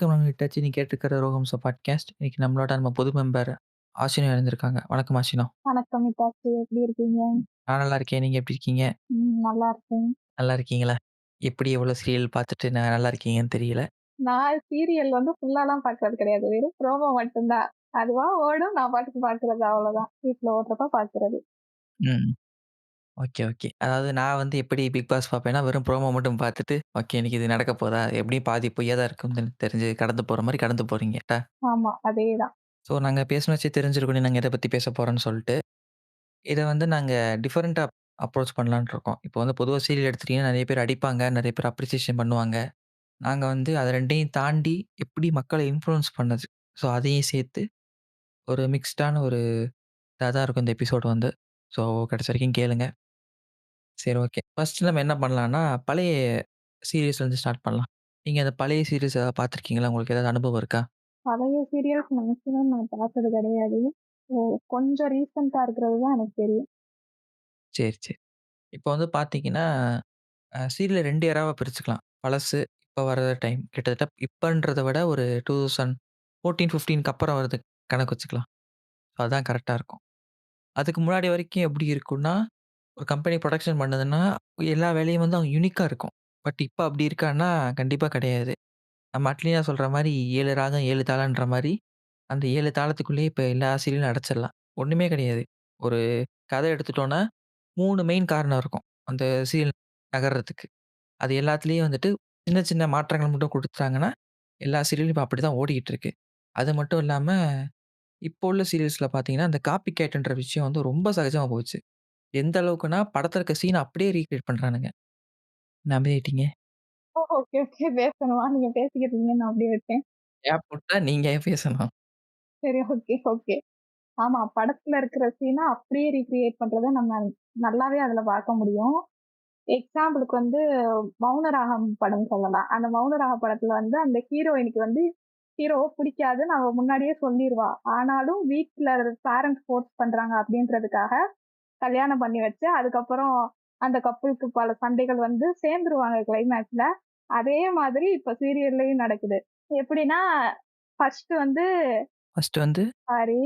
வணக்கம் நான் ஹிட்டாச்சி. நீங்க கேட்டுருக்கிற ரோஹம்சோ பாட்காஸ்ட். இன்னைக்கு நம்ம புது மெம்பர் ஆஷினோ இணைந்திருக்காங்க. வணக்கம் ஆஷினோ. வணக்கம் மித்தாச்சி. எப்படி இருக்கீங்க? நான் நல்லா இருக்கேன். நீங்க எப்படி இருக்கீங்க? நல்லா இருக்கேன். நல்லா இருக்கீங்களா? எப்படி எவ்வளோ சீரியல் பார்த்துட்டு நல்லா இருக்கீங்கன்னு தெரியல. நான் சீரியல் வந்து ஃபுல்லாலாம் பார்க்கறது கிடையாது. வெறும் ப்ரோமோ மட்டும் தான். அதுவா ஓடும். நான் பாட்டுக்கு பார்க்குறது அவ்வளோதான். வீட்ல ஓடுறப்ப பார்க்குறது. ம். Okay, okay. அதாவது நான் எப்படி பிக் பாஸ் பார்ப்பேன்னா, வெறும் ப்ரோமோ மட்டும் பார்த்துட்டு, ஓகே இன்னைக்கு இது நடக்க போதா? எப்படியும் பாதி பொய்யா தான் இருக்கும்னு தெரிஞ்சு கடந்து போற மாரி கடந்து போறீங்க. ஆமா, அதேதான். ஸோ நாங்க பேசின வச்சே தெரிஞ்சிருக்கும் நாங்க எத பத்தி பேச போறோம்ன்னு சொல்ட்டு. இத நாங்க டிஃபரெண்ட்டா அப்ரோச் பண்ணலான்ட்டு இருக்கோம். இப்போ பொதுவா சீரியல் எடுத்துட்டீங்கன்னா, நெறைய பேர் அடிப்பாங்க, நெறைய பேர் அப்ரிசியேஷன் பண்ணுவாங்க. நாங்க அத 2யும் தாண்டி எப்படி மக்கள இன்ஃப்ளூயன்ஸ் பண்ணுது. ஸோ அதையும் சேர்த்து ஒரு மிக்ஸ்டான ஒரு இதா தான் இருக்கும் இந்த எபிசோட் வந்து. ஸோ கடைசி வரைக்கும் கேளுங்க. சரி ஓகே. ஃபர்ஸ்ட் நம்ம என்ன பண்ணலாம்னா, பழைய சீரிஸ்லருந்து ஸ்டார்ட் பண்ணலாம். நீங்க அந்த பழைய சீரிஸ் ஏதாவது பார்த்துருக்கீங்களா? உங்களுக்கு ஏதாவது அனுபவம் இருக்கா? பழைய சீரியல்ஸ் மேக்ஸிமம் நான் பார்த்தது கிடையாது. கொஞ்சம் ரீசென்ட்டா இருக்கிறது தான் எனக்கு தெரியும். சரி, சரி. இப்போ பார்த்தீங்கன்னா, சீரியல 2 எராவா பிரிச்சுக்கலாம். பழசு, இப்ப வர டைம். கிட்டத்தட்ட இப்பன்றத விட ஒரு 2014, 15க்கு அப்புறம் வரது கணக்கு வச்சுக்கலாம். அதான் கரெக்ட்டா இருக்கும். அதுக்கு முன்னாடி வரைக்கும் எப்படி இருக்கும்னா, ஒரு கம்பெனி புரொடக்ஷன் பண்ணுதுன்னா, எல்லா வேலையும் அவங்க யூனிக்கா இருக்கும். பட் இப்ப அப்படி இருக்கான்னா, கண்டிப்பா கிடையாது. நம்ம அட்லியா சொல்ற மாரி 7 ராகம் 7 தாளம்ன்ற மாரி, அந்த 7 தாளத்துக்குள்ளேயே இப்ப எல்லா சீரியலும் அடைச்சிடலாம். ஒண்ணுமே கிடையாது. ஒரு கதை எடுத்துட்டோம்னா, 3 மெயின் காரணம் இருக்கும். அந்த சீரியல் நகர்றதுக்கு. அது எல்லாத்துலயும் சின்ன சின்ன மாற்றங்கள் மட்டும் குடுத்துட்டாங்கன்னா, எல்லா சீரியலும் இப்ப அப்படிதான் ஓடிக்கிட்டு இருக்கு. அது மட்டும் இல்லாம, இப்போ உள்ள சீரியல்ஸ்ல பார்த்தீங்கன்னா, அந்த காப்பி கேட்ன்ற விஷயம் ரொம்ப சகஜமா போச்சு. எந்த அளவுக்குன்னா, படத்துல இருக்க சீன அப்படியே ரீகிரியேட் பண்றானுங்க. என்ன அமைதியாயிட்டீங்க? Okay, okay. பேசணுமா? நீங்க பேசிக்கிட்டு இருந்தீங்க. நான் அப்படியே விட்டேன். கேப் விட்டா நீங்க ஏன் பேசணும்? சரி, ஓகே, ஓகே. ஆமா, படத்துல இருக்கிற சீன அப்படியே ரீகிரியேட் பண்றத நம்ம நல்லாவே அதுல பார்க்க முடியும். எக்ஸாம்பிளுக்கு வந்து மௌனராகம் படம் சொல்லலாம். அந்த மௌனராகம் படத்துல வந்து அந்த ஹீரோயினுக்கு வந்து ஹீரோவ பிடிக்காதுன்னு அவ முன்னாடியே சொல்லிருவா. ஆனாலும் வீட்ல பேரண்ட்ஸ் ஃபோர்ஸ் பண்றாங்க அப்படின்றதுக்காக கல்யாணம் பண்ணி வச்சு, அதுக்கப்புறம் அந்த கப்புளுக்கு பல சண்டைகள் வந்து சேர்ந்துருவாங்க கிளைமேக்ஸ்ல. அதே மாதிரி இப்ப சீரியல்லயும் நடக்குது. எப்படின்னா, ஃபர்ஸ்ட் வந்து ஃபர்ஸ்ட் சாரி,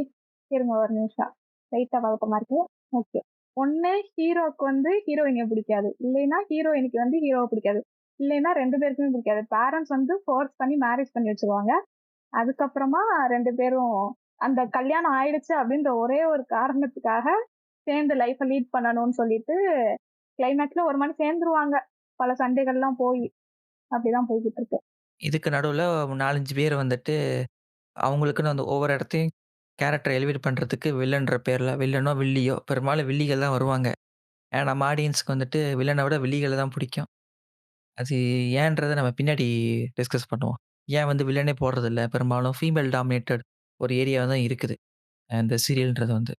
இருங்க ஒரு நிமிஷம். லைட்டா பதட்டமா இருக்கு. ஓகே. ஒண்ணு ஹீரோக்கு வந்து ஹீரோயினிய பிடிக்காது. இல்லைன்னா ஹீரோயினுக்கு வந்து ஹீரோவ பிடிக்காது. இல்லைன்னா 2 பேருக்குமே பிடிக்காது. பேரண்ட்ஸ் வந்து ஃபோர்ஸ் பண்ணி மேரேஜ் பண்ணி வச்சுருவாங்க. அதுக்கப்புறமா 2 பேரும் அந்த கல்யாணம் ஆயிடுச்சு அப்படின்ற ஒரே ஒரு காரணத்துக்காக சேர்ந்து லைஃப்ப லீட் பண்ணணும்னு சொல்லிட்டு, கிளைமேக்ஸ்ல ஒரு மாரி சேர்ந்துருவாங்க. பல சண்டைகள்லாம் போயி. அப்படிதான் போய்க்கிட்டு இருக்கு. இதுக்கு நடுவுல 4, 5 பேர் அவங்களுக்குன்னு ஒவ்வொரு இடத்தையும் கேரக்டர் எலிவேட் பண்றதுக்கு வில்லன்ற பேர்ல வில்லனோ, வில்லியோ பெரும்பாலும் வில்லிகள் தான் வருவாங்க. ஏன்னா நம்ம ஆடியன்ஸ்க்கு வில்லன விட வில்லிகள தான் பிடிக்கும். அது ஏன்றத நம்ம பின்னாடி டிஸ்கஸ் பண்ணுவோம். ஏன் வில்லனே போடுறதில்ல. பெரும்பாலும் ஃபீமேல் டாமினேட்டட் ஒரு ஏரியாவா தான் இருக்குது. இந்த சீரியல்ன்றது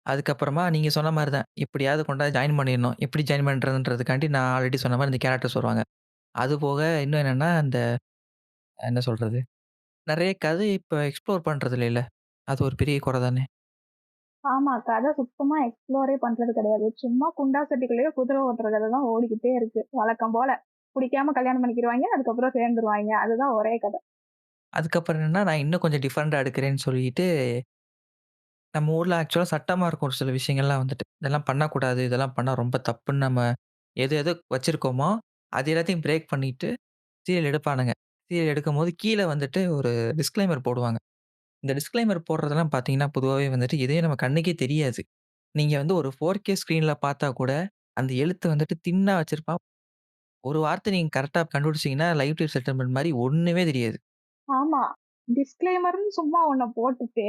அதுக்கப்புறமா நீங்க சொன்ன மாரி தான். எப்படியாவது கொண்டாந்து ஜாயின் பண்ணிடணும். எப்படி ஜாயின் பண்றதுன்றதுக்காண்டி நான் ஆல்ரெடி சொன்ன மாரி இந்த கேரக்டர்ஸ் வருவாங்க. அது போக இன்னும் என்னன்னா, அந்த என்ன சொல்றது? நெறைய கதை இப்ப எக்ஸ்ப்ளோர் பண்றது இல்லைல்ல. அது ஒரு பெரிய குறை தானே! ஆமா. கதை சுத்தமா எக்ஸ்ப்ளோரே பண்றது கிடையாது. சும்மா குண்டா சட்டிக்குள்ளேயே குதிரை ஓட்டுற கதை தான் ஓடிக்கிட்டே இருக்கு. வழக்கம் போல. புடிக்காம கல்யாணம் பண்ணிக்கிருவாய்ங்க. அதுக்கப்புறம் சேர்ந்துருவாய்ங்க. அதுதான் ஒரே கதை. அதுக்கப்புறம் என்னன்னா, நான் இன்னும் கொஞ்சம் டிஃபரெண்ட்டா எடுக்கிறேன்னு சொல்லிட்டு, நம்ம ஊர்ல ஆக்சுவலா சட்டமா இருக்கும் ஒரு சில விஷயங்கள்லாம் இதெல்லாம் பண்ணக்கூடாது. இதெல்லாம் பண்ணா ரொம்ப தப்புன்னு நம்ம எது எது வச்சிருக்கோமோ, அது எல்லாத்தையும் பிரேக் பண்ணிட்டு சீரியல் எடுப்பானுங்க. சீரியல் எடுக்கும்போது கீழ ஒரு டிஸ்க்ளைமர் போடுவாங்க. இந்த டிஸ்க்ளைமர் போடுறதெல்லாம் பார்த்தீங்கன்னா, பொதுவாவே இதே நம்ம கண்ணுக்கே தெரியாது. நீங்க ஒரு 4K ஸ்க்ரீன்ல பார்த்தா கூட, அந்த எழுத்து தின்னா வச்சிருப்பான். ஒரு வார்த்தை நீங்க கரெக்ட்டா கண்டுபிடிச்சீங்கன்னா, லைவ் டைம் செட்டில்மென்ட் மாரி ஒண்ணுமே தெரியாது. ஆமா. டிஸ்க்ளைமர்ன்னு சும்மா ஒண்ண போட்டுட்டு,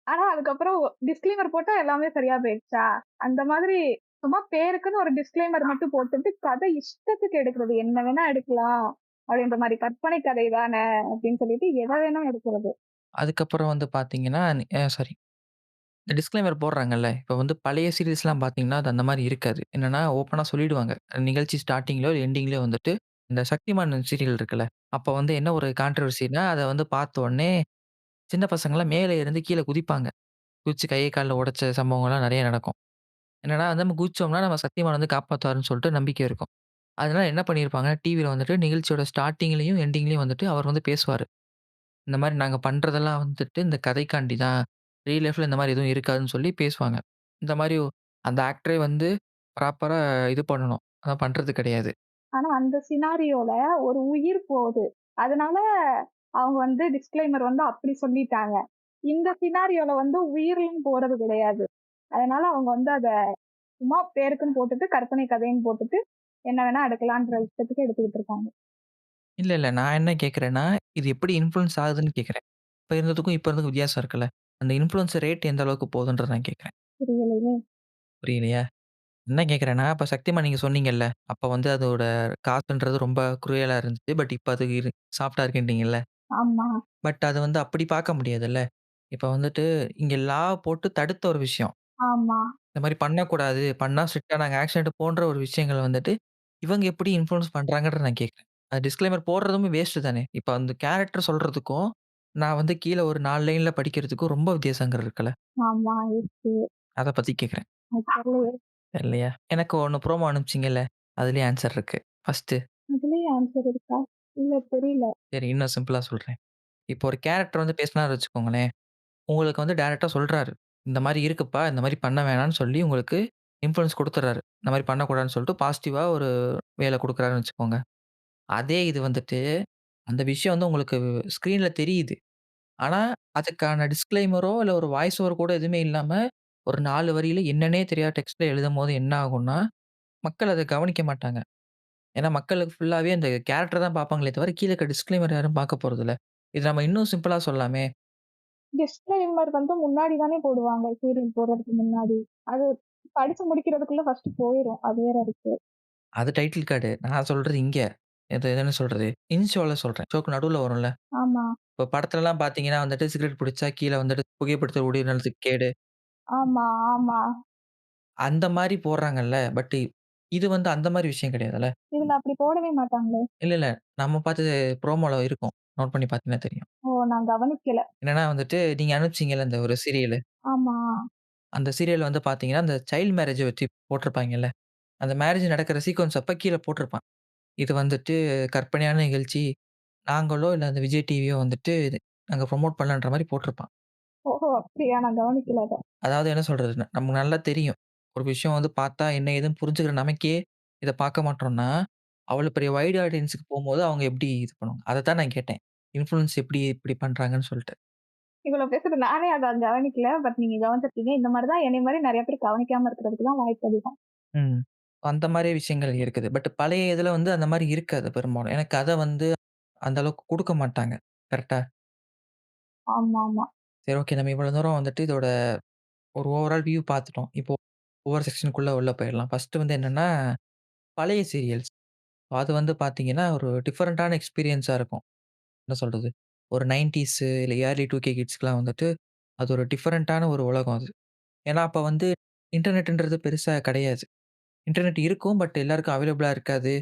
ஆனா அதுக்கப்புறம் டிஸ்க்ளைமர் போட்டா எல்லாமே சரியா போயிருச்சா? அந்த மாதிரி சும்மா பேருக்குன்னு ஒரு டிஸ்க்ளைமர் மட்டும் போட்டுட்டு, கதை இஷ்டத்துக்கு எடுக்குறது. என்ன வேணா எடுக்கலாம். அப்படின்ற மாரி கற்பனை கதை தான அப்படின்னு சொல்லிட்டு எத வேணா எடுக்குறது. அதுக்கப்புறம் பார்த்தீங்கன்னா, சாரி இந்த டிஸ்க்ளைமர் போடுறாங்கல்ல. இப்ப பழைய சீரிஸ்லாம் பார்த்தீங்கன்னா, அது அந்த மாரி இருக்காது. என்னன்னா, ஓப்பனா சொல்லிடுவாங்க. நிகழ்ச்சி ஸ்டார்ட்டிங்லயோ, எண்டிங்லயோ இந்த சக்திமான் சீரியல் இருக்குல்ல. அப்ப என்ன ஒரு கான்ட்ரோவர்சின்னா, அத பார்த்த உடனே சின்ன பசங்கலாம் மேலே இருந்து கீழ குதிப்பாங்க. குதிச்சு கைய கால்ல உடைச்ச சம்பவங்கள்லாம் நெறைய நடக்கும். என்னன்னா, நம்ம குதிச்சோம்னா நம்ம சக்திமான் காப்பாத்துவாருன்னு சொல்லிட்டு நம்பிக்கை இருக்கும். அதனால என்ன பண்ணியிருப்பாங்கன்னா, டிவில நிகழ்ச்சியோட ஸ்டார்ட்டிங்லயும், எண்டிங்லயும் அவர் பேசுவாரு. இந்த மாரி நாங்க பண்றதெல்லாம் வந்துட்டு இந்த கதைக்காண்டி தான். ரியல் லைஃப்ல இந்த மாரி எதுவும் இருக்காதுன்னு சொல்லி பேசுவாங்க. இந்த மாரி அந்த ஆக்டரே வந்து ப்ராப்பரா இது பண்ணணும். ஆனா பண்றது கிடையாது. ஆனா அந்த சினாரியோல ஒரு உயிர் போகுது. அதனால அவங்க வந்து டிஸ்க்ளைமர் வந்து அப்படி சொல்லிட்டாங்க. இந்த சினாரியோல வந்து உயிரும் போறது கிடையாது. அதனால அவங்க வந்து அத சும்மா பேருக்குன்னு போட்டுட்டு, கற்பனை கதைன்னு போட்டுட்டு, என்ன வேணா எடுக்கலான்ற இஷ்டத்துக்கு எடுத்துக்கிட்டு இருக்காங்க. இல்ல, இல்ல. நான் என்ன கேட்கிறேன்னா, இது எப்படி இன்ஃப்ளூயன்ஸ் ஆகுதுன்னு கேட்கிறேன். அப்ப இருந்ததுக்கும், இப்ப இருந்ததுக்கும் வித்தியாசம் இருக்குல்ல. அந்த இன்ஃப்ளூயன்ஸ் ரேட் எந்த அளவுக்கு போகுதுன்றத நான் கேட்கிறேன். புரியலையே! புரியலையா? என்ன கேட்கிறேன்னா, இப்ப சக்திமான் நீங்க சொன்னீங்கல்ல. அப்ப வந்து அதோட காத்துன்றது ரொம்ப குரியலா இருந்துச்சு. பட் இப்ப அது சாஃப்ட்டா இருக்குன்றீங்கல்ல. ஆமா, பட் அத வந்து அப்படி பார்க்க முடியாதுல்ல. இப்ப வந்துட்டு இங்க லா போட்டு தடுத்த ஒரு விஷயம். ஆமா. இந்த மாரி பண்ணக்கூடாது. பண்ணா ஸ்ட்ரிக்ட்டா நாங்க ஆக்ஷன் எடுப்போன்ற ஒரு விஷயங்கள வந்துட்டு, இவங்க எப்படி இன்ஃப்ளூயன்ஸ் பண்றாங்கன்றத நான் கேட்கிறேன். அது டிஸ்க்ளைமர் போடுறதுமே வேஸ்ட் தானே. இப்ப அந்த கேரக்டர் சொல்றதுக்கும், நான் வந்து கீழ ஒரு 4 லைன்ல படிக்கிறதுக்கும் ரொம்ப வித்தியாசங்கள் இருக்குல்ல. ஆமா இருக்கு. அத பத்தி கேட்கிறேன். அது தெரியலையே! தெரியலையா? எனக்கு ஒண்ணு ப்ரோமோ அனுப்பிச்சீங்கல்ல. அதிலயே ஆன்ஸர் இருக்கு. ஃபர்ஸ்ட்டு இதுலயும் ஆன்சர் இருக்கா? இல்ல தெரியல. சரி இன்னும் சிம்பிளா சொல்றேன். இப்போ ஒரு கேரக்டர் வந்து பேசினாரு வச்சுக்கோங்களேன். உங்களுக்கு வந்து டைரக்ட்டா சொல்றாரு. இந்த மாரி இருக்குப்பா. இந்த மாரி பண்ண வேணான்னு சொல்லி உங்களுக்கு இன்ஃப்ளூயன்ஸ் குடுத்துர்றாரு. இந்த மாரி பண்ணக்கூடாதுன்னு சொல்லிட்டு பாசிட்டிவா ஒரு வேல குடுக்குறாருன்னு வச்சுக்கோங்க. அதே இது வந்துட்டு, அந்த விஷயம் வந்து உங்களுக்கு ஸ்க்ரீன்ல தெரியுது. ஆனா, அதுக்கான டிஸ்க்ளைமரோ இல்ல ஒரு வாய்ஸ் ஓவர் கூட எதுவுமே இல்லாம, ஒரு 4 வரியில என்னன்னே தெரியாத டெக்ஸ்ட்ல எழுதும்போது என்ன ஆகும்னா, மக்கள் அத கவனிக்க மாட்டாங்க. ஏன்னா, மக்களுக்கு ஃபுல்லாவே அந்த கேரக்டர் தான் பார்ப்பாங்களே தவிர, கீழ இருக்க டிஸ்க்ளைமர் யாரும் பார்க்க போறதில்ல. இது நம்ம இன்னும் சிம்பிளா சொல்லலாமே. டிஸ்க்ளைமர் வந்து முன்னாடி தானே போடுவாங்க. சீரியல் போடுறதுக்கு முன்னாடி. அது படிச்சு முடிக்கிறதுக்குள்ள ஃபர்ஸ்ட் போயிரும். அது வேற இருக்கு. அது டைட்டில் கார்டு. நான் சொல்றது இங்க. இது என்ன சொல்றது? இன்ஷோல சொல்றேன். ஷோக்கு நடுவுல வரும்ல. ஆமா, இப்ப படத்துலலாம் பார்த்தீங்கன்னா வந்துட்டு, சிகரெட் புடிச்சா கீழ வந்துட்டு புகைப்பிடித்தல் உயிரினத்துக்கு கேடு. ஆமா, ஆமா. அந்த மாரி போடுறாங்கல்ல. பட் இது வந்து அந்த மாரி விஷயம் கிடையாதுல்ல. இதுல அப்படி போடவே மாட்டாங்களே! இல்ல, இல்ல. நம்ம பார்த்தது ப்ரோமோல இருக்கும். நோட் பண்ணி பார்த்தீங்கன்னா தெரியும். ஓ! நான் கவனிக்கல. என்னன்னா வந்துட்டு, நீங்க அனுப்பிச்சீங்கல்ல அந்த ஒரு சீரியலு. ஆமா. அந்த சீரியல் வந்து பார்த்தீங்கன்னா, அந்த சைல்ட் மேரேஜ வச்சு போட்டிருப்பாங்கல்ல. அந்த மேரேஜ் நடக்கிற சீக்வென்ஸ் அப்ப கீழ போட்டிருப்பான். இது வந்துட்டு கற்பனையான நிகழ்ச்சி. நாங்களோ இல்ல அந்த விஜய் டிவியோ வந்துட்டு நாங்க ப்ரமோட் பண்ணலன்ற மாரி போட்டிருப்பான். ஓஹோ! அப்படியா? நான் கவனிக்கல அத. அதாவது என்ன சொல்றது? நமக்கு நல்லா தெரியும். ஒரு விஷயம் வந்து பார்த்தா என்ன ஏதுன்னு புரிஞ்சுக்கிற நமக்கே இத பார்க்க மாட்றோம்னா, அவ்வளோ பெரிய வைட் ஆடியன்ஸ்க்கு போம்போது அவங்க எப்படி இது பண்ணுவாங்க? அதத்தான் நான் கேட்டேன். இன்ஃப்ளூயன்ஸ் எப்படி இப்படி பண்றாங்கன்னு சொல்ட்டு. இவ்வளோ பேசுறது நானே அத கவனிக்கல. பட் நீங்க கவனிச்சிருக்கீங்க. இந்த மாரி தான் என்னைய மாரி நெறைய பேர் கவனிக்காம இருக்கிறதுக்கு தான் வாய்ப்பு அதிகம். ம். அந்த மாரி விஷயங்கள் இருக்குது. பட் பழைய இதுல வந்து அந்த மாரி இருக்காது பெரும்பாலும். ஏன்னா கத வந்து அந்த அளவுக்கு குடுக்க மாட்டாங்க. கரெக்ட்டா? ஆமாமா. சரி ஓகே. நம்ம இவ்வளோ தூரம் வந்துட்டு இதோட ஒரு ஓவரால் வியூ பார்த்துட்டோம். இப்போ ஒவ்வொரு செக்ஷனுக்குள்ள உள்ள போயிரலாம். ஃபர்ஸ்ட்டு வந்து என்னன்னா, பழைய சீரியல்ஸ். அது வந்து பார்த்தீங்கன்னா, ஒரு டிஃபரண்டான எக்ஸ்பீரியன்ஸா இருக்கும். என்ன சொல்றது? ஒரு 90ஸ் இல்ல ஏர்லி 2கே கிட்ஸ்க்குலாம் வந்துட்டு, அது ஒரு டிஃபரண்டான ஒரு உலகம் அது. ஏன்னா, அப்ப வந்து இன்டர்நெட்ன்றது பெருசா கிடையாது. இன்டர்நெட் இருக்கும். பட் எல்லாருக்கும் அவைலபிளா இருக்காது.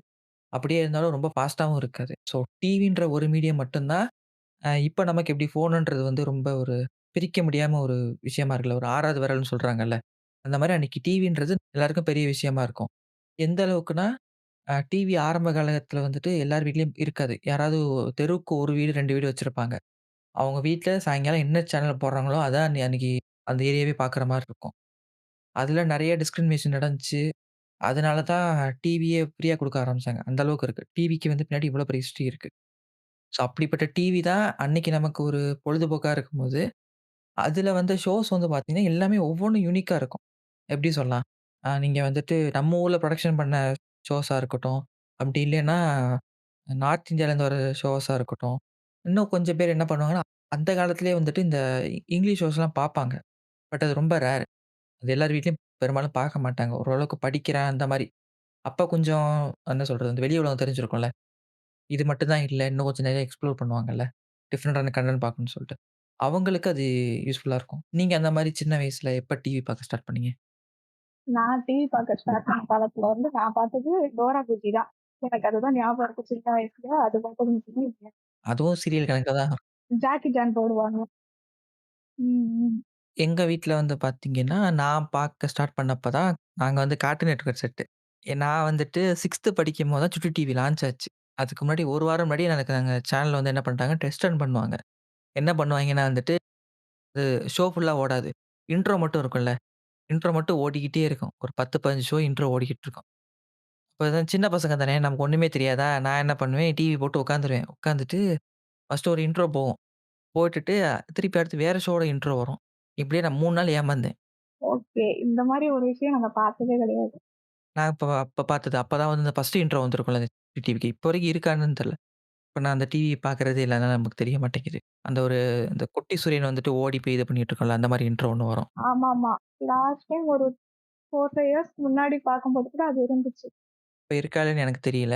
அப்படியே இருந்தாலும் ரொம்ப ஃபாஸ்ட்டாவும் இருக்காது. ஸோ டிவின்ற ஒரு மீடியம் மட்டும் தான் இப்ப நமக்கு எப்படி ஃபோனுன்றது வந்து ரொம்ப ஒரு பிரிக்க முடியாம ஒரு விஷயமா இருக்குல்ல. ஒரு 6வது விரல்னு சொல்றாங்கல்ல. அந்த மாரி அன்னைக்கு டிவின்றது எல்லாருக்கும் பெரிய விஷயமா இருக்கும். எந்த அளவுக்குன்னா, டிவி ஆரம்ப காலகத்துல வந்துட்டு எல்லார் வீட்லயும் இருக்காது. யாராவது தெருவுக்கு 1 வீடு, 2 வீடு வச்சிருப்பாங்க. அவங்க வீட்ல சாயங்காலம் என்ன சேனல் போடுறாங்களோ, அதான் அன்னைக்கு அந்த ஏரியாவே பார்க்குற மாரி இருக்கும். அதுல நெறைய டிஸ்கிரிமினேஷன் நடந்துச்சு. அதனால தான் டிவியே ஃப்ரீயா குடுக்க ஆரம்பிச்சாங்க. அந்த அளவுக்கு இருக்கு. டிவிக்கு வந்து பின்னாடி இவ்வளோ பெரிய ஹிஸ்டரி இருக்கு. ஸோ அப்படிப்பட்ட டிவி தான் அன்னைக்கு நமக்கு ஒரு பொழுதுபோக்கா இருக்கும்போது, அதுல வந்த ஷோஸ் வந்து பார்த்தீங்கன்னா, எல்லாமே ஒவ்வொன்னும் யூனிக்கா இருக்கும். எப்படி சொல்லலாம்? நீங்க வந்துட்டு நம்ம ஊர்ல புரொடக்ஷன் பண்ண ஷோஸா இருக்கட்டும், அப்படி இல்லைன்னா நார்த் இந்தியாலேருந்து வர ஷோஸா இருக்கட்டும். இன்னும் கொஞ்சம் பேர் என்ன பண்ணுவாங்கன்னா, அந்த காலத்திலேயே வந்துட்டு இந்த இங்கிலீஷ் ஷோஸ்லாம் பார்ப்பாங்க. பட் அது ரொம்ப ரேர். அது எல்லார் வீட்லயும் பெரும்பாலும் பார்க்க மாட்டாங்க. ஓரளவுக்கு படிக்கிறேன் அந்த மாரி. அப்ப கொஞ்சம் என்ன சொல்றது? அந்த வெளி உலகம் தெரிஞ்சிருக்கும்ல. இது மட்டும் தான் இல்ல. இன்னும் கொஞ்சம் நெறைய எக்ஸ்ப்ளோர் பண்ணுவாங்கல்ல. டிஃபரண்டான கன்டென்ட் பார்க்கணும்னு சொல்ட்டு. அவங்களுக்கு அது யூஸ்ஃபுல்லா இருக்கும். நீங்க அந்த மாரி சின்ன வயசுல எப்ப டிவி பார்க்க ஸ்டார்ட் பண்ணீங்க? நான் டிவி பார்க்க ஸ்டார்ட் பண்ண காலத்துல வந்து நான் பார்த்தது டோரா புஜ்ஜி தான். எனக்கு அதுதான் ஞாபகம் இருக்கு சின்ன வயசுல. அது பார்த்தது மட்டுமே இல்ல. அதுவும் சீரியல் கணக்குல தான் ஜாக்கி சான் போடுவாங்க. ம், ம். எங்க வீட்ல வந்து பார்த்தீங்கன்னா, நான் பார்க்க ஸ்டார்ட் பண்ணப்ப தான், நாங்க வந்து கார்ட்டூன் நெட்வொர்க் செட்டு. நான் வந்துட்டு 6த் படிக்கும்போது தான் சுட்டி டிவி லான்ச் ஆச்சு. அதுக்கு முன்னாடி 1 வாரம் முன்னாடி எனக்கு நாங்க சேனல்ல வந்து என்ன பண்ணிட்டாங்க, டெஸ்ட் ரன் பண்ணுவாங்க. என்ன பண்ணுவாய்ங்கன்னா வந்துட்டு, அது ஷோ ஃபுல்லா ஓடாது. இன்ட்ரோ மட்டும் இருக்கும்ல. இன்ட்ரோ மட்டும் ஓடிக்கிட்டே இருக்கும். ஒரு 10, 15 ஷோ இன்ட்ரோ ஓடிக்கிட்டு இருக்கும். அப்ப தான் சின்ன பசங்க தானே, நமக்கு ஒண்ணுமே தெரியாதா? நான் என்ன பண்ணுவேன், டிவி போட்டு உட்காந்துருவேன். உட்காந்துட்டு ஃபர்ஸ்ட்டு ஒரு இன்ட்ரோ போகும். போட்டுட்டு திருப்பி அடுத்து வேற ஷோவோட இன்ட்ரோ வரும். இப்படியே நான் 3 நாள் ஏமாந்தேன். ஓகே. இந்த மாரி ஒரு விஷயம் நாங்க பார்த்ததே கிடையாது. நான் அப்ப பார்த்தது. அப்பதான் வந்து இந்த ஃபர்ஸ்ட் இன்ட்ரோ வந்திருக்கும்ல அந்த டிவிக்கு. இப்போ வரைக்கும் இருக்கான்னு தெரியல. இப்ப நான் அந்த டிவி பார்க்கிறதே இல்ல. அதனால நமக்கு தெரிய மாட்டேங்குது. அந்த ஒரு இந்த குட்டி சூரியன் வந்துட்டு ஓடி போய் இது பண்ணிட்டு இருக்கோம்ல, அந்த மாரி இன்ட்ரோ ஒண்ணு வரும். ஆமாமா. லாஸ்ட் டைம் ஒரு 4, 5 இயர்ஸ் முன்னாடி பார்க்கும்போது கூட அது இருந்துச்சு. இப்ப இருக்கா இல்லையான்னு எனக்கு தெரியல.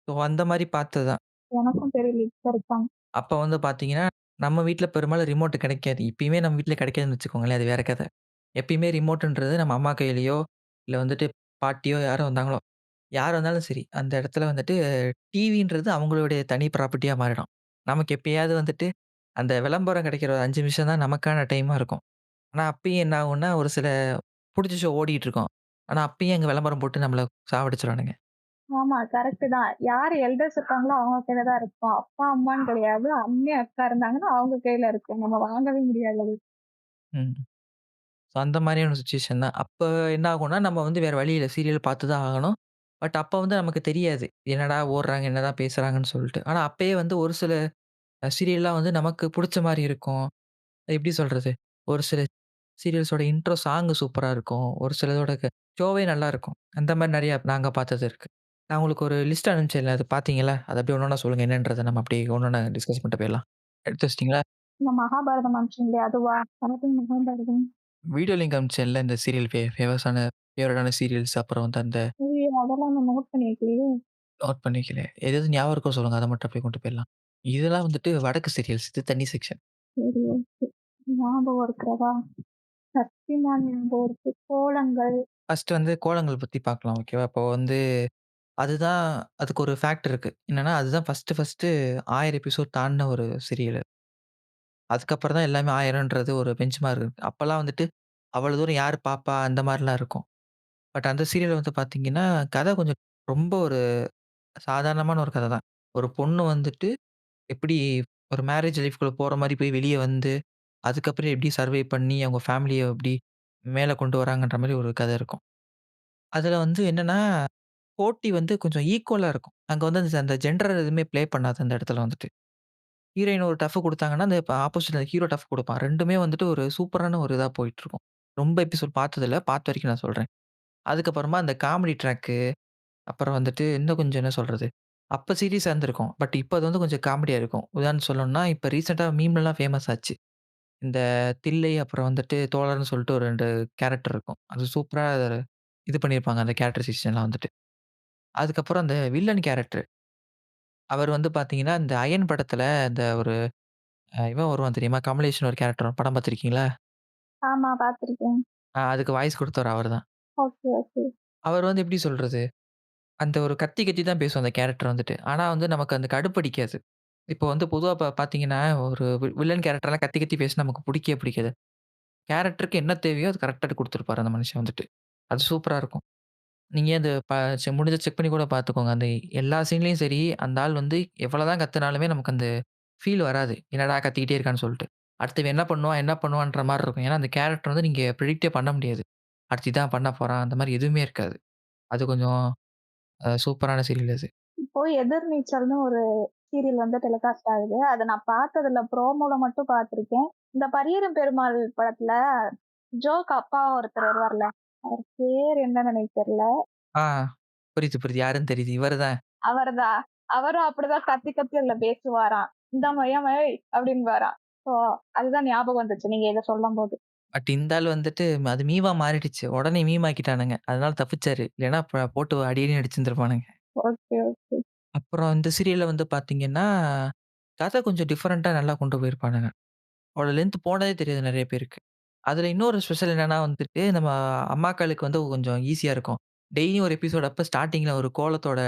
ஸோ அந்த மாரி பார்த்தது தான். எனக்கும் தெரியல இப்ப இருக்கான்னு. அப்ப வந்து பார்த்தீங்கன்னா, நம்ம வீட்ல பெரும்பாலும் ரிமோட் கிடைக்காது. இப்பயுமே நம்ம வீட்ல கிடைக்காதுன்னு வச்சுக்கோங்களேன். அது வேற கத. எப்பயுமே ரிமோட்ன்றது நம்ம அம்மா கையிலயோ, இல்ல வந்துட்டு பாட்டியோ யாரோ வந்தாங்களோ, யார் வந்தாலும் சரி, அந்த இடத்துல வந்துட்டு டிவின்றது அவங்களுடைய தனி ப்ராப்பர்ட்டியா மாறிடும். நமக்கு எப்பயாவது வந்துட்டு அந்த விளம்பரம் கிடைக்கிற ஒரு 5 நிமிஷம் தான் நமக்கான டைமா இருக்கும். ஆனா அப்பயும் என்ன ஆகும்னா, ஒரு சில புடிச்ச ஷோ ஓடிட்டு இருக்கும். ஆனா அப்பயும் அங்க விளம்பரம் போட்டு நம்மள சாவடிச்சுருவானுங்க. ஆமா கரெக்ட்டு தான். யார் எல்டர்ஸ் இருக்காங்களோ அவங்க கையில தான் இருக்கும். அப்பா, அம்மான்னு கிடையாது. அண்ணி, அக்கா இருந்தாங்கன்னா அவங்க கையில இருக்கும். நம்ம வாங்கவே முடியாது அது. ம். ஸோ அந்த மாரியான சிச்சுவேஷன் தான். அப்ப என்ன ஆகும்னா, நம்ம வந்து வேற வழி இல்ல. சீரியல் பார்த்து தான் ஆகணும். பட் அப்ப வந்து நமக்கு தெரியாது. என்னடா ஓடுறாங்க, என்னதான் பேசுறாங்கன்னு சொல்லிட்டு. ஆனா அப்பயே வந்து ஒரு சில சீரியல்லாம் வந்து நமக்கு புடிச்ச மாரி இருக்கும். எப்படி சொல்றது? ஒரு சில சீரியல்ஸோட இன்ட்ரோ சாங் சூப்பரா இருக்கும். ஒரு சிலதோட ஷோவே நல்லாருக்கும். அந்த மாரி நெறைய நாங்க பார்த்தது இருக்கு. நான் உங்களுக்கு ஒரு லிஸ்ட் அனுப்பிச்சேன்ல, அது பார்த்தீங்களா? அத அப்படியே ஒண்ணொண்ணா சொல்லுங்க என்னன்றத நம்ம அப்படியே ஒண்ணொண்ணா டிஸ்கஸ் பண்ணிட்டு போயிடலாம். எடுத்து வச்சுட்டீங்களா? இந்த மகாபாரதம் அனுப்பிச்சீங்களே அதுவா? எனக்கு மகாபாரதம். வீடியோ லிங்க் அனுப்பிச்சேன்ல இந்த சீரியல் ஃபேமஸான ஃபேவரட்டான சீரியல்ஸ் அப்புறம் வந்து அந்த ஐயய்யோ! அதெல்லாம் நான் நோட் பண்ணி வைக்கலையே! நோட் பண்ணிக்கல. எது எது ஞாபகம் இருக்கோ சொல்லுங்க. அத மட்டும் அப்படியே கொண்டு போயிடலாம். இதெல்லாம் வந்துட்டு வடக்கு சீரியல்ஸ். இது தனி செக்ஷன். சரி ஓகே. ஞாபகம் இருக்கிறதா? சக்திமான் ஞாபகம் இருக்கு. கோலங்கள். ஃபர்ஸ்ட்டு வந்து கோலங்கள் பத்தி பார்க்கலாம். ஓகேவா? இப்போ வந்து அதுதான் அதுக்கு ஒரு ஃபேக்ட் இருக்கு. என்னன்னா, அதுதான் ஃபர்ஸ்ட்டு 1000 எபிசோட் தாண்டுன ஒரு சீரியல். அதுக்கப்புறம் தான் எல்லாமே 1000ன்றது ஒரு பெஞ்ச் மார்க் இருக்கு. அப்பலாம் வந்துட்டு அவ்வளோ தூரம் யார் பாப்பா? அந்த மாரிலாம் இருக்கும். பட் அந்த சீரியல் வந்து பார்த்தீங்கன்னா, கதை கொஞ்சம் ரொம்ப ஒரு சாதாரணமான ஒரு கதை தான். ஒரு பொண்ணு வந்துட்டு எப்படி ஒரு மேரேஜ் லைஃப்குள்ள போற மாரி போய் வெளிய வந்து, அதுக்கப்புறம் எப்படி சர்வை பண்ணி அவங்க ஃபேமிலிய எப்படி மேல கொண்டு வராங்கன்ற மாரி ஒரு கதை இருக்கும். அதுல வந்து என்னன்னா, போட்டி வந்து கொஞ்சம் ஈக்குவலா இருக்கும். அங்க வந்து அந்த ஜெண்டர் எதுவுமே ப்ளே பண்ணாது அந்த இடத்துல வந்துட்டு. ஹீரோயின் ஒரு டஃப் குடுத்தாங்கன்னா, அந்த ஆப்போசிட்ல ஹீரோ டஃப் குடுப்பான். 2மே வந்துட்டு ஒரு சூப்பரான ஒரு இதா போயிட்டுருக்கும். ரொம்ப எபிசோட் பார்த்ததில்ல. பார்த்த வரைக்கும் நான் சொல்றேன். அதுக்கப்புறமா அந்த காமெடி ட்ராக்கு, அப்புறம் வந்துட்டு இன்னும் கொஞ்சம் என்ன சொல்றது? அப்ப சீரியஸா இருந்திருக்கும். பட் இப்ப அது வந்து கொஞ்சம் காமெடியா இருக்கும். உதாரணத்துக்கு சொல்லணும்னா, இப்ப ரீசென்ட்டா மீம்லலாம் ஃபேமஸ் ஆச்சு. இந்த தில்லை அப்புறம் வந்துட்டு தோழர்ன்னு சொல்லிட்டு ஒரு 2 கேரக்டர் இருக்கும். அது சூப்பரா இது பண்ணியிருப்பாங்க அந்த கேரக்டரைசேஷன்லாம் வந்துட்டு. அதுக்கப்புறம் அந்த வில்லன் கேரக்டர். அவர் வந்து பார்த்தீங்கன்னா, இந்த அயன் படத்துல இந்த ஒரு இவன் வருவான் தெரியுமா? கமலேஷன் ஒரு கேரக்டர் வரும். படம் பார்த்துருக்கீங்களா? ஆமா பார்த்துருக்கேன். அதுக்கு வாய்ஸ் குடுத்தவர் அவர் தான். Okay, okay. அவர் வந்து எப்படி சொல்றது? அந்த ஒரு கத்தி கத்தி தான் பேசும் அந்த கேரக்டர் வந்துட்டு. ஆனா வந்து நமக்கு அந்த கடுப்படிக்காது. இப்போ வந்து பொதுவா பார்த்தீங்கன்னா, ஒரு வில்லன் கேரக்டர்லாம் கத்தி கத்தி பேசினா நமக்கு புடிக்கவே புடிக்காது. கேரக்டருக்கு என்ன தேவையோ அது கரெக்ட்டா குடுத்துருப்பாரு அந்த மனுஷன் வந்துட்டு. அது சூப்பரா இருக்கும். நீங்க அந்த முடிஞ்சா செக் பண்ணி கூட பார்த்துக்கோங்க. அந்த எல்லா சீன்லயும் சரி, அந்த ஆள் வந்து எவ்வளோதான் கத்துனாலுமே நமக்கு அந்த ஃபீல் வராது. என்னடா கத்திக்கிட்டே இருக்கான்னு சொல்ட்டு. அடுத்து இவன் என்ன பண்ணுவான், என்ன பண்ணுவான்ற மாரி இருக்கும். ஏன்னா அந்த கேரக்டர் வந்து நீங்க பிரெடிக்ட்டே பண்ண முடியாது. அடுத்து இதான் பண்ண போறான். அந்த மாரி எதுவுமே இருக்காது. அது கொஞ்சம் சூப்பரான சீரியல் அது. இப்போ எதிர்நீச்சல்னு ஒரு சீரியல் வந்து டெலிகாஸ்ட் ஆகுது. அத நான் பார்த்ததில்ல. ப்ரோமோல மட்டும் பார்த்துருக்கேன். இந்த பரியேறும் பெருமாள் படத்துல ஜோக்கு அப்பா ஒருத்தர் வருவார்ல. அவர் பேர் என்னன்னு எனக்கு தெரியல. ஆ புரியுது, புரியுது. யாருன்னு தெரியுது. இவரு தான். அவர்தான். அவரும் அப்படிதான் கத்தி கத்தி அதுல பேசுவாராம். "இந்தாம்மா ஏம்மா ஏய்" அப்படின்னுவாராம். ஸோ அதுதான் ஞாபகம் வந்துச்சு நீங்க இத சொல்லும்போது. பட் இந்த ஆள் வந்துட்டு அது மீமா மாறிடுச்சு. உடனே மீம் ஆக்கிட்டானுங்க. அதனால தப்பிச்சாரு. இல்லன்னா போட்டு அடி அடின்னு அடிச்சிருந்திருப்பானுங்க. Okay, okay. அப்புறம் இந்த சீரியல்ல வந்து பார்த்தீங்கன்னா, கதை கொஞ்சம் டிஃபரெண்ட்டா நல்லா கொண்டு போயிருப்பானுங்க. அவ்வளோ லென்த் போனதே தெரியாது நெறைய பேருக்கு. அதில இன்னொரு ஸ்பெஷல் என்னன்னா வந்துட்டு, நம்ம அம்மாக்களுக்கு வந்து கொஞ்சம் ஈஸியா இருக்கும். டெய்லியும் ஒரு எபிசோட் அப்ப ஸ்டார்ட்டிங்ல ஒரு கோலத்தோட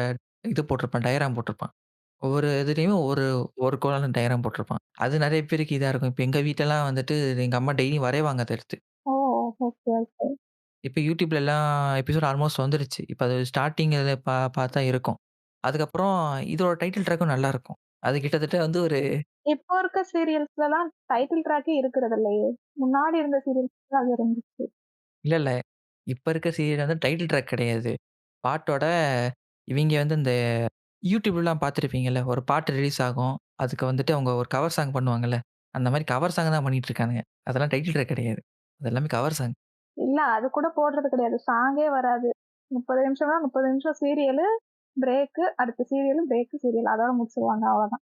இது போட்டிருப்பான். டயகிராம் போட்டிருப்பான். ஒவ்வொரு இதுலயும் ஒவ்வொரு ஒரு கோலம் டயகிராம் போட்டிருப்பான். அது நெறைய பேருக்கு இதா இருக்கும். இப்ப எங்க வீட்லலாம் வந்துட்டு எங்க அம்மா டெய்லியும் வரைவாங்க அத எடுத்து. ஓ! Okay, okay. இப்ப YouTubeல எல்லாம் எபிசோட் ஆல்மோஸ்ட் வந்துருச்சு. இப்ப அது ஸ்டார்ட்டிங்ல பார்த்தா இருக்கும். அதுக்கப்புறம் இதோட டைட்டில் ட்ராக்கும் நல்லாருக்கும். அது கிட்டத்தட்ட வந்து ஒரு இப்போ இருக்க சீரியல்ஸ்லலாம் டைட்டில் ட்ராக்கே இருக்கிறது இல்லையே! முன்னாடி இருந்த சீரியல்ஸ்ல அது இருந்துச்சு. இல்ல, இல்ல. இப்ப இருக்க சீரியல் வந்து டைட்டில் ட்ராக் கிடையாது. பாட்டோட இவிங்க வந்து இந்த YouTubeலாம் பார்த்துருப்பீங்கல்ல. ஒரு பாட்டு ரிலீஸ் ஆகும். அதுக்கு வந்துட்டு அவங்க ஒரு கவர் சாங் பண்ணுவாங்கல்ல. அந்த மாரி கவர் சாங் தான் பண்ணிட்டு இருக்கானுங்க. அதெல்லாம் டைட்டில் ட்ராக் கிடையாது. அது எல்லாமே கவர் சாங். இல்ல அது கூட போடுறது கிடையாது. சாங்கே வராது. 30 நிமிஷம்னா 30 நிமிஷம் சீரியலு, பிரேக்கு, அடுத்த சீரியலு, பிரேக்கு, சீரியல் அதோட முடிச்சுருவாங்க அவ்வளோதான்.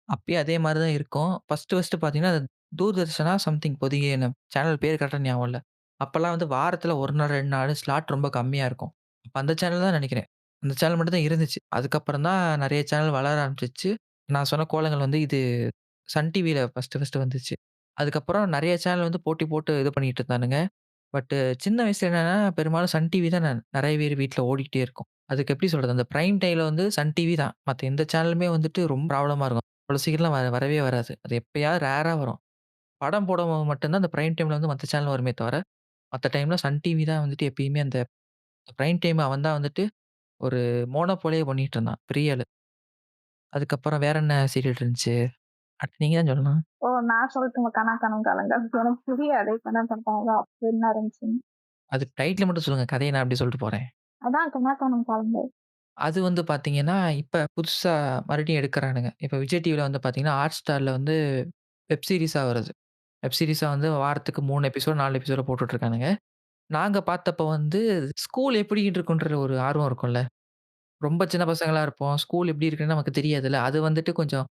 அப்பயும் அதே மாரி தான் இருக்கும். ஃபர்ஸ்ட்டு பார்த்தீங்கன்னா, அது தூர்தர்ஷனா சம்திங் இப்போதைக்கு எனக்கு சேனல் பேர் கரெக்ட்டா ஞாபகம் இல்ல. அப்பலாம் வந்து வாரத்துல 1 நாள், 2 நாள் ஸ்லாட் ரொம்ப கம்மியா இருக்கும். அப்ப அந்த சேனல் தான் நெனைக்கிறேன். அந்த சேனல் மட்டும் தான் இருந்துச்சு. அதுக்கப்புறம் தான் நெறைய சேனல் வளர ஆரம்பிச்சுச்சு. நான் சொன்ன கோலங்கள் வந்து இது சன் டிவில ஃபர்ஸ்ட்டு வந்துச்சு. அதுக்கப்புறம் நெறைய சேனல் வந்து போட்டி போட்டு இது பண்ணிட்டு இருந்தானுங்க. சின்ன வயசுல என்னன்னா, பெரும்பாலும் சன் டிவி தான் நெறைய பேர் வீட்ல ஓடிக்கிட்டே இருக்கும். அதுக்கு எப்படி சொல்றது? அந்த பிரைம் டைம்ல வந்து சன் டிவி தான். மத்த எந்த சேனலுமே வந்துட்டு ரொம்ப ப்ராப்ளமா இருக்கும். அவ்வளோ சீக்கிரம்லாம் வரவே வராது. அது எப்பயாவது ரேரா வரும். படம் போடும்போது மட்டும் தான் அந்த பிரைம் டைம்ல வந்து மத்த சேனல் வருமே தவிர, மத்த டைம்ல சன் டிவி தான் வந்துட்டு எப்பயுமே அந்த பிரைம் டைம் அவன் தான் வந்துட்டு ஒரு மோனோபோலியே பண்ணிட்டு இருந்தான். பெரிய ஆளு. அதுக்கப்புறம் வேற என்ன சீரியல் இருந்துச்சு? அடுத்து நீங்க தான் சொல்லணும். ஓ! நான் சொல்லட்டுமா கனா காணும் காலங்கள். எனக்கு புரியாதே கனா காணும் காலங்கள் அப்ப என்ன இருந்துச்சுன்னு. அதுக்கு டைட்டில் மட்டும் சொல்லுங்க. கதைய நான் அப்படியே சொல்லிட்டு போறேன். அதான் கனா காணும் காலங்கள். அது வந்து பார்த்தீங்கன்னா, இப்ப புதுசா மறுபடியும் எடுக்குறானுங்க. இப்ப விஜய் டிவில வந்து பார்த்தீங்கன்னா, Hotstarல வந்து வெப் சீரிஸா வருது. வெப் சீரிஸா வந்து வாரத்துக்கு 3 எபிசோட், 4 எபிசோட போட்டுட்டு இருக்கானுங்க. நாங்க பார்த்தப்ப வந்து ஸ்கூல் எப்படி இருக்குன்ற ஒரு ஆர்வம் இருக்கும்ல. ரொம்ப சின்ன பசங்களா இருப்போம். ஸ்கூல் எப்படி இருக்குன்னு நமக்கு தெரியாதுல்ல. அது வந்துட்டு கொஞ்சம்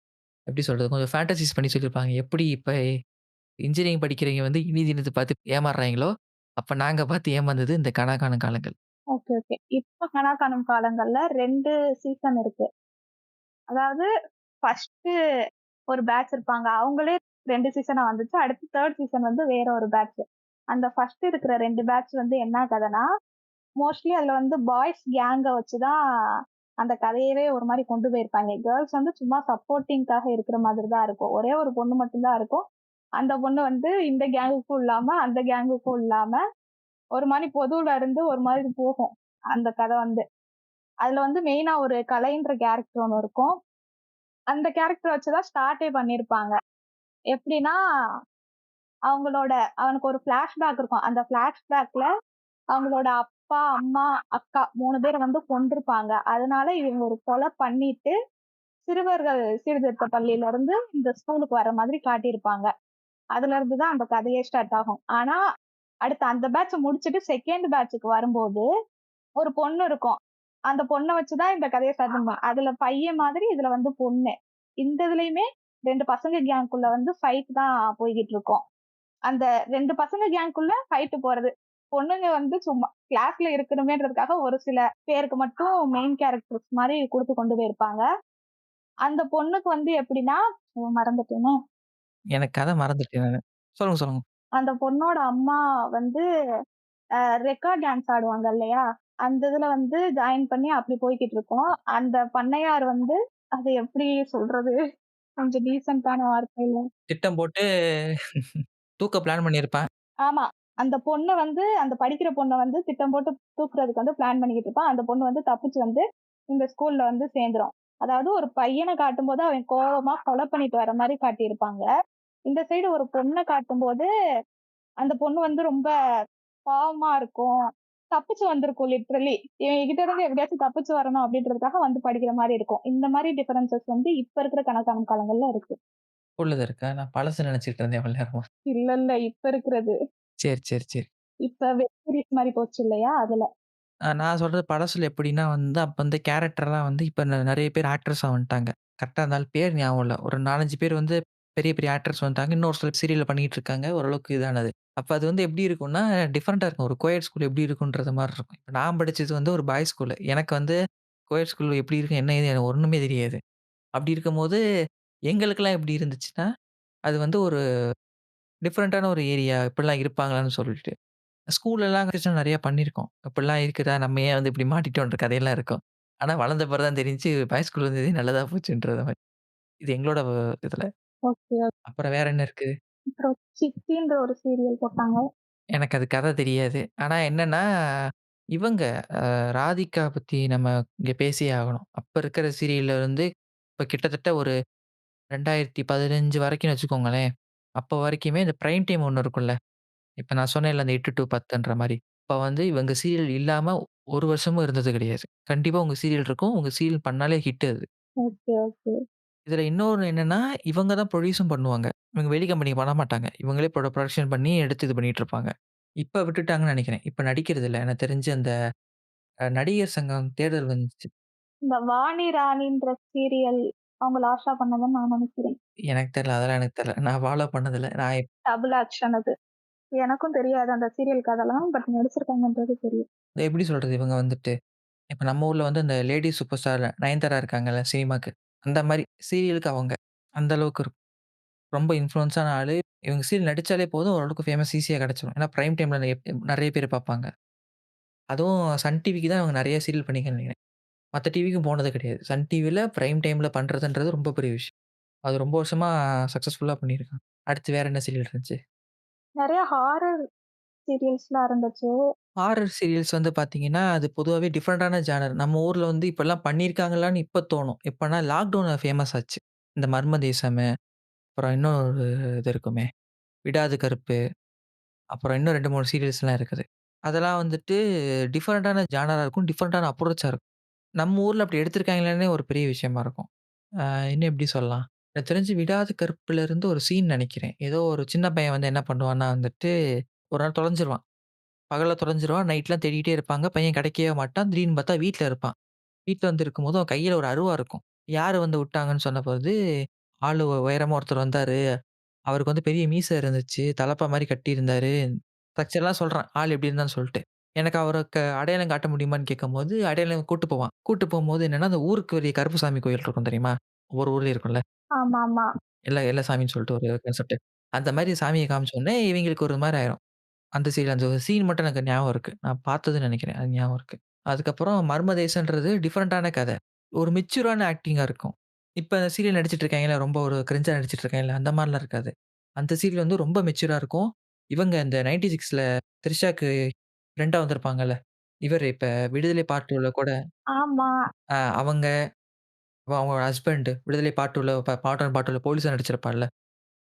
எப்படி சொல்றது? கொஞ்சம் ஃபேண்டசைஸ் பண்ணி சொல்லியிருப்பாங்க. எப்படி இப்ப இன்ஜினியரிங் படிக்கிறவைங்க வந்து இந்தி திணித்து பார்த்து ஏமாறுறாய்ங்களோ, அப்ப நாங்க பார்த்து ஏமாந்தது இந்த கனா காணும் காலங்கள். Okay, okay. இப்ப கனா காணும் காலங்கள்ல 2 சீசன் இருக்கு. அதாவது ஃபர்ஸ்ட்டு ஒரு பேட்ச் இருப்பாங்க. அவங்களே 2 சீசனா வந்துச்சு. அடுத்து 3 சீசன் வந்து வேற ஒரு பேட்ச். அந்த ஃபர்ஸ்ட் இருக்கிற 2 பேட்ச் வந்து என்ன கதைன்னா, மோஸ்ட்லி அதுல வந்து பாய்ஸ் கேங்க வச்சு தான் அந்த கதையவே ஒரு மாரி கொண்டு போயிருப்பாங்க. கேர்ள்ஸ் வந்து சும்மா சப்போர்ட்டிங்க்காக இருக்கிற மாதிரி தான் இருக்கும். ஒரே ஒரு பொண்ணு மட்டும் தான் இருக்கும். அந்த பொண்ணு வந்து இந்த கேங்குக்கும் இல்லாம, அந்த கேங்குக்கும் இல்லாம, ஒரு மாரி பொதுவுல இருந்து ஒரு மாதிரி போகும். அந்த கதை வந்து. அதுல வந்து மெயினா ஒரு கலைன்ற கேரக்டர் ஒண்ணு இருக்கும். அந்த கேரக்டர் வச்சு தான் ஸ்டார்ட்டே பண்ணியிருப்பாங்க. எப்படின்னா, அவங்களோட அவனுக்கு ஒரு ஃபிளாஷ்பேக் இருக்கும். அந்த ஃபிளாஷ்பேக்ல அவங்களோட அப்பா, அம்மா, அக்கா 3 பேர வந்து கொன்றுப்பாங்க. அதனால இவங்க ஒரு கொலை பண்ணிட்டு, சிறுவர்கள் சீர்திருத்த பள்ளியிலருந்து இந்த ஸ்கூலுக்கு வர மாதிரி காட்டியிருப்பாங்க. அதுலருந்து தான் அந்த கதையே ஸ்டார்ட் ஆகும். ஆனா, அடுத்து அந்த பேட்ச் முடிச்சுட்டு 2ண்ட் பேட்ச்க்கு வரும்போது, ஒரு பொண்ணு இருக்கும். அந்த பொண்ண வச்சு தான் இந்த கதைய ஸ்டார்ட் பண்ணுவாங்க. அதுல பையன் மாதிரி, இதுல வந்து பொண்ணு. இந்த இதுலயுமே 2 பசங்க கேங்குக்குள்ள வந்து ஃபைட் தான் போய்க்கிட்டு இருக்கும். அந்த 2 பசங்க கேங்குக்குள்ள ஃபைட் போறது. பொண்ணுங்க வந்து சும்மா கிளாஸ்ல இருக்கணுமேன்றதுக்காக ஒரு சில பேருக்கு மட்டும் மெயின் கேரக்டர்ஸ் மாரி குடுத்து கொண்டு போயிருப்பாங்க. அந்த பொண்ணுக்கு வந்து எப்படின்னா, மறந்துட்டேனே. எனக்கு கதை மறந்துட்டேன் நானு. சொல்லுங்க, சொல்லுங்க. அந்த பொண்ணோட அம்மா வந்து ரெக்கார்ட் டான்ஸ் ஆடுவாங்க இல்லையா? அந்த இதுல வந்து ஜாயின் பண்ணி அப்படி போய்க்கிட்டு இருக்கும். அந்த பண்ணையார் வந்து அத எப்படி சொல்றது? கொஞ்சம் டீசென்ட்டான வார்த்தையில. திட்டம் போட்டு தூக்க பிளான் பண்ணியிருப்பான். ஆமா. அந்த பொண்ண வந்து அந்த படிக்கிற பொண்ண வந்து திட்டம் போட்டு தூக்குறதுக்கு வந்து பிளான் பண்ணிக்கிட்டு இருப்பான். அந்த பொண்ணு வந்து தப்பிச்சு வந்து இந்த ஸ்கூல்ல வந்து சேர்ந்துரும். அதாவது ஒரு பையன காட்டும்போது அவன் கோவமா கொலை பண்ணிட்டு வர மாரி காட்டியிருப்பாங்க. இந்த சைடு ஒரு பொண்ண காட்டும்போது, அந்த பொண்ணு வந்து ரொம்ப பாவமா இருக்கும். தப்பிச்சு வந்திருக்கும் லிட்டரலி. இவன் கிட்ட இருந்து எப்படியாச்சும் தப்பிச்சு வரணும் அப்படின்றதுக்காக வந்து படிக்கிற மாரி இருக்கும். இந்த மாரி டிஃபரன்ஸஸ் வந்து இப்ப இருக்கிற கணக்கான காலங்கள்ல இருக்கு. உள்ளது இருக்கா? நான் பழசு நெனச்சுட்டு இருந்தேன் இவ்வளவு நேரமா. இல்ல, இல்ல. இப்ப இருக்கிறது. சரி, சரி, சரி. இப்ப வெப் சீரிஸ் மாரி போச்சு இல்லையா? அதுல. நான் சொல்றது பழசுல எப்படின்னா வந்து, அப்ப வந்து கேரக்டர்லாம் வந்து இப்ப நெறைய பேர் ஆக்டர்ஸா வந்துட்டாங்க. கரெக்ட்டா அந்த ஆள் பேர் ஞாபகம் இல்ல. ஒரு 4, 5 பேர் வந்து பெரிய, பெரிய ஆக்டர்ஸ் வந்துட்டாங்க. இன்னொரு சில சீரியல்ல பண்ணிட்டு இருக்காங்க. ஓரளவுக்கு இதானது. அப்ப அது வந்து எப்படி இருக்கும்னா, டிஃபரெண்ட்டா இருக்கும். ஒரு கோயட் ஸ்கூல் எப்படி இருக்கும்ன்றது மாரி இருக்கும். இப்ப நான் படிச்சது வந்து ஒரு பாய்ஸ் ஸ்கூலு. எனக்கு வந்து கோயட் ஸ்கூல் எப்படி இருக்கும்? என்ன ஏது? எனக்கு ஒண்ணுமே தெரியாது. அப்படி இருக்கும்போது, எங்களுக்கெல்லாம் எப்படி இருந்துச்சுன்னா, அது வந்து ஒரு டிஃபரெண்ட்டான ஒரு ஏரியா. இப்படிலாம் இருப்பாங்களான்னு சொல்லிட்டு. ஸ்கூல்லலாம் நெறைய பண்ணியிருக்கோம். இப்படிலாம் இருக்குதா? நம்ம ஏன் வந்து இப்படி மாட்டிட்டோன்ற கதையெல்லாம் இருக்கும். ஆனா வளர்ந்த பிறகு தான் தெரிஞ்சுச்சு, பாய்ஸ் ஸ்கூல் வந்ததே நல்லதா போச்சுன்றது மாரி. இது எங்களோட இதுல. ஓகே. அப்புறம் வேற என்ன இருக்கு? அப்புறம் சித்தின்ற ஒரு சீரியல் போட்டாங்க. எனக்கு அது கதை தெரியாது. ஆனா என்னன்னா, இவங்க ராதிகா பத்தி நம்ம இங்க பேசியே ஆகணும். அப்ப இருக்கிற சீரியல்ல வந்து இப்ப கிட்டத்தட்ட ஒரு 2015 வரைக்கும்னு வச்சுக்கோங்களேன். அப்ப வரைக்குமே இந்த பிரைம் டைம் ஒண்ணு இருக்கும்ல. இப்ப நான் சொன்னேன்ல அந்த 8 டூ 10ன்ற மாரி. அப்ப வந்து இவங்க சீரியல் இல்லாம 1 வருஷமும் இருந்தது கிடையாது. கண்டிப்பா உங்க சீரியல் இருக்கும். உங்க சீரியல் பண்ணாலே ஹிட் அது. Okay, okay. இதுல இன்னொன்னு என்னன்னா, இவங்க தான் ப்ரொடியூஸும் பண்ணுவாங்க. இவங்க வெளி கம்பெனிக்கு பண்ண மாட்டாங்க. இவங்களே புரொடக்ஷன் பண்ணி எடுத்து இது பண்ணிட்டு இருப்பாங்க. இப்ப விட்டுட்டாங்கன்னு நெனைக்கிறேன். இப்ப நடிக்கிறது இல்ல. எனக்கு தெரிஞ்சு அந்த நடிகர் சங்கம் தேர்தல் வந்துச்சு. இந்த வாணி ராணின்ற சீரியல் அவங்க லாஸ்ட்டா பண்ணதுன்னு நான் நினைக்கிறேன். எனக்கு தெரியல. அதெல்லாம் எனக்கு தெரியல. நான் ஃபாலோ பண்ணதில்ல. நான் டபுள் ஆக்ஷன் அது. எனக்கும் தெரியாது அந்த சீரியல் கதைலாம். பட் நடிச்சிருக்காங்கன்றது தெரியும். எப்படி சொல்றது? இவங்க வந்துட்டு இப்ப நம்ம ஊர்ல வந்து அந்த லேடி சூப்பர் ஸ்டார் நயன்தாரா இருக்காங்கல்ல சினிமாக்கு. அந்த மாரி சீரியலுக்கு அவங்க. அந்த அளவுக்கு இருக்கும். ரொம்ப இன்ஃப்ளூயன்ஸான ஆளு. இவங்க சீரியல் நடிச்சாலே போதும் ஓரளவுக்கு ஃபேமஸ் ஈஸியா கிடைச்சிரும். ஏன்னா பிரைம் டைம்ல நெறைய பேர் பார்ப்பாங்க. அதுவும் சன் டிவிக்கு தான் இவங்க நெறைய சீரியல் பண்ணியிருக்காங்கன்னு நெனைக்கிறேன். மத்த டிவிக்கும் போனது கிடையாது. சன் டிவில பிரைம் டைம்ல பண்றதுன்றது ரொம்ப பெரிய விஷயம். அது ரொம்ப வருஷமா சக்சஸ்ஃபுல்லா பண்ணியிருக்காங்க. அடுத்து வேற என்ன சீரியல் இருந்துச்சு? நெறைய ஹாரர் சீரியல்ஸ்லாம் இருந்துச்சு. ஹாரர் சீரியல்ஸ் வந்து பார்த்தீங்கன்னா, அது பொதுவாவே டிஃபரண்டான ஜானர். நம்ம ஊர்ல வந்து இப்படிலாம் பண்ணியிருக்காங்களான்னு இப்ப தோணும். எப்பன்னா லாக்டவுன்ல ஃபேமஸ் ஆச்சு. இந்த மர்ம தேசமு, அப்புறம் இன்னொரு இது இருக்குமே, விடாது கருப்பு, அப்புறம் இன்னும் 2, 3 சீரியல்ஸ்லாம் இருக்குது. அதெல்லாம் வந்துட்டு டிஃபரண்டான ஜானரா இருக்கும். டிஃபரண்டான அப்ரோச்சா இருக்கும். நம்ம ஊர்ல அப்படி எடுத்திருக்காங்களேன்னே ஒரு பெரிய விஷயமா இருக்கும். அ இன்னும் எப்படி சொல்லலாம்? எனக்கு தெரிஞ்சு விடாது கருப்புல இருந்து ஒரு சீன் நெனைக்கிறேன். ஏதோ ஒரு சின்ன பையன் வந்து என்ன பண்ணுவான்னா வந்துட்டு, ஒரு நாள் தொலைஞ்சிருவான். பகல்ல தொலைஞ்சிருவான். நைட்லாம் தேடிட்டே இருப்பாங்க. பையன் கிடைக்கவே மாட்டான். திடீர்னு பார்த்தா வீட்ல இருப்பான். வீட்ல வந்து இருக்கும்போது அவன் கையில ஒரு அருவா இருக்கும். யாரு வந்து விட்டாங்கன்னு சொன்னபோது, ஆளு உயரமா ஒருத்தர் வந்தாரு. அவருக்கு வந்து பெரிய மீசை இருந்துச்சு. தலப்பா மாரி கட்டியிருந்தாரு. ஸ்ட்ரக்சர்லாம் சொல்றான். ஆள் எப்படி இருந்தான்னு சொல்ட்டு. எனக்கு அவருக்கு அடையாளம் காட்ட முடியுமான்னு கேட்கும்போது, அடையாளம் கூட்டு போவான். கூட்டு போம்போது என்னன்னா, அந்த ஊருக்கு பெரிய கருப்புசாமி கோயில் இருக்கும் தெரியுமா? ஒவ்வொரு ஊர்லயும் இருக்கும்ல. ஆமாமா. எல்ல எல்ல சாமின்னு சொல்லிட்டு ஒரு கான்செப்ட். அந்த மாரி சாமிய காமிச்சோனே, இவங்களுக்கு ஒரு மாரி ஆயிரும். அந்த சீன் அந்த சீன் மட்டும் எனக்கு ஞாபகம் இருக்கு. நான் பார்த்ததுன்னு நெனைக்கிறேன். அது ஞாபகம் இருக்கு. அதுக்கப்புறம் மர்மதேசன்றது டிஃபரண்டான கத. ஒரு மெச்சூரான ஆக்டிங்கா இருக்கும். இப்ப சீரியல் நடிச்சிட்டு இருக்காங்கல்ல, ரொம்ப ஒரு கிரிஞ்சா நடிச்சிட்டு இருக்காங்கல்ல, அந்த மாரிலாம் இருக்காது. அந்த சீரியல் வந்து ரொம்ப மெச்சூரா இருக்கும். இவங்க இந்த 96ல த்ரிஷாக்கு ஃப்ரெண்டா வந்திருப்பாங்கல்ல. இவரு இப்ப விடுதலை பார்ட் 2ல கூட ஆமா. அவங்க, அவங்க ஹஸ்பண்ட் விடுதலை பார்ட் 2ல பார்ட் 1, பார்ட் 2ல போலீஸா நடிச்சிருப்பார்ல.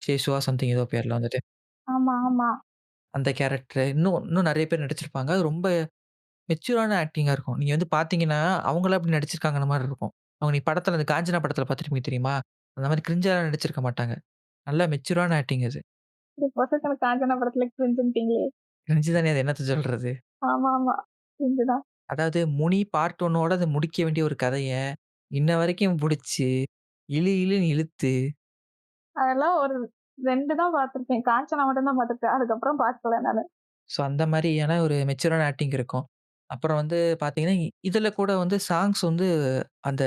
சேஷுவா சம்திங் ஏதோ பேர்ல வந்துட்டு. ஆமா, ஆமா. அந்த கேரக்டர் இன்னும் இன்னும் நெறைய பேர் நடிச்சிருப்பாங்க. அது ரொம்ப மெச்சூரான ஆக்டிங்கா இருக்கும். நீங்க வந்து பார்த்தீங்கன்னா, அவங்களா அப்படி நடிச்சிருக்காங்கன்ற மாரி இருக்கும். அவங்க நீ படத்துல அந்த காஞ்சனா படத்துல பார்த்திருப்பீங்க தெரியுமா? அந்த மாரி கிரிஞ்சாலாம் நடிச்சிருக்க மாட்டாங்க. நல்லா மெச்சூரான ஆக்டிங் அது. இது பொசசிவ் காஞ்சனா படத்துல கிரிஞ்சுன்ட்டீங்களே. கிரிஞ்சு தானே அது என்னத்த சொல்றது? ஆமாமா. கிரிஞ்சு தான். அதாவது முனி பார்ட் 1 அது முடிக்க வேண்டிய ஒரு கதைய, இன்ன வரைக்கும் புடிச்சு, இழுன்னு இழுத்து, அதெல்லாம் ஒரு 2 தான் பார்த்துருக்கேன். காஞ்சனா மட்டும் தான் பார்த்துருக்கேன். அதுக்கப்புறம் பார்க்கல நானு. ஸோ அந்த மாரியான ஒரு மெச்சூரான ஆக்டிங் இருக்கும். அப்புறம் வந்து பார்த்தீங்கன்னா, இதுல கூட வந்து சாங்ஸ் வந்து அந்த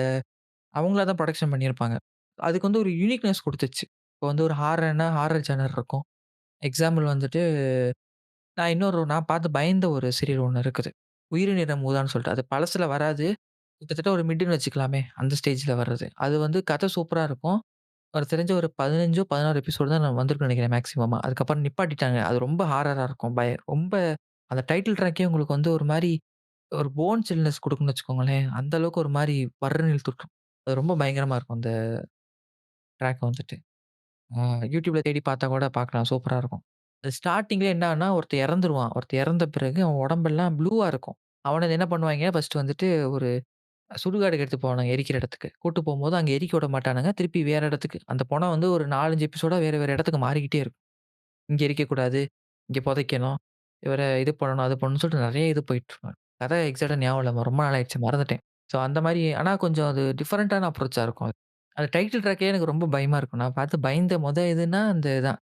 அவங்களா தான் புரொடக்ஷன் பண்ணியிருப்பாங்க. அதுக்கு வந்து ஒரு யூனிக்னெஸ் குடுத்துச்சு. இப்போ வந்து ஒரு ஹாரர்னா, ஹாரர் ஜானர் இருக்கும். எக்ஸாம்பிள் வந்துட்டு, நான் பார்த்து பயந்த ஒரு சீரியல் ஒண்ணு இருக்குது. "உயிர் நிறம் ஊதான்னு" சொல்லிட்டு. அது பழசுல வராது. கிட்டத்தட்ட ஒரு மிட்டுன்னு வச்சுக்கலாமே. அந்த ஸ்டேஜ்ல வர்றது. அது வந்து கதை சூப்பரா இருக்கும். எனக்கு தெரிஞ்சு ஒரு 15ஓ, 16 எபிசோடு தான் நான் வந்திருக்கும்னு நெனைக்கிறேன் மேக்ஸிமமா. அதுக்கப்புறம் நிப்பாட்டிட்டாங்க. அது ரொம்ப ஹாரரா இருக்கும். ரொம்ப அந்த டைட்டில் ட்ராக்கே உங்களுக்கு வந்து ஒரு மாரி ஒரு போன் சில்னஸ் குடுக்கும்னு வச்சுக்கோங்களேன். அந்த அளவுக்கு ஒரு மாரி பர்ருன்னு இழுத்துட்டுரும். அது ரொம்ப பயங்கரமா இருக்கும் அந்த ட்ராக் வந்துட்டு. ஆ YouTubeல தேடி பார்த்தா கூட பார்க்கலாம். சூப்பரா இருக்கும். ஸ்டார்ட்டிங்ல என்ன ஆகும்னா, ஒருத்தன் இறந்துருவான். ஒருத்தன் இறந்த பிறகு அவன் உடம்பெல்லாம் ப்ளூவா இருக்கும். அவன என்ன பண்ணுவாய்ங்க, ஃபர்ஸ்ட் வந்துட்டு ஒரு சுடுகாடுக்கு எடுத்துட்டு போவானுங்க எரிக்கிற இடத்துக்கு. கூட்டு போம்போது அங்க எரிக்க விட மாட்டானுங்க. திருப்பி வேற இடத்துக்கு. அந்த பொணம் வந்து ஒரு 4, 5 எபிசோடா வேற வேற இடத்துக்கு மாறிக்கிட்டே இருக்கும். இங்க எரிக்கக்கூடாது, இங்க புதைக்கணும், இவர இது பண்ணணும், அது பண்ணணும்னு சொல்லிட்டு நெறைய இது போயிட்டுருக்கும். கதை எக்ஸாக்ட்டா ஞாபகம் இல்ல. ரொம்ப நாள் ஆயிடுச்சு மறந்துட்டேன். ஸோ அந்த மாரி ஆனா கொஞ்சம் அது டிஃபரண்டான அப்ரோச்சா இருக்கும் அது. அந்த டைட்டில் ட்ராக்கே எனக்கு ரொம்ப பயமா இருக்கும். நான் பார்த்து பயந்த இதுன்னா அந்த இதான்.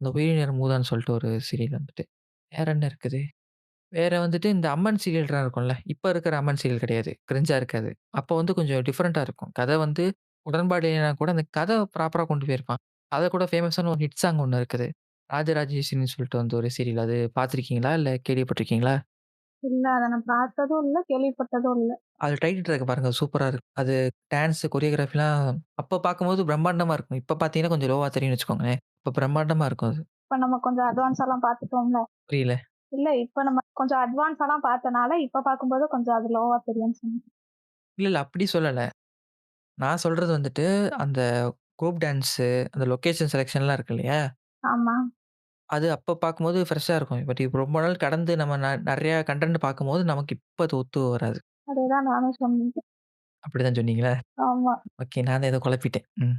இந்த "உயிர் நிறம் ஊதான்னு" சொல்லிட்டு ஒரு சீரியல் வந்துட்டு. வேற என்ன இருக்குது? வேற வந்துட்டு இந்த அம்மன் சீரியல்லாம் இருக்கும்ல. இப்ப இருக்கிற அம்மன் சீரியல் கிடையாது. கிரிஞ்சா இருக்காது. அப்போ வந்து கொஞ்சம் டிஃபரெண்ட்டா இருக்கும். கதை வந்து உடன்பாடு இல்லைனா கூட அந்த கதை ப்ராப்பரா கொண்டு போயிருப்பான். அத கூட ஃபேமஸான ஒரு ஹிட் சாங் ஒண்ணு இருக்குது. ராஜராஜேஸ்வரின்னு சொல்லிட்டு வந்து ஒரு சீரியல். அது பார்த்திருக்கீங்களா? இல்ல கேள்விப்பட்டுருக்கீங்களா? இல்ல அத நான் பார்த்ததும் இல்ல, கேள்விப்பட்டதும் இல்ல. அது டைட்டில் ட்ராக் பாருங்க சூப்பரா இருக்கு. அது டான்ஸ் கோரியோகிராஃபிலாம் அப்ப பார்க்கும்போது பிரம்மாண்டமா இருக்கும். இப்ப பார்த்தீங்கன்னா கொஞ்சம் லோவா தெரியும்னு வச்சுக்கோங்களேன். அப்ப பிரம்மாண்டமா இருக்கும் அது. இப்ப நம்ம கொஞ்சம் அட்வான்ஸாலாம் பார்த்துட்டோம்ல. புரியல. இல்ல இப்ப நம்ம கொஞ்சம் அட்வான்ஸாலாம் பார்த்தனால, இப்ப பார்க்கும்போது கொஞ்சம் அது லோவா தெரியும்னு சொன்னேன். இல்ல அப்படி சொல்லல. நான் சொல்றது வந்துட்டு அந்த குரூப் டான்ஸு, அந்த லொகேஷன் செலக்ஷன்லாம் இருக்கு இல்லையா? ஆமா. அது அப்ப பார்க்கும்போது ஃப்ரெஷ்ஷா இருக்கும். பட் இப்ப ரொம்ப நாள் கடந்து நம்ம நெறைய கன்டென்ட் பார்க்கும்போது, நமக்கு இப்ப அது ஒத்து வராது. அதேதான் நானும் சொன்னேன். அப்படிதான் சொன்னீங்களா? ஆமா. ஓகே. நான் தான் ஏதோ குழப்பிட்டேன். ம்.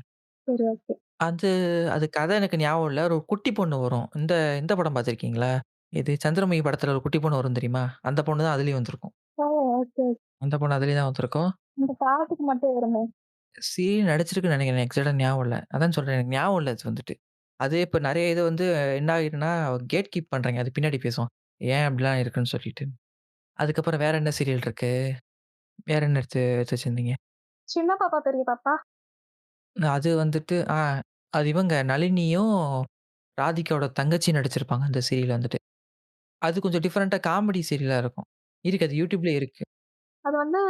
சரி, ஓகே. அது அது கதை எனக்கு ஞாபகம் இல்ல. ஒரு குட்டி பொண்ணு வரும். இந்த இந்த படம் பார்த்துருக்கீங்களா? இது சந்திரமுகி படத்துல ஒரு குட்டி பொண்ணு வரும் தெரியுமா? அந்த பொண்ணு தான் அதிலயும் வந்திருக்கும். ஓ! ஓகே. அந்த பொண்ணு அதிலயும் தான் வந்திருக்கும். இந்த பாட்டுக்கு மட்டும் வருமே. நடிச்சிருக்குன்னு நெனைக்கிறேன். எக்ஸாக்ட்டா ஞாபகம் இல்ல. அதான் சொல்றேன். எனக்கு ஞாபகம் இல்ல அது வந்துட்டு. அது இப்ப நெறைய இது வந்து என்ன ஆகிடும்னா, கேட் கீப் பண்றாய்ங்க. அது பின்னாடி பேசும். ஏன் அப்படிலாம் இருக்குன்னு சொல்லிட்டு. அதுக்கப்புறம் வேற என்ன சீரியல் இருக்கு? வேற என்ன எடுத்து எடுத்து வச்சிருந்தீங்க? சின்ன பாப்பா, பெரிய பாப்பா. அது வந்துட்டு அது இவங்க நளினியும், ராதிகாவோட தங்கச்சி நடிச்சிருப்பாங்க அந்த சீரியல் வந்துட்டு. அது கொஞ்சம் டிஃபரண்ட்டா காமெடி சீரியலா இருக்கும். இருக்கு அது YouTubeலயே இருக்கு. அது வந்து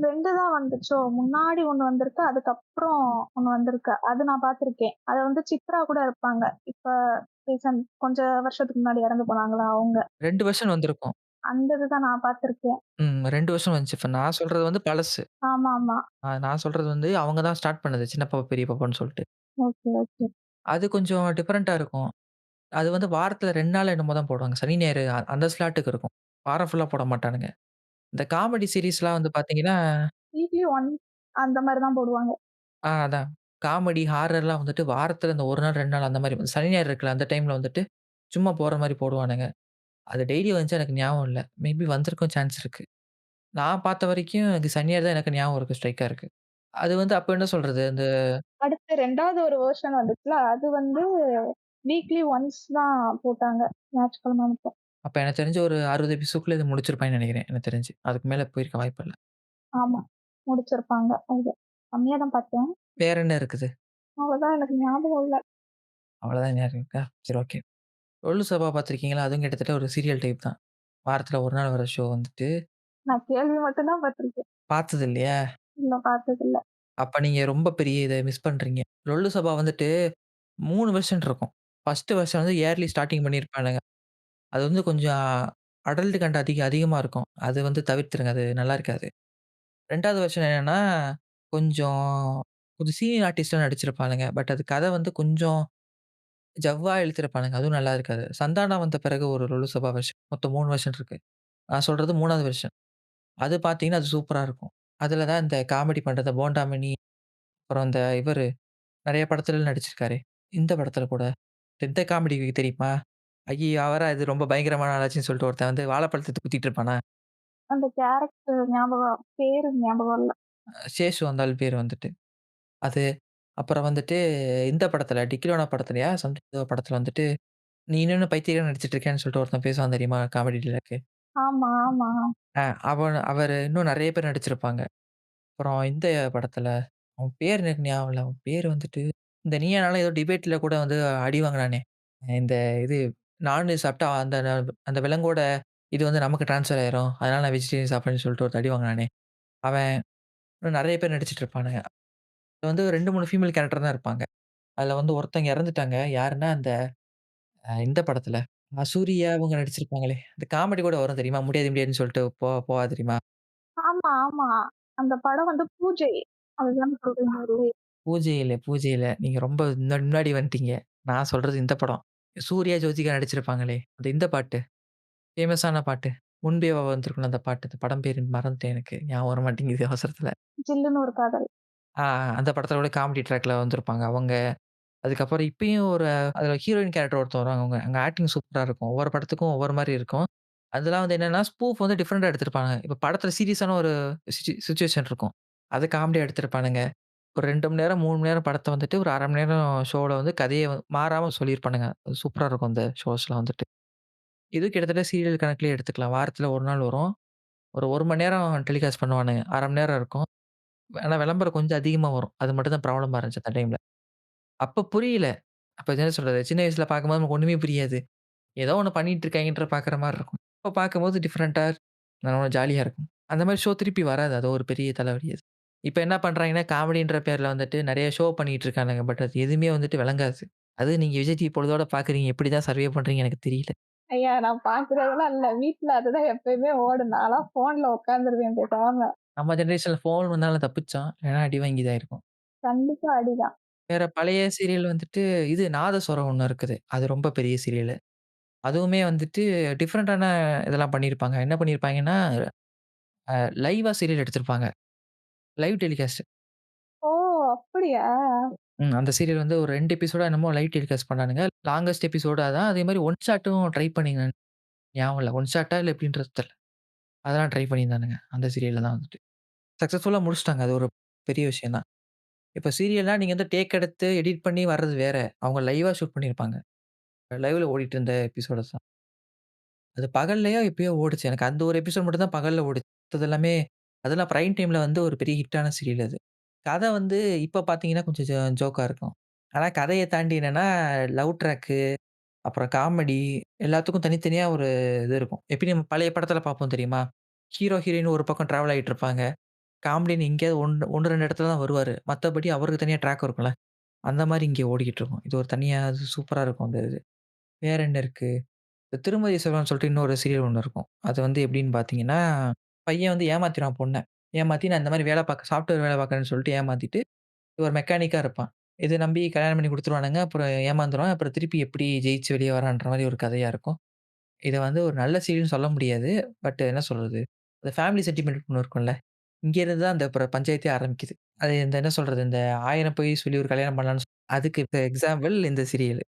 2 தான் வந்துச்சோ! முன்னாடி ஒண்ணு வந்திருக்கு. அதுக்கப்புறம் ஒண்ணு வந்திருக்கு. அது நான் பார்த்துருக்கேன். அது வந்து சித்ரா கூட இருப்பாங்க. இப்ப கொஞ்சம் வருஷத்துக்கு முன்னாடி இறந்து போனாங்கல்ல அவங்க. 2 வெர்ஷன் வந்திருக்கும். அந்த இதுதான் நான் பார்த்துருக்கேன். 2 வெர்ஷன் வந்துச்சு. இப்ப நான் சொல்றது வந்து பழசு. ஆமாமா. நான் சொல்றது வந்து அவங்க தான் ஸ்டார்ட் பண்ணது. சின்ன பாப்பா, பெரிய பாப்பான்னு சொல்ட்டு. Okay, okay. அது கொஞ்சம் டிஃபரெண்ட்டா இருக்கும். அது வந்து வாரத்துல 2 நாள் என்னமோ தான் போடுவாங்க. சனி, ஞாயிறு அந்த ஸ்லாட்டுக்கு இருக்கும். வாரம் ஃபுல்லா போட மாட்டானுங்க. இந்த காமெடி சீரிஸ்லாம் வந்து பார்த்தீங்கன்னா, வீக்லி ஒன்ஸ் அந்த மாரி தான் போடுவாங்க. அதான் காமெடி, ஹாரர்லாம் வந்துட்டு வாரத்துல இந்த 1 நாள், 2 நாள் அந்த மாரி சனி, ஞாயிறு இருக்குல்ல அந்த டைம்ல வந்துட்டு சும்மா போடுற மாரி போடுவானுங்க. அது டெய்லி வந்துச்சா எனக்கு ஞாபகம் இல்ல. மேபி வந்திருக்கும் சான்ஸ் இருக்கு. நான் பார்த்த வரைக்கும் எனக்கு சனி, ஞாயிறு தான் எனக்கு ஞாபகம் இருக்கு. ஸ்ட்ரைக்கா இருக்கு. அது வந்து அப்ப என்ன சொல்றது, இந்த அடுத்து 2வது ஒரு வெர்ஷன் வந்துச்சுல, அது வந்து வீக்லி ஒன்ஸ் தான் போட்டாங்க. ஞாயிற்றுக்கிழமை மட்டும். அப்ப எனக்கு தெரிஞ்சு ஒரு 60 எபிசோட்குள்ள இத முடிச்சிருப்பாய்ன்னு நெனைக்கிறேன். எனக்கு தெரிஞ்சு. அதுக்கு மேல போயிருக்க வாய்ப்பு இல்ல. ஆமா. முடிச்சிருப்பாங்க. அது கம்மியா தான் பார்த்தேன். வேற என்ன இருக்குது? அவ்வளோதான் எனக்கு ஞாபகம் இல்ல. அவ்வளோதான் ஞாபகம் இருக்கா? சரி ஓகே. லொல்லு சபா பார்த்துருக்கீங்களா? அதுவும் கிட்டத்தட்ட ஒரு சீரியல் டைப் தான். வாரத்துல 1 நாள் வர ஷோ வந்துட்டு நான் கேள்வி மட்டும் தான் பட்டுருக்கேன். பார்த்தது இல்லையா? இல்ல பார்த்ததில்ல. அப்ப நீங்க ரொம்ப பெரிய இத மிஸ் பண்றீங்க. லொல்லு சபா வந்துட்டு 3 வெர்ஷன் இருக்கும். ஃபர்ஸ்ட் வெர்ஷன் வந்து இயர்லி ஸ்டார்ட்டிங் பண்ணியிருப்பானுங்க. அது வந்து கொஞ்சம் அடல்ட் கன்டென்ட் அதிகமா இருக்கும். அது வந்து தவிர்த்துருங்க. அது நல்லா இருக்காது. 2வது வெர்ஷன் என்னன்னா, கொஞ்சம் கொஞ்சம் சீனியர் ஆர்டிஸ்ட்லாம் நடிச்சிருப்பானுங்க. பட் அது கதை வந்து கொஞ்சம் ஜவ்வா இழுத்துருப்பானுங்க. அதுவும் நல்லா இருக்காது. சந்தானம் வந்த பிறகு ஒரு லொல்லு சபா வெர்ஷன். மொத்தம் 3 வெர்ஷன் இருக்கு. நான் சொல்றது 3வது வெர்ஷன். அது பார்த்தீங்கன்னா, அது சூப்பரா இருக்கும். அதுல தான் இந்த காமெடி பண்றது போண்டாமணி, அப்புறம் இந்த இவரு நெறைய படத்துல நடிச்சிருக்காரே. இந்த படத்துல கூட. இந்த காமெடி தெரியுமா? ஐய்யய்யோ! அவரா இது ரொம்ப பயங்கரமான ஆளாச்சுன்னு சொல்லிட்டு ஒருத்தன் வந்து வாழைப்பழத்த குத்திட்டு இருப்பானா? அந்த கேரக்டர் ஞாபகம் பேரு ஞாபகம் இல்ல. சேஷு அந்த ஆள் பேரு வந்துட்டு. அது அப்புறம் வந்துட்டு இந்த படத்துல டிக்கிலோனா படத்துலயா சம்திங் ஏதோ படத்துல வந்துட்டு, "நீ இன்னும் பைத்தியக்காரனா நடிச்சிட்டு இருக்கேன்னு" சொல்லிட்டு ஒருத்தன் பேசுவான் தெரியுமா? Comedy dialogue. ஆமா, ஆமா. அவரு இன்னும் நெறைய பேர் நடிச்சிருப்பாங்க. அப்புறம் இந்த படத்துல, அவன் பேர் எனக்கு ஞாபகம் இல்ல. அவன் பேரு வந்துட்டு, இந்த நீயா நானா ஏதோ டிபேட்ல கூட வந்து அடி வாங்குனானே. இந்த இது நான்வெஜ் சாப்பிட்டா அந்த விலங்கோட இது வந்து நமக்கு ட்ரான்ஸ்ஃபர் ஆயிரும். அதனால நான் வெஜிடேரியன் சாப்பிடுறேன்னு சொல்லிட்டு ஒருத்தன் அடி வாங்குனானே. அவன் இன்னும் நெறைய பேர் நடிச்சிட்டு இருப்பானுங்க. அதுல வந்து 2, 3 ஃபீமேல் கேரக்டர் தான் இருப்பாங்க. அதுல வந்து ஒருத்தங்க இறந்துட்டாங்க. யாருன்னா, அந்த இந்த படத்துல சூர்யா இவங்க நடிச்சிருப்பாங்களே. இந்த காமெடி கூட வரும் தெரியுமா? முடியாது முடியாதுன்னு சொல்லிட்டு போவா தெரியுமா? ஆமா, ஆமா. அந்த படம் வந்து பூஜை. அதுதானே சொல்றீங்க? பூஜை இல்ல, பூஜை இல்ல. நீங்க ரொம்ப முன்னாடி வந்துட்டீங்க. நான் சொல்றது இந்த படம். சூர்யா, ஜோதிகா நடிச்சிருப்பாங்களே! அந்த இந்த பாட்டு. ஃபேமஸான பாட்டு. முன்பே வா வந்திருக்கும்ல அந்த பாட்டு. அந்த படம் பேரு மறந்துட்டேன் எனக்கு. ஞாபகம் வர மாட்டேங்குது அவசரத்துல. ஜில்லுன்னு ஒரு காதல். ஆ அந்த படத்துல கூட காமெடி ட்ராக்ல வந்திருப்பாங்க அவங்க. அதுக்கப்புறம் இப்பயும் ஒரு அதுல ஹீரோயின் கேரக்டர் ஒருத்தர் வருவாங்க. அவங்க அவங்க ஆக்டிங் சூப்பரா இருக்கும். ஒவ்வொரு படத்துக்கும் ஒவ்வொரு மாரி இருக்கும். அதெல்லாம் வந்து என்னன்னா, ஸ்பூஃப் வந்து டிஃபரெண்ட்டா எடுத்திருப்பாங்க. இப்ப படத்துல சீரியஸான ஒரு சிச்சுவேஷன் இருக்கும். அத காமெடியா எடுத்திருப்பானுங்க. ஒரு 2 மணி நேரம், 3 மணி நேரம் படத்த வந்துட்டு ஒரு 1/2 மணி நேரம் ஷோல வந்து கதைய மாறாம சொல்லியிருப்பானுங்க. அது சூப்பரா இருக்கும் அந்த ஷோஸ்லாம் வந்துட்டு. இது கிட்டத்தட்ட சீரியல் கணக்குலயே எடுத்துக்கலாம். வாரத்துல 1 நாள் வரும். ஒரு 1 மணி நேரம் டெலிகாஸ்ட் பண்ணுவானுங்க. 1/2 மணி நேரம் இருக்கும். ஆனா விளம்பரம் கொஞ்சம் அதிகமா வரும். அது மட்டும் தான் ப்ராப்ளமா இருந்துச்சு அந்த டைம்ல. அப்ப புரியல. அப்ப என்ன சொல்றது? சின்ன வயசுல பார்க்கும்போது நமக்கு ஒண்ணுமே புரியாது. ஏதோ ஒண்ணு பண்ணிட்டு இருக்காய்ங்கன்ற பார்க்குற மாரி இருக்கும். இப்ப பார்க்கும்போது டிஃபரெண்ட்டா நல்லா ஜாலியா இருக்கும். அந்த மாரி ஷோ திருப்பி வராது. அது ஒரு பெரிய தலைவலி அது. இப்ப என்ன பண்றாங்கன்னா, காமெடின்ற பேர்ல வந்துட்டு நெறைய ஷோ பண்ணிட்டு இருக்கானுங்க. பட் அது எதுவுமே வந்துட்டு விளங்காது. அதுவும் நீங்க விஜய் டிவி பொழுதோட பார்க்குறீங்க. எப்படி தான் சர்வே பண்றீங்கன்னு எனக்கு தெரியல. ஐயா! நான் பார்க்குறதெல்லாம் இல்ல. வீட்ல அதுதான் எப்பயுமே ஓடும். நான்லாம் ஃபோன்ல உட்காந்துருவேன் பேசாம. நம்ம ஜெனரேஷன்ல ஃபோன் வந்தாலும் தப்பிச்சோம். இல்லன்னா அடி வாங்கி தான் இருக்கோம். கண்டிப்பா அடிதான். வேற பழைய சீரியல் வந்துட்டு இது நாதஸ்வரம் ஒண்ணு இருக்குது. அது ரொம்ப பெரிய சீரியலு. அதுவுமே வந்துட்டு டிஃபரண்டான இதெல்லாம் பண்ணியிருப்பாங்க. என்ன பண்ணியிருப்பாங்கன்னா, லைவா சீரியல் எடுத்திருப்பாங்க. Live telecast. ஓ! அப்படியா? அந்த சீரியல் வந்து ஒரு 2 எபிசோடா என்னமோ லைவ் டெலிகாஸ்ட் பண்ணானுங்க. லாங்கஸ்ட் எபிசோடு அதான். அதே மாரி ஒன் ஷாட்டும் ட்ரை பண்ணியிருந்தானுங்க. ஞாபகம் இல்ல. ஒன் ஷாட்டா இல்ல எப்படின்றது தெரியல. அதெல்லாம் ட்ரை பண்ணியிருந்தானுங்க. அந்த சீரியல்ல தான் வந்துட்டு. சக்சஸ்ஃபுல்லா முடிச்சுட்டாங்க. அது ஒரு பெரிய விஷயம் தான். இப்ப சீரியல்னா நீங்க வந்து டேக் எடுத்து எடிட் பண்ணி வர்றது வேற. அவங்க லைவா ஷூட் பண்ணியிருப்பாங்க. லைவ்ல ஓடிட்டு இருந்த எபிசோடஸ் தான். அது பகல்லையோ எப்பயோ ஓடுச்சு. எனக்கு அந்த ஒரு எபிசோட் மட்டும் தான் பகல்ல ஓடுச்சு. மத்தது எல்லாமே அதெல்லாம் பிரைம் டைம்ல வந்து ஒரு பெரிய ஹிட்டான சீரியல் அது. கதை வந்து இப்ப பார்த்தீங்கன்னா கொஞ்சம் ஜோக்கா இருக்கும். ஆனா கதைய தாண்டி என்னன்னா, லவ் ட்ராக்கு, அப்புறம் காமெடி எல்லாத்துக்கும் தனித்தனியா ஒரு இது இருக்கும். எப்படி நம்ம பழைய படத்துல பார்ப்போம் தெரியுமா? ஹீரோ, ஹீரோயின் ஒரு பக்கம் டிராவல் ஆயிட்டு இருப்பாங்க. காமெடியன் எங்கேயாவது 1, 2 இடத்துல தான் வருவாரு. மத்தபடி அவருக்கு தனியா ட்ராக் இருக்கும்ல. அந்த மாரி இங்க ஓடிக்கிட்டு இருக்கும். இது ஒரு தனியா சூப்பரா இருக்கும் அந்த இது. வேற என்ன இருக்கு? இந்த திருமதி செல்வம்னு சொல்லிட்டு இன்னொரு சீரியல் ஒண்ணு இருக்கும். அது வந்து எப்படின்னு பார்த்தீங்கன்னா, பையன் வந்து ஏமாத்திருவான் பொண்ண. ஏமாத்தி நான் இந்த மாரி வேலை பார்க்க சாஃப்ட்வேர் வேலை பார்க்குறேன்னு சொல்லிட்டு ஏமாத்திட்டு, ஒரு மெக்கானிக்கா இருப்பான். இத நம்பி கல்யாணம் பண்ணி குடுத்துருவானுங்க. அப்புறம் ஏமாந்துருவான். அப்புறம் திருப்பி எப்படி ஜெயிச்சு வெளிய வரான்ற மாரி ஒரு கதையா இருக்கும். இத வந்து ஒரு நல்ல சீரியல்னு சொல்ல முடியாது. பட் என்ன சொல்றது? இந்த ஃபேமிலி சென்டிமென்ட் ஒண்ணு இருக்கும்ல. இங்க இருந்து தான் அந்த பஞ்சாயத்தே ஆரம்பிக்குது. அது இந்த என்ன சொல்றது? இந்த 1000 பொய் சொல்லி ஒரு கல்யாணம் பண்ணலான்னு அதுக்கு இப்ப எக்ஸாம்பிள் இந்த சீரியல்.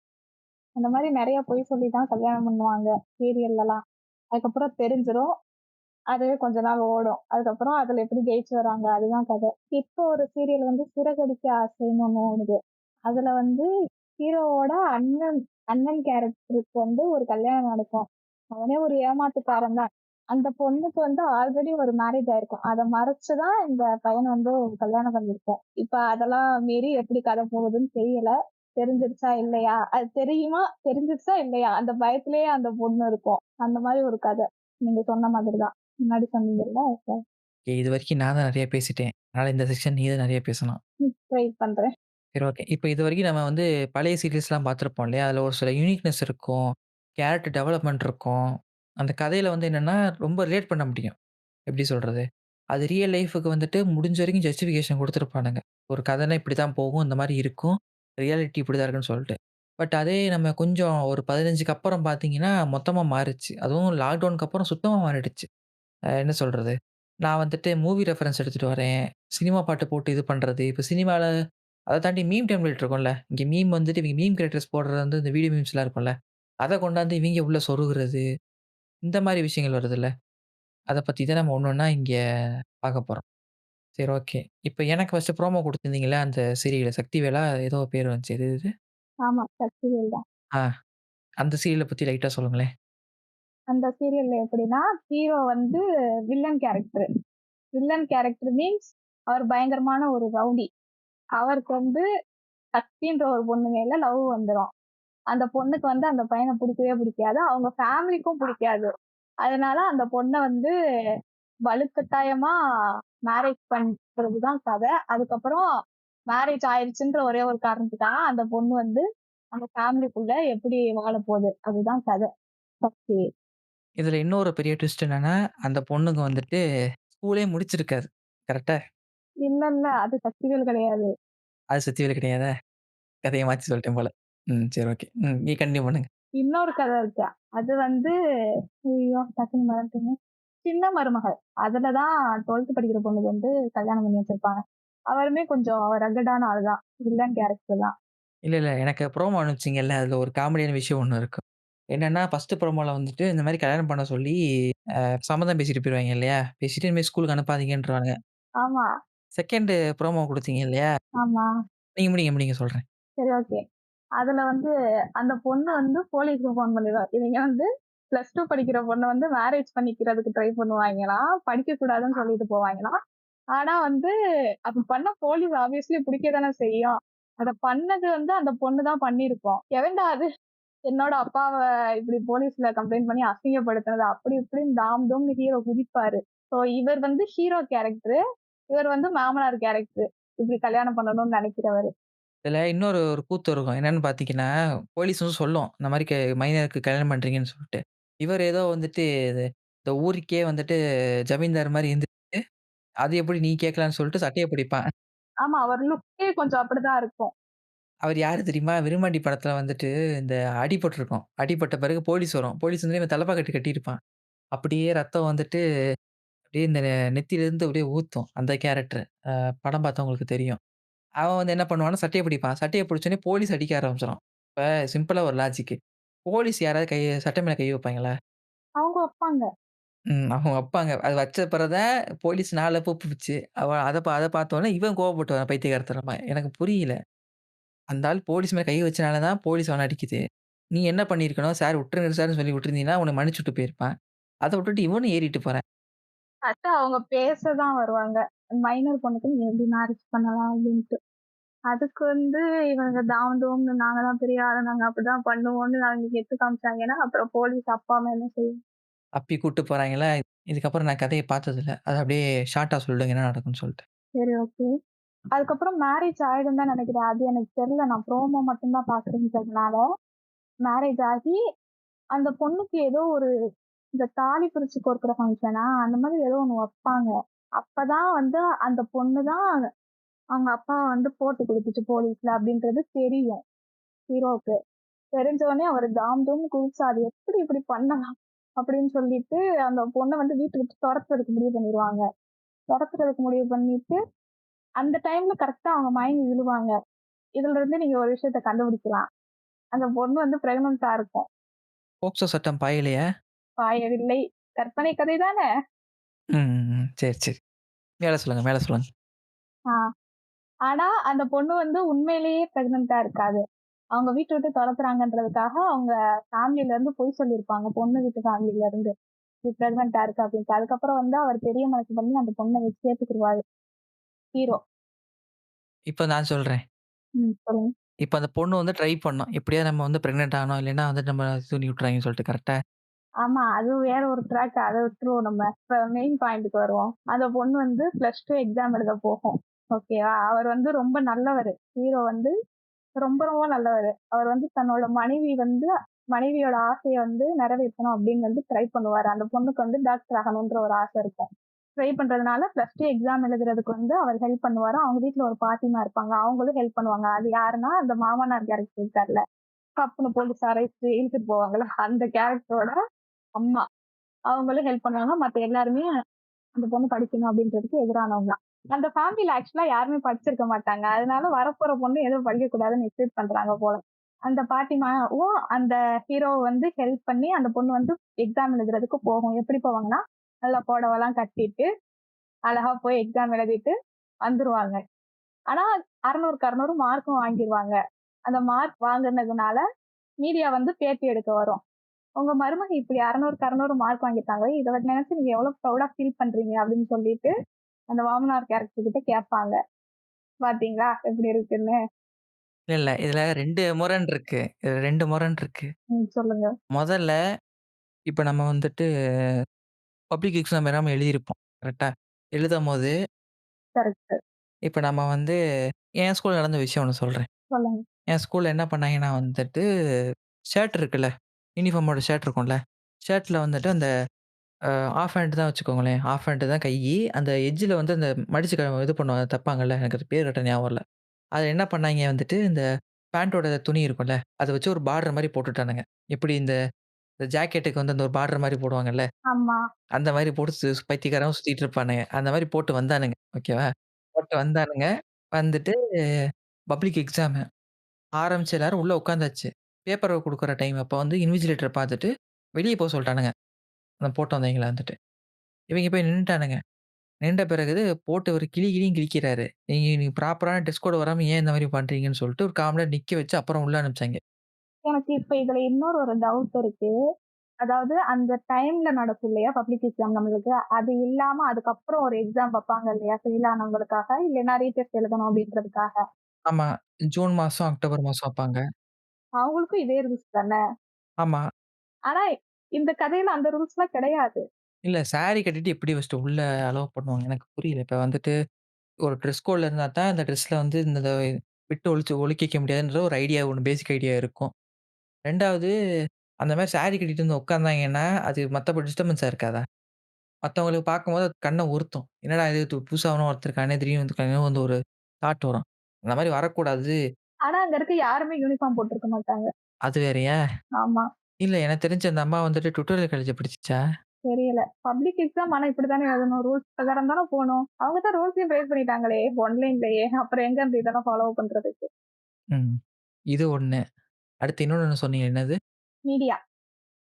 அந்த மாரி நெறைய பொய் சொல்லி தான் கல்யாணம் பண்ணுவாங்க, சீரியல்லலாம். அதுக்கப்புறம் தெரிஞ்சிரும். அதுவே கொஞ்ச நாள் ஓடும். அதுக்கப்புறம் அதுல எப்படி ஜெயிச்சு வராங்க, அதுதான் கதை. இப்போ ஒரு சீரியல் வந்து சிறகடிக்க ஆசைன்னு ஒண்ணு ஓடுது. அதுல வந்து ஹீரோவோட அண்ணன் அண்ணன் கேரக்டருக்கு வந்து ஒரு கல்யாணம் நடக்கும். அவனே ஒரு ஏமாத்துக்காரன் தான். அந்த பொண்ணுக்கு வந்து ஆல்ரெடி ஒரு மேரேஜ் ஆயிருக்கும். அத மறைச்சு தான் இந்த பையன் வந்து கல்யாணம் பண்ணியிருப்பான். இப்ப அதெல்லாம் மீறி எப்படி கதை போகுதுன்னு தெரியல. தெரிஞ்சிருச்சா இல்லையா? அது தெரியுமா? தெரிஞ்சிருச்சா இல்லையா? அந்த பயத்திலேயே அந்த பொண்ணு இருக்கும். அந்த மாரி ஒரு கதை. நீங்க சொன்ன மாதிரி தான். முன்னாடி சொன்னீங்கல்ல. இதுவரைக்கும் நான் தான் நெறைய பேசிட்டேன். அதனால இந்த செக்ஷன் நீ தான் நெறைய பேசணும். ட்ரை பண்றேன். சரி ஓகே. இப்ப இதுவரைக்கும் நம்ம வந்து பழைய சீரிஸ்லாம் பார்த்துருப்போம் இல்லையா? அதில ஒரு சில யூனிக்னெஸ் இருக்கும். கேரக்டர் டெவலப்மென்ட் இருக்கும். அந்த கதையில வந்து என்னன்னா, ரொம்ப ரிலேட் பண்ண முடியும். எப்படி சொல்றது? அது ரியல் லைஃப்‌க்கு வந்துட்டு முடிஞ்ச வரைக்கும் ஜஸ்டிஃபிகேஷன் குடுத்துருப்பானுங்க. ஒரு கதைனா இப்படித்தான் போகும். இந்த மாரி இருக்கும். ரியாலிட்டி இப்படிதான் இருக்குன்னு சொல்ட்டு. பட் அதே நம்ம கொஞ்சம் ஒரு 15க்கு அப்புறம் பார்த்தீங்கன்னா, மொத்தமா மாறிச்சு. அதுவும் லாக்டவுனுக்கு அப்புறம் சுத்தமா மாறிடுச்சு. என்ன சொல்றது? நான் வந்துட்டு மூவி ரெஃபரன்ஸ் எடுத்துட்டு வரேன். சினிமா பாட்டு போட்டு இது பண்றது. இப்ப சினிமால அத தாண்டி மீம் டெம்ப்ளேட் இருக்கும்ல. இங்க மீம் வந்துட்டு இவங்க மீம் கிரியேட்டர்ஸ் போடுறது வந்து இந்த வீடியோ மீம்ஸ்லாம் இருக்கும்ல. அத கொண்டாந்து இவிங்க உள்ள சொருகுறது. இந்த மாரி விஷயங்கள் வருதுல்ல. அத பத்தி தான் நம்ம ஒண்ணு ஒண்ணா இங்க பார்க்க போறோம். சரி ஓகே. இப்ப எனக்கு ஃபர்ஸ்ட்டு ப்ரோமோ குடுத்திருந்தீங்கல்ல அந்த சீரியல் சக்திவேலா ஏதோ பேர் வந்துச்சு. எது இது? ஆமா. சக்திவேல் தான். ஆ அந்த சீரியல பத்தி லைட்டா சொல்லுங்களேன். அந்த சீரியல்ல எப்படின்னா, ஹீரோ வந்து villain character. Villain character means அவர் பயங்கரமான ஒரு ரவுடி. அவருக்கு வந்து சக்தின்ற ஒரு பொண்ணு மேல லவ் வந்துரும். அந்த பொண்ணுக்கு வந்து அந்த பையன புடிக்கவே புடிக்காது. அவங்க ஃபேமிலிக்கும் புடிக்காது. அதனால அந்த பொண்ண வந்து வலுக்கட்டாயமா மேரேஜ் பண்றது தான் கதை. அதுக்கப்புறம் மேரேஜ் ஆயிருச்சுன்ற ஒரே ஒரு காரணத்துக்காக அந்த பொண்ணு வந்து அந்த ஃபேமிலிக்குள்ள எப்படி வாழப்போகுது. அதுதான் கதை. சக்தி. இதுல இன்னொரு பெரிய ட்விஸ்ட் என்னன்னா, அந்த பொண்ணுக்கு வந்துட்டு ஸ்கூலே முடிச்சிருக்காது. கரெக்ட்டா? இல்ல, இல்ல. அது சக்திவேல் கிடையாது. அது சக்திவேல் கிடையாதா? கதைய மாத்தி சொல்லிட்டேன் போல. சரி ஓகே. நீங்க கன்டின்யூ பண்ணுங்க. இன்னொரு கதை இருக்கு. அது வந்து ஐயய்யோ! டக்குன்னு மறந்துட்டேனே. சின்ன மருமகள். அதுல தான் 12த் படிக்கிற பொண்ணுக்கு வந்து கல்யாணம் பண்ணி வச்சிருப்பாங்க. அவருமே கொஞ்சம் ரக்கடான ஆள் தான். வில்லன் கேரக்டர் தான். இல்ல, இல்ல. எனக்கு ப்ரோமோ அனுப்பிச்சீங்கல்ல, அதுல ஒரு காமெடியான விஷயம் ஒண்ணு இருக்கு. என்னன்னா, ஃபர்ஸ்ட்டு ப்ரோமோல வந்துட்டு இந்த மாரி கல்யாணம் பண்ண சொல்லி சம்மதம் பேசிட்டு போயிருவாய்ங்க இல்லையா? பேசிட்டு இனிமே ஸ்கூலுக்கு அனுப்பாதீங்கன்ருவானுங்க. ஆமா, 2ண்டு ப்ரோமோ குடுத்தீங்க இல்லையா? ஆமா. நீங்க முடிங்க, முடிங்க சொல்றேன். சரி ஓகே. அதுல வந்து அந்த பொண்ணு வந்து போலீஸ்க்கு ஃபோன் பண்ணிருவா. இவங்க வந்து +2 படிக்கிற பொண்ண வந்து மேரேஜ் பண்ணிக்கிறதுக்கு ட்ரை பண்ணுவாய்ங்களாம். படிக்கக்கூடாதுன்னு சொல்லிட்டு போவாய்ங்களாம். ஆனா வந்து அப்ப பண்ண போலீஸ் ஆப்வியஸ்லி புடிக்க தானே செய்யும். அத பண்ணது வந்து அந்த பொண்ணு தான் பண்ணியிருக்கும். எவன்டா அது? என்னோட அப்பாவ இப்படி போலீஸ்ல கம்ப்ளைண்ட் பண்ணி அசிங்கப்படுத்துனது அப்படி இப்படின்னு டாம் டூம்னு ஹீரோ குதிப்பாரு. ஸோ இவர் வந்து ஹீரோ கேரக்டரு. இவர் வந்து மாமனார் கேரக்டரு. இப்படி கல்யாணம் பண்ணணும்னு நெனைக்கிறவரு. இதுல இன்னொரு ஒரு கூத்து இருக்கும். என்னன்னு பார்த்தீங்கன்னா, போலீஸ் வந்து சொல்லும். இந்த மாரி மைனருக்கு கல்யாணம் பண்றீங்கன்னு சொல்ட்டு. இவர் ஏதோ வந்துட்டு இது இந்த ஊருக்கே வந்துட்டு ஜமீன்தார் மாரி இருந்துட்டு, அது எப்படி நீ கேட்கலான்னு சொல்லிட்டு சட்டைய பிடிப்பான். ஆமா, அவர் லுக்கே கொஞ்சம் அப்படிதான் இருக்கும். அவர் யாரு தெரியுமா? விருமாண்டி படத்துல வந்துட்டு இந்த அடிபட்டுருக்கும். அடிபட்ட பிறகு போலீஸ் வரும். போலீஸ் வந்து இவன் தலப்பா கட்டு கட்டியிருப்பான். அப்படியே ரத்தம் வந்துட்டு அப்படியே இந்த நெத்தியிலருந்து அப்படியே ஊத்தும். அந்த கேரக்டர். படம் பார்த்தவங்களுக்கு தெரியும். அவன் வந்து என்ன பண்ணுவான்னா, சட்டைய பிடிப்பான். சட்டைய பிடிச்சோனே போலீஸ் அடிக்க ஆரம்பிச்சுரும். இப்ப சிம்பிளா ஒரு லாஜிக்கு. போலீஸ் யாராவது சட்டை மேல கை வைப்பாங்களா? அவங்க வப்பாங்க. அவங்க வப்பாங்க. அது வச்ச பிறகு தான் போலீஸ் 4 கூப்பிடுச்சு. அத பார்த்தோனே இவன் கோவப்பட்டு வரான் பைத்தியக்காரத்தனமா. எனக்கு புரியல. அந்த ஆள் போலீஸ் மேல கை வச்சனால தான் போலீஸ் அவன அடிக்குது. நீ என்ன பண்ணியிருக்கணும்? சார் விட்டுருங்க சார்ன்னு சொல்லி விட்டுருந்தீங்கன்னா, உன்ன மன்னிச்சுட்டு போயிருப்பான். அத விட்டுட்டு இவனும் ஏறிட்டு போறான். கரெக்ட்டா அவங்க பேச தான் வருவாங்க. மைனர் பொண்ணுக்கு நீ எப்படி மேரேஜ் பண்ணலாம் அப்படின்ட்டு. அதுக்கு வந்து இவங்க டாம் டூம்னு நாங்க தான் பெரிய ஆளு, நாங்க அப்படிதான் பண்ணுவோம்னு அவங்க கெத்து காமிச்சாங்கன்னா, அப்புறம் போலீஸ் அப்பா, அம்மா என்ன செய்யும்? அப்பி கூட்டு போறாங்களா, இதுக்கப்புறம் நான் கதைய பார்த்ததில்ல. அத அப்படியே ஷார்ட்டா சொல்லுங்க என்ன நடக்கும்னு சொல்ட்டு. சரி, ஓகே. அதுக்கப்புறம் மேரேஜ் ஆயிடும் தான் நெனைக்கிறேன். அது எனக்கு தெரியல. நான் ப்ரோமோ மட்டும் தான் பார்க்குறேன்றதுனால, மேரேஜ் ஆகி அந்த பொண்ணுக்கு ஏதோ ஒரு இந்த தாலி பிரிச்சு கோர்க்கிற ஃபங்ஷனா, அந்த மாதிரி ஏதோ ஒண்ணு வப்பாங்க. அப்பதான் வந்து அந்த பொண்ணு தான் அவங்க அப்பாவ வந்து போட்டு குடுத்துச்சு போலீஸ்ல அப்படின்றது தெரியும் ஹீரோவுக்கு. தெரிஞ்ச உடனே அவரு டாம் டூம்னு குதிச்சு, அது எப்படி இப்படி பண்ணலாம்? அப்படின்னு சொல்லிட்டு அந்த பொண்ண வந்து வீட்ட விட்டு தொரத்துறதுக்கு முடிவு பண்ணிருவாங்க. தொரத்துறதுக்கு முடிவு பண்ணிட்டு, அந்த டைம்ல கரெக்ட்டா அவங்க மயங்கி விழுவாங்க. இதுல இருந்து நீங்க ஒரு விஷயத்த கண்டுபிடிக்கலாம். அந்த பொண்ணு வந்து பிரெக்னன்ட்டா இருக்கும். போக்சோ சட்டம் பாயலையா? பாயவில்லை. கற்பனை கதை தானே! ம், ம், ம். சரி, சரி. மேல சொல்லுங்க, மேல சொல்லுங்க. ஆ. ஆனா, அந்த பொண்ணு வந்து உண்மையிலேயே பிரெக்னன்ட்டா இருக்காது. அவங்க வீட்ட விட்டு தொரத்துறாங்கன்றதுக்காக, அவங்க ஃபேமிலில இருந்து பொய் சொல்லியிருப்பாங்க. பொண்ணு வீட்டு ஃபேமிலில இருந்து. "நீ பிரெக்னன்ட்டா இருக்க" அப்படின்ட்டு. அதுக்கப்புறம் வந்து அவர் பெரிய மனசு பண்ணி அந்த பொண்ண வச்சு சேர்த்துக்கிருவாரு, ஹீரோ. இப்ப நான் சொல்றேன். ம். சொல்லுங்க. இப்ப அந்த பொண்ணு வந்து ட்ரை பண்ணும். எப்படியாவது நம்ம வந்து பிரெக்னன்ட் ஆகணும். இல்லைன்னா வந்து நம்ம இது பண்ணி விட்டுறாங்கன்னு சொல்லிட்டு கரெக்ட்டா? ஆமா. அது வேற ஒரு ட்ராக். அத விட்டுருவோம் நம்ம. இப்ப மெயின் பாயிண்ட்க்கு வருவோம். அந்த பொண்ணு வந்து +2 எக்ஸாம் எழுத போகும். ஓகேவா? அவர் வந்து ரொம்ப நல்லவரு. ஹீரோ வந்து ரொம்ப ரொம்ப நல்லவரு. அவர் வந்து தன்னோட மனைவியோட ஆசைய வந்து நிறைவேத்தணும் அப்படின்னு வந்து ட்ரை பண்ணுவாரு. அந்த பொண்ணுக்கு வந்து டாக்டர் ஆகணுன்ற ஒரு ஆசை இருக்கும். ட்ரை பண்றதுனால +2 எக்ஸாம் எழுதுறதுக்கு வந்து அவர் ஹெல்ப் பண்ணுவாரு. அவங்க வீட்ல ஒரு பாட்டிமா இருப்பாங்க. அவங்களும் ஹெல்ப் பண்ணுவாங்க. அது யாருன்னா, அந்த மாமனார் கேரக்டர் இருக்கார்ல. கப்புனு போலீஸ் அரெஸ்ட் இழுத்துட்டு போவாங்கல்ல, அந்த கேரக்டரோட அம்மா. அவங்களும் ஹெல்ப் பண்ணுவாங்க. மத்த எல்லாருமே அந்த பொண்ணு படிக்கணும் அப்படின்றதுக்கு எதிரானவங்க தான். அந்த ஃபேமிலில ஆக்சுவலா யாருமே படிச்சிருக்க மாட்டாங்க. அதனால வரப்போற பொண்ணு எதுவும் படிக்கக்கூடாதுன்னு எக்ஸ்பெக்ட் பண்றாங்க போல. அந்த பாட்டிமாவும் அந்த ஹீரோவ வந்து ஹெல்ப் பண்ணி அந்த பொண்ணு வந்து எக்ஸாம் எழுதுறதுக்கு போகும். எப்படி போவாங்கன்னா, நல்லா புடவலாம் கட்டிட்டு, அழகா போய் எக்ஸாம் எழுதிட்டு வந்துருவாங்க. ஆனா 600க்கு 600 மார்க்கும் வாங்கிருவாங்க. அந்த மார்க் வாங்குனதுனால மீடியா வந்து பேட்டி எடுக்க வரும். உங்க மருமக இப்படி 600க்கு 600 மார்க் வாங்கியிருக்காங்களே, இத நினைச்சு நீங்க எவ்வளவு ப்ரவுடா ஃபீல் பண்றீங்க? அப்படின்னு சொல்லிட்டு அந்த மாமனார் கேரக்டர் கிட்ட கேட்பாங்க. பார்த்தீங்களா எப்படி இருக்குன்னு? இல்ல, இல்ல. இதுல 2 முரண் இருக்கு. இதுல 2 முரண் இருக்கு. ம். சொல்லுங்க. மொதல்ல இப்ப நம்ம வந்துட்டு பப்ளிக் எக்ஸாம் எல்லாமே எழுதியிருப்போம். கரெக்ட்டா? எழுதம்போது, கரெக்ட். இப்ப நம்ம வந்து என் ஸ்கூல்ல நடந்த விஷயம் ஒண்ணு சொல்றேன். சொல்லுங்க. என் ஸ்கூல்ல என்ன பண்ணாங்கன்னா வந்துட்டு, ஷர்ட் இருக்குல்ல, யூனிஃபார்மோட ஷர்ட் இருக்கும்ல, ஷர்ட்ல வந்துட்டு அந்த ஹாஃப் ஹேண்ட் தான் வச்சுக்கோங்களேன். ஹாஃப் ஹேண்ட் தான் கையி. அந்த எட்ஜ்ல வந்து அந்த மடிச்சு இது பண்ணுவாங்க, தைப்பாங்கல்ல. எனக்கு அது பேர் கரெக்ட்டா ஞாபகம் இல்ல. அதுல என்ன பண்ணாய்ங்க வந்துட்டு, இந்த பேண்டோட துணி இருக்கும்ல, அத வச்சு ஒரு பார்டர் மாரி போட்டுட்டானுங்க. எப்படி இந்த இந்த ஜாக்கெட்டுக்கு வந்து அந்த ஒரு பார்டர் மாரி போடுவாங்கல்ல, ஆமா. அந்த மாரி போட்டு பைத்தியக்காரமா சுத்திட்டு இருப்பானுங்க. அந்த மாரி போட்டு வந்தானுங்க. ஓகேவா? போட்டு வந்தானுங்க. வந்துட்டு பப்ளிக் எக்ஸாமு. ஆரம்பிச்சு எல்லாரும் உள்ள உட்காந்தாச்சு. பேப்பர் குடுக்குற டைம் அப்ப வந்து இன்விஜிலேட்டர பார்த்துட்டு, வெளிய போ சொல்ட்டானுங்க. அந்த போட்டு வந்தவைங்கள வந்துட்டு. இவைங்க போய் நின்னுட்டானுங்க. நின்ற பிறகு போட்டு ஒரு கிழின்னு கிழிக்கிறாரு. நீங்க ப்ராப்பரான ட்ரெஸ் கோட் வராம ஏன் இந்த மாரி பண்றீங்கன்னு சொல்லிட்டு ஒரு 1/4 மணி நேரம் நிக்க வச்சு அப்புறம் உள்ள அனுப்பிச்சாய்ங்க. எனக்கு இப்ப இதுல இன்னொரு ஒரு டவுட் இருக்கு. அதாவது அந்த டைம்ல நடக்கும் இல்லையா பப்ளிக் எக்ஸாம் நம்மளுக்கு. அது இல்லாம அதுக்கப்புறம் ஒரு எக்ஸாம் வப்பாங்க இல்லையா? ஃபெயில் ஆனவங்களுக்காக, இல்லைன்னா ரீடெஸ்ட் எழுதணும் அப்படின்றதுக்காக. ஆமா. ஜூன் மாசம், அக்டோபர் மாசம் வப்பாங்க. அவங்களுக்கும் இதே ரூல்ஸ் தானே? ஆமா. ஆனா இந்த கதையில அந்த ரூல்ஸ்லாம் கிடையாது. இல்ல சாரி கட்டிட்டு எப்படி ஃபர்ஸ்ட்டு உள்ள அலோவ் பண்ணுவாங்க? எனக்கு புரியல. இப்ப வந்துட்டு ஒரு ட்ரெஸ் கோட்ல இருந்தா தான் அந்த ட்ரெஸ்ல வந்து இந்த விட்டு ஒழிக்க வைக்க முடியாதுன்ற ஒரு ஐடியா ஒண்ணு பேசிக் ஐடியா இருக்கும். 2வது அந்த மாரி சாரி கட்டிட்டு வந்து உட்கார்ந்தாங்கன்னா, அது மத்தபடி டிஸ்டர்பன்ஸா இருக்காதா? மத்தவங்களுக்கு பார்க்கும்போது அது கண்ண உறுத்தும். என்னடா இது புதுசா ஒருத்தன் இருக்கானே திடீர்னு வந்து வந்து ஒரு தாட் வரும். அந்த மாரி வரக்கூடாது. ஆனா அங்க இருக்க யாருமே யூனிஃபார்ம் போட்டிருக்க மாட்டாங்க. அது வேறையா? ஆமா. இல்ல எனக்கு தெரிஞ்சு அந்த அம்மா வந்துட்டு டுட்டோரியல் காலேஜ் படிச்சுச்சா? தெரியல. பப்ளிக் எக்ஸாம் ஆனா இப்படித்தானே எழுதணும். ரூல்ஸ் பிரகாரம் தானே போணும். அவங்க தான் ரூல்ஸையும் பிரேக் பண்ணிட்டாங்களே! ஒன்லைன்லயே. அப்புறம் எங்க இருந்து இதெல்லாம் ஃபாலோ பண்றதுக்கு? ம். இது ஒண்ணு. அடுத்து இன்னொன்னு சொன்னீங்க என்னது? மீடியா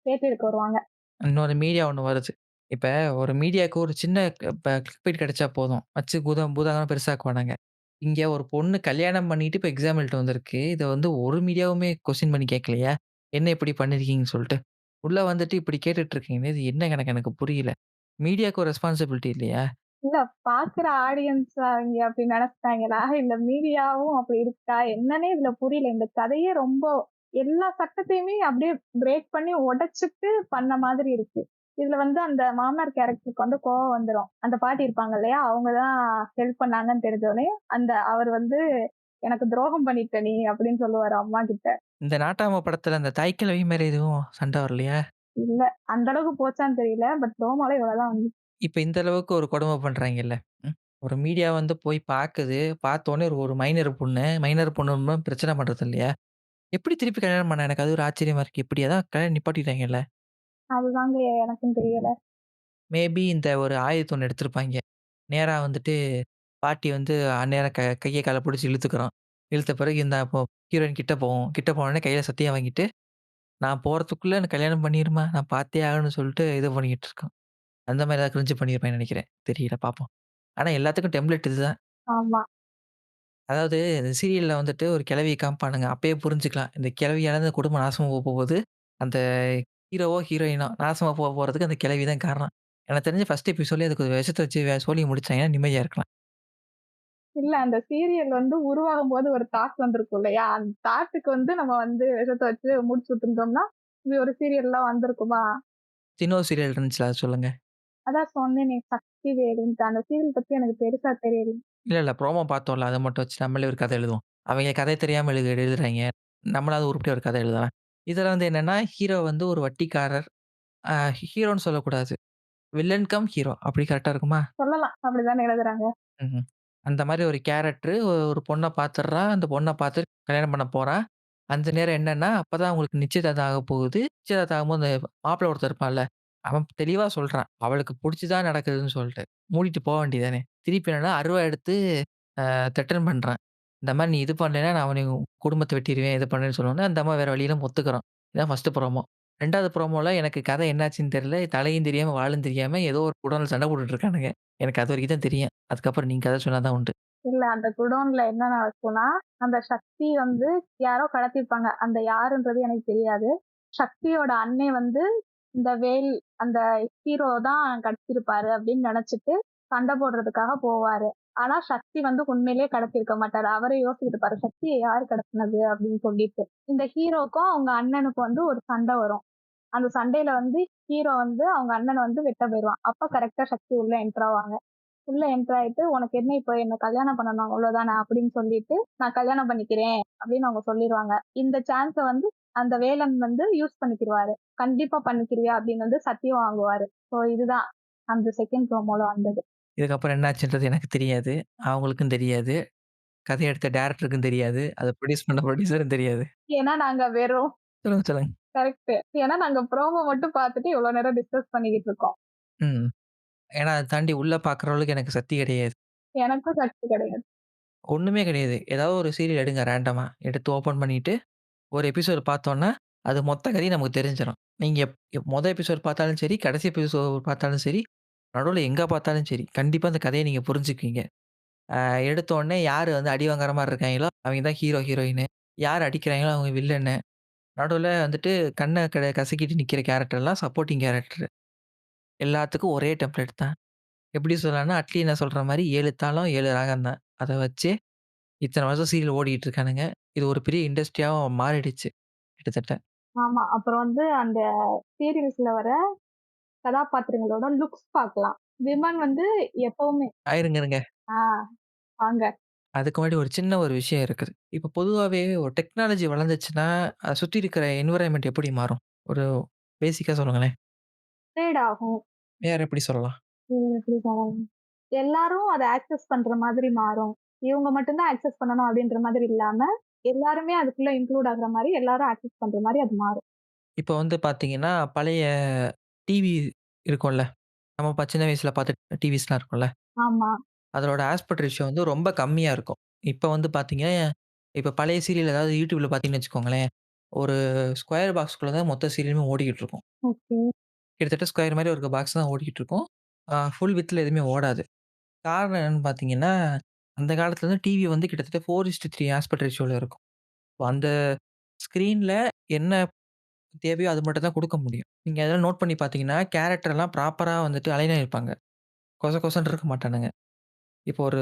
பேட்டி எடுக்க வருவாங்க. இன்னொரு மீடியா ஒண்ணு வருது. இப்ப ஒரு மீடியாவுக்கு ஒரு சின்ன கிளிக் பைட் கிடைச்சா போதும். வச்சு பூதாகரமா பெருசாக்குவானுங்க. இங்க ஒரு பொண்ணு கல்யாணம் பண்ணிட்டு இப்ப எக்ஸாம் எழுதிட்டு வந்திருக்கு. இத வந்து ஒரு மீடியாவுமே கொஸ்டின் பண்ணி கேட்கலையா? என்ன இப்படி பண்ணியிருக்கீங்கன்னு சொல்ட்டு. உள்ள வந்துட்டு இப்படி கேட்டுட்டு இருக்கீங்களே, இது என்ன கணக்கு எனக்கு புரியல. மீடியாவுக்கு ஒரு ரெஸ்பான்சிபிலிட்டி இல்லையா? இல்ல பாக்குற ஆடியன்ஸ் அவிங்க அப்படி நெனச்சுட்டாங்களா? இல்ல மீடியாவும் அப்படி இருக்கா? என்னன்னே இதுல புரியல. இந்த கதையே ரொம்ப எல்லா சட்டத்தையுமே அப்படியே பிரேக் பண்ணி உடைச்சுட்டு பண்ண மாதிரி இருக்கு. இதுல வந்து அந்த மாமனார் கேரக்டருக்கு வந்து கோவம் வந்துரும். அந்த பாட்டி இருப்பாங்க இல்லையா? அவங்க தான் ஹெல்ப் பண்ணாங்கன்னு தெரிஞ்சோனே, அந்த அவர் வந்து "எனக்கு துரோகம் பண்ணிட்ட நீ" அப்படின்னு சொல்லுவாரு அம்மாகிட்ட. இந்த நாட்டாம படத்துல அந்த தாய் கிழவி மாரி எதுவும் சண்டை வரலையா? இல்ல அந்த அளவுக்கு போச்சான்னு தெரியல. பட் ப்ரோமோல இவ்வளவுதான் வந்து இப்ப இந்த அளவுக்கு ஒரு கொடுமை பண்றாங்கல்ல. ம். ஒரு மீடியா வந்து போய் பாக்குது. பார்த்தோனே ஒரு ஒரு மைனர் பொண்ணு பிரச்சனை பண்றது இல்லையா? எப்படி திருப்பி கல்யாணம் பண்ணா? எனக்கு அது ஒரு ஆச்சரியமா இருக்கு. எப்படி? அதான் கல்யாணம் நிப்பாட்டிட்டாங்கல்ல. அதுதாங்க எனக்கும் தெரியல. மேபி இந்த ஒரு ஆயுதத்த ஒண்ணு எடுத்திருப்பாய்ங்க. நேரா வந்துட்டு பாட்டி வந்து அந்நேரம் கைய கால புடிச்சு இழுத்துக்கிறோம். இழுத்த பிறகு இந்த அப்போ ஹீரோயின் கிட்ட போவும். கிட்ட போனோனே கையில சத்தியம் வாங்கிட்டு, "நான் போறதுக்குள்ள எனக்கு கல்யாணம் பண்ணிருமா, நான் பார்த்தே ஆகணும்னு" சொல்லிட்டு இது பண்ணிக்கிட்டு இருக்கான். அந்த மாரி ஏதாவது கிரிஞ்சு பண்ணியிருப்பான்னு நெனைக்கிறேன். தெரியல பார்ப்போம். ஆனா எல்லாத்துக்கும் டெம்ப்ளேட் இதுதான். ஆமா. அதாவது இந்த சீரியல்ல வந்துட்டு ஒரு கிழவிய காமிப்பானுங்க. அப்பயே புரிஞ்சுக்கலாம். இந்த கிழவியால இந்த குடும்பம் நாசமா போப்போகுது. அந்த ஹீரோவோ, ஹீரோயினோ நாசமா போறதுக்கு அந்த கிழவி தான் காரணம். எனக்கு தெரிஞ்சு ஃபர்ஸ்ட் எபிசோட்லயே அதுக்கு ஒரு விஷத்த வச்சு சோலிய முடிச்சாங்கன்னா நிம்மதியா இருக்கலாம். இல்ல அந்த சீரியல் வந்து உருவாகும்போது ஒரு தாட் வந்திருக்கும் இல்லையா? அந்த தாட்டுக்கு வந்து நம்ம வந்து விஷத்த வச்சு முடிச்சு விட்டுருந்தோம்னா, இது ஒரு சீரியல்லாம் வந்திருக்குமா? இன்னொரு சீரியல் இருந்துச்சுல்ல அத சொல்லுங்க. அதான் சொன்னேனே சக்தி வேலுன்ட்டு. அந்த சீரியல் பத்தி எனக்கு பெருசா தெரியல. இல்ல ப்ரோமோ பார்த்தோம்ல. அத மட்டும் வச்சு நம்மளே ஒரு கதை எழுதுவோம். அவைங்க கதை தெரியாம எழுதுறாய்ங்க. நம்மளாவது உருப்படியா ஒரு கதை எழுதலாம். இதுல வந்து என்னன்னா, ஹீரோ வந்து ஒரு வட்டிக்காரர். அ ஹீரோன்னு சொல்லக்கூடாது. Villain come hero. அப்படி கரெக்ட்டா இருக்குமா? சொல்லலாம். அப்படிதானே எழுதுறாங்க. ம்ஹ்ம். அந்த மாரி ஒரு கேரக்டரு ஒரு பொண்ண பாத்துடுறான். அந்த பொண்ண பாத்து கல்யாணம் பண்ண போறான். அந்த நேரம் என்னன்னா, அப்பதான் அவங்களுக்கு நிச்சயதார்த்தம் ஆகப் போகுது. நிச்சயதார்த்தம் ஆகும்போது அந்த மாப்பிள ஒருத்தன் இருப்பான்ல, அவன் தெளிவா சொல்றான். அவளுக்கு புடிச்சு தான் நடக்குதுன்னு சொல்ட்டு. மூடிட்டு போ வேண்டியது தானே. திருப்பி என்னன்னா, அருவா எடுத்து த்ரெட்டன் பண்றான். இந்த மாரி நீ இது பண்ணலைன்னா, நான் உன்னைய குடும்பத்த வெட்டிருவேன். இது பண்ணுவேன்னு சொன்னோனே, அந்த அம்மா வேற வழி இல்லாம ஒத்துக்குறான். இதான் ஃபர்ஸ்ட் ப்ரோமோ. 2வது ப்ரோமோல எனக்கு கதை என்னாச்சுன்னு தெரியல. தலையும் தெரியாம, வாலும் தெரியாம ஏதோ ஒரு குடோன்ல சண்டை போட்டுட்டு இருக்கானுங்க. எனக்கு அதுவரைக்கும் தான் தெரியும். அதுக்கப்புறம் நீங்க கதை சொன்னா தான் உண்டு. இல்ல அந்த குடோன்ல என்ன நடக்கும்னா, அந்த சக்தி வந்து யாரோ கடத்திருப்பாங்க. அந்த யாருன்றது எனக்கு தெரியாது. சக்தியோட அண்ணே வந்து இந்த வேல் அந்த ஹீரோ தான் கடத்திருப்பாரு அப்படின்னு நெனச்சுட்டு சண்டை போடுறதுக்காக போவாரு. ஆனா சக்தி வந்து உண்மையிலேயே கடத்தியிருக்க மாட்டாரு. அவரே யோசிச்சுட்டு இருப்பாரு. சக்திய யாரு கடத்துனது அப்படின்னு சொல்லிட்டு. இந்த ஹீரோக்கும் அவங்க அண்ணனுக்கும் வந்து ஒரு சண்டை வரும். அந்த சண்டையில வந்து ஹீரோ வந்து அவங்க அண்ணன வந்து வெட்ட போயிருவான். அப்ப கரெக்ட்டா சக்தி உள்ள என்டர் ஆவாங்க. உள்ள என்டர் ஆயிட்டு, "உனக்கு என்ன இப்ப என்ன கல்யாணம் பண்ணணும் அவ்வளவுதானே" அப்படின்னு சொல்லிட்டு, "நான் கல்யாணம் பண்ணிக்கிறேன்" அப்படின்னு அவங்க சொல்லிருவாங்க. இந்த சான்ஸ வந்து அந்த வேலன் வந்து யூஸ் பண்ணிக்கிருவாரு. "கண்டிப்பா பண்ணிக்கிருவியா?" அப்படின்னு வந்து சத்தியம் வாங்குவாரு. சோ இதுதான் அந்த செகண்ட் ப்ரோமோல வந்தது. இதுக்கப்புறம் என்னாச்சுன்றது எனக்கு தெரியாது. அவங்களுக்கும் தெரியாது. கதை எடுத்த டைரக்டருக்கும் தெரியாது. அத புரொடியூஸ் பண்ண புரொடியூசரும் தெரியாது. ஏன்னா நாங்க வெறும் சொல்லுங்க, சொல்லுங்க. கரெக்ட். ஏன்னா நாங்க ப்ரோமோ மட்டும் பார்த்துட்டு இவ்வளவு நேரம் டிஸ்கஸ் பண்ணிக்கிட்டு இருக்கோம். ம். ஏன்னா அத தாண்டி உள்ள பார்க்குற அளவுக்கு எனக்கு சக்தி கிடையாது. எனக்கும் சக்தி கிடையாது. ஒண்ணுமே கிடையாது. ஏதாவது ஒரு சீரியல் எடுங்க ரேண்டமா. எடுத்து ஓப்பன் பண்ணிட்டு, ஒரு எபிசோட் பார்த்தோம்னா, அது மொத்த கதையும் நமக்கு தெரிஞ்சிரும். நீங்க மொத எபிசோட் பார்த்தாலும் சரி, கடைசி எபிசோட் பார்த்தாலும் சரி, நடுவுல எங்க பார்த்தாலும் சரி, கண்டிப்பா அந்த கதைய நீங்க புரிஞ்சுக்குவீங்க. அ எடுத்த உடனே யாரு வந்து அடி வாங்குற மாரி இருக்காய்ங்களோ, அவைங்க தான் ஹீரோ, ஹீரோயினு. யார் அடிக்கிறாய்ங்களோ அவங்க வில்லனு. நடுவுல வந்துட்டு கண்ண கசக்கிட்டு நிக்கிற கேரக்டர்லாம் சப்போர்ட்டிங் கேரக்டர். எல்லாத்துக்கும் ஒரே டெம்ப்ளேட் தான். எப்படி சொல்லலாம்னா, அட்லி என்ன சொல்ற மாரி 7 தாளம் 7 ராகம் தான். அத வச்சு இத்தன வருஷம் சீரியல் ஓடிட்டு இருக்கானுங்க. இது ஒரு பெரிய இண்டஸ்ட்ரியாவும் மாறிடுச்சு கிட்டத்தட்ட. ஆமா. அப்புறம் வந்து அந்த சீரியல்ஸ்ல வர கதாபாத்திரங்களோட லுக்ஸ் பார்க்கலாம். விமன் வந்து எப்பவுமே இருங்க, இருங்க. ஆ வாங்க. அதுக்கு முன்னாடி ஒரு சின்ன ஒரு விஷயம் இருக்குது. இப்ப பொதுவாவே ஒரு டெக்னாலஜி வளர்ந்துச்சுன்னா, அத சுத்தி இருக்கிற என்வைரன்மென்ட் எப்படி மாறும்? ஒரு பேசிக்கா சொல்லுங்களேன். ஃபேட் ஆகும். வேற எப்படி சொல்லலாம்? எப்படி சொல்லலாம்? எல்லாரும் அத ஆக்சஸ் பண்ற மாதிரி மாறும். இவங்க மட்டும் தான் ஆக்சஸ் பண்ணணும் அப்படின்ற மாதிரி இல்லாம, எல்லாருமே அதுக்குள்ள இன்க்ளூட் ஆகுற மாரி, எல்லாரும் ஆக்சஸ் பண்ற மாரி அது மாறும். இப்ப வந்து பார்த்தீங்கன்னா, பழைய டிவி இருக்கும்ல. நம்ம சின்ன வயசுல பார்த்த டிவிஸ்லாம் இருக்கும்ல. ஆமா. அதோட ஆஸ்பெக்ட் ரேஷியோ வந்து ரொம்ப கம்மியா இருக்கும். இப்ப வந்து பார்த்தீங்க, இப்ப பழைய சீரியல் ஏதாவது YouTubeல பார்த்தீங்கன்னு வச்சுக்கோங்களேன், ஒரு ஸ்கொயர் பாக்ஸ்க்குள்ள தான் மொத்த சீரியலுமே ஓடிக்கிட்டு இருக்கும். ஓகே. கிட்டத்தட்ட ஸ்கொயர் மாரி ஒரு பாக்ஸ் தான் ஓடிக்கிட்டு இருக்கும். ஃபுல் விட்த்ல எதுவுமே ஓடாது. காரணம் என்னன்னு பார்த்தீங்கன்னா, அந்த காலத்துல வந்து டிவி வந்து கிட்டத்தட்ட 4:3 ஆஸ்பெக்ட் ரேஷியோல இருக்கும். அந்த ஸ்க்ரீன்ல என்ன தேவையோ அது மட்டும் தான் குடுக்க முடியும். நீங்க அதெல்லாம் நோட் பண்ணி பார்த்தீங்கன்னா, கேரக்டர்லாம் ப்ராப்பரா வந்துட்டு அலைன் ஆயிருப்பாங்க. கொச கொசன்னு இருக்க மாட்டானுங்க. இப்போ ஒரு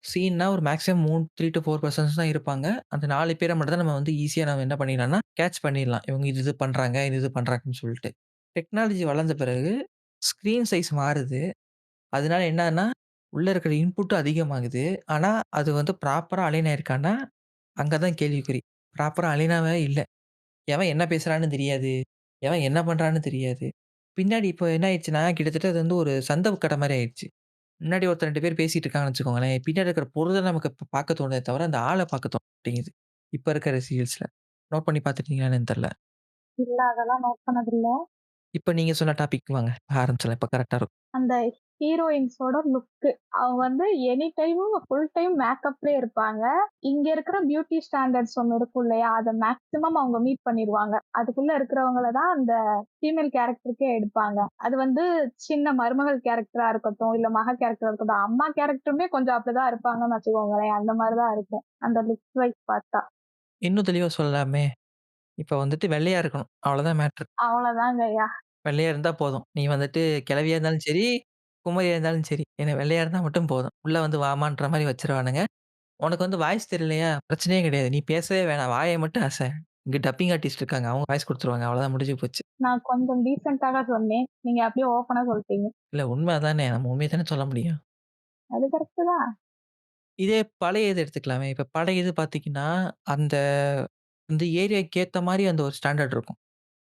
சீன்னா ஒரு மேக்ஸிமம் 3 டூ 4 பெர்சன்ஸ் தான் இருப்பாங்க. அந்த 4 பேர மட்டும் தான் நம்ம வந்து ஈஸியா நம்ம என்ன பண்ணிடலாம்னா, கேட்ச் பண்ணிடலாம். இவங்க இது இது பண்றாங்க, இது பண்றாங்கன்னு சொல்லிட்டு. டெக்னாலஜி வளர்ந்த பிறகு ஸ்க்ரீன் சைஸ் மாறுது. அதனால என்னன்னா, உள்ள இருக்கிற இன்புட்டும் அதிகமாகுது. ஆனா, அது வந்து ப்ராப்பரா அலைன் ஆயிருக்கான்னா, அங்க தான் கேள்விக்குறி. ப்ராப்பரா அலைனாவே இல்ல. எவன் என்ன பேசுறான்னு தெரியாது. எவன் என்ன பண்றான்னு தெரியாது. பின்னாடி இப்போ என்ன ஆயிடுச்சுன்னா, கிட்டத்தட்ட அது வந்து ஒரு சந்த கடை மாரி ஆயிடுச்சு. முன்னாடி ஒருத்தர் 2 பேர் பேசிட்டு இருக்காங்கன்னு வச்சுக்கோங்களேன். பின்னாடி இருக்கிற பொருள நமக்கு பார்க்க தோணுதே தவிர, அந்த ஆள பார்க்க தோண மாட்டேங்குது. இப்ப இருக்கிற சீரியல்ஸ்ல. நோட் பண்ணி பார்த்துருக்கீங்களான்னு என்னன்னு தெரியல. இல்ல அதெல்லாம் நோட் பண்ணதில்ல. இப்ப நீங்க சொன்ன டாபிக் வாங்க. ஆரம்பிச்சலாம். இப்ப கரெக்ட்டா இருக்கும். அந்த ஹீரோயின்ஸோட லுக்கு. அவங்க வந்து எனி டைமும் ஃபுல் டைம் மேக்கப்லயே இருப்பாங்க. இங்க இருக்கிற பியூட்டி ஸ்டாண்டர்ட்ஸ் ஒண்ணு இருக்கும் இல்லையா? அத மேக்ஸிமம் அவங்க மீட் பண்ணிருவாங்க. அதுக்குள்ள இருக்கிறவங்கள தான் அந்த ஃபீமேல் கேரக்டருக்கே எடுப்பாங்க. அது வந்து சின்ன மருமகள் கேரக்டரா இருக்கட்டும், இல்ல மக கேரக்டரா இருக்கட்டும், அம்மா கேரக்டருமே கொஞ்சம் அப்படிதான் இருப்பாங்கன்னு வச்சுக்கோங்களேன். அந்த மாரி தான் இருக்கும். அந்த லுக்ஸ் வைஸ் பார்த்தா. இன்னும் தெளிவா சொல்லலாமே. இப்ப வந்துட்டு வெள்ளையா இருக்கணும். அவ்வளோதான் மேட்டர். அவ்வளோதாங்கய்யா. வெள்ளையா இருந்தா போதும். நீ வந்துட்டு கிழவியா இருந்தாலும் சரி, குமரியா இருந்தாலும் சரி. என்ன வெள்ளையா இருந்தா மட்டும் போதும். உள்ள வந்து வாமான்ற மாரி வச்சுருவானுங்க. உனக்கு வந்து வாய்ஸ் தெரியலையா? பிரச்சனையே கிடையாது. நீ பேசவே வேணாம். வாய மட்டும் அச. இங்க டப்பிங் ஆர்டிஸ்ட் இருக்காங்க. அவங்க வாய்ஸ் குடுத்துருவாங்க. அவ்வளோதான் முடிஞ்சு போச்சு. நான் கொஞ்சம் டீசென்ட்டா தான் சொன்னேன். நீங்க அப்படியே ஓப்பனா சொல்ட்டீங்க. இல்ல உண்ம அதானே. நம்ம உண்மைய தானே சொல்ல முடியும். அது கரெக்ட்டு தான். இதே பழைய இது எடுத்துக்கலாமே. இப்ப பழைய இது பார்த்தீங்கன்னா, அந்த அந்த ஏரியாக்கு ஏத்த மாரி அந்த ஒரு ஸ்டாண்டர்ட் இருக்கும்.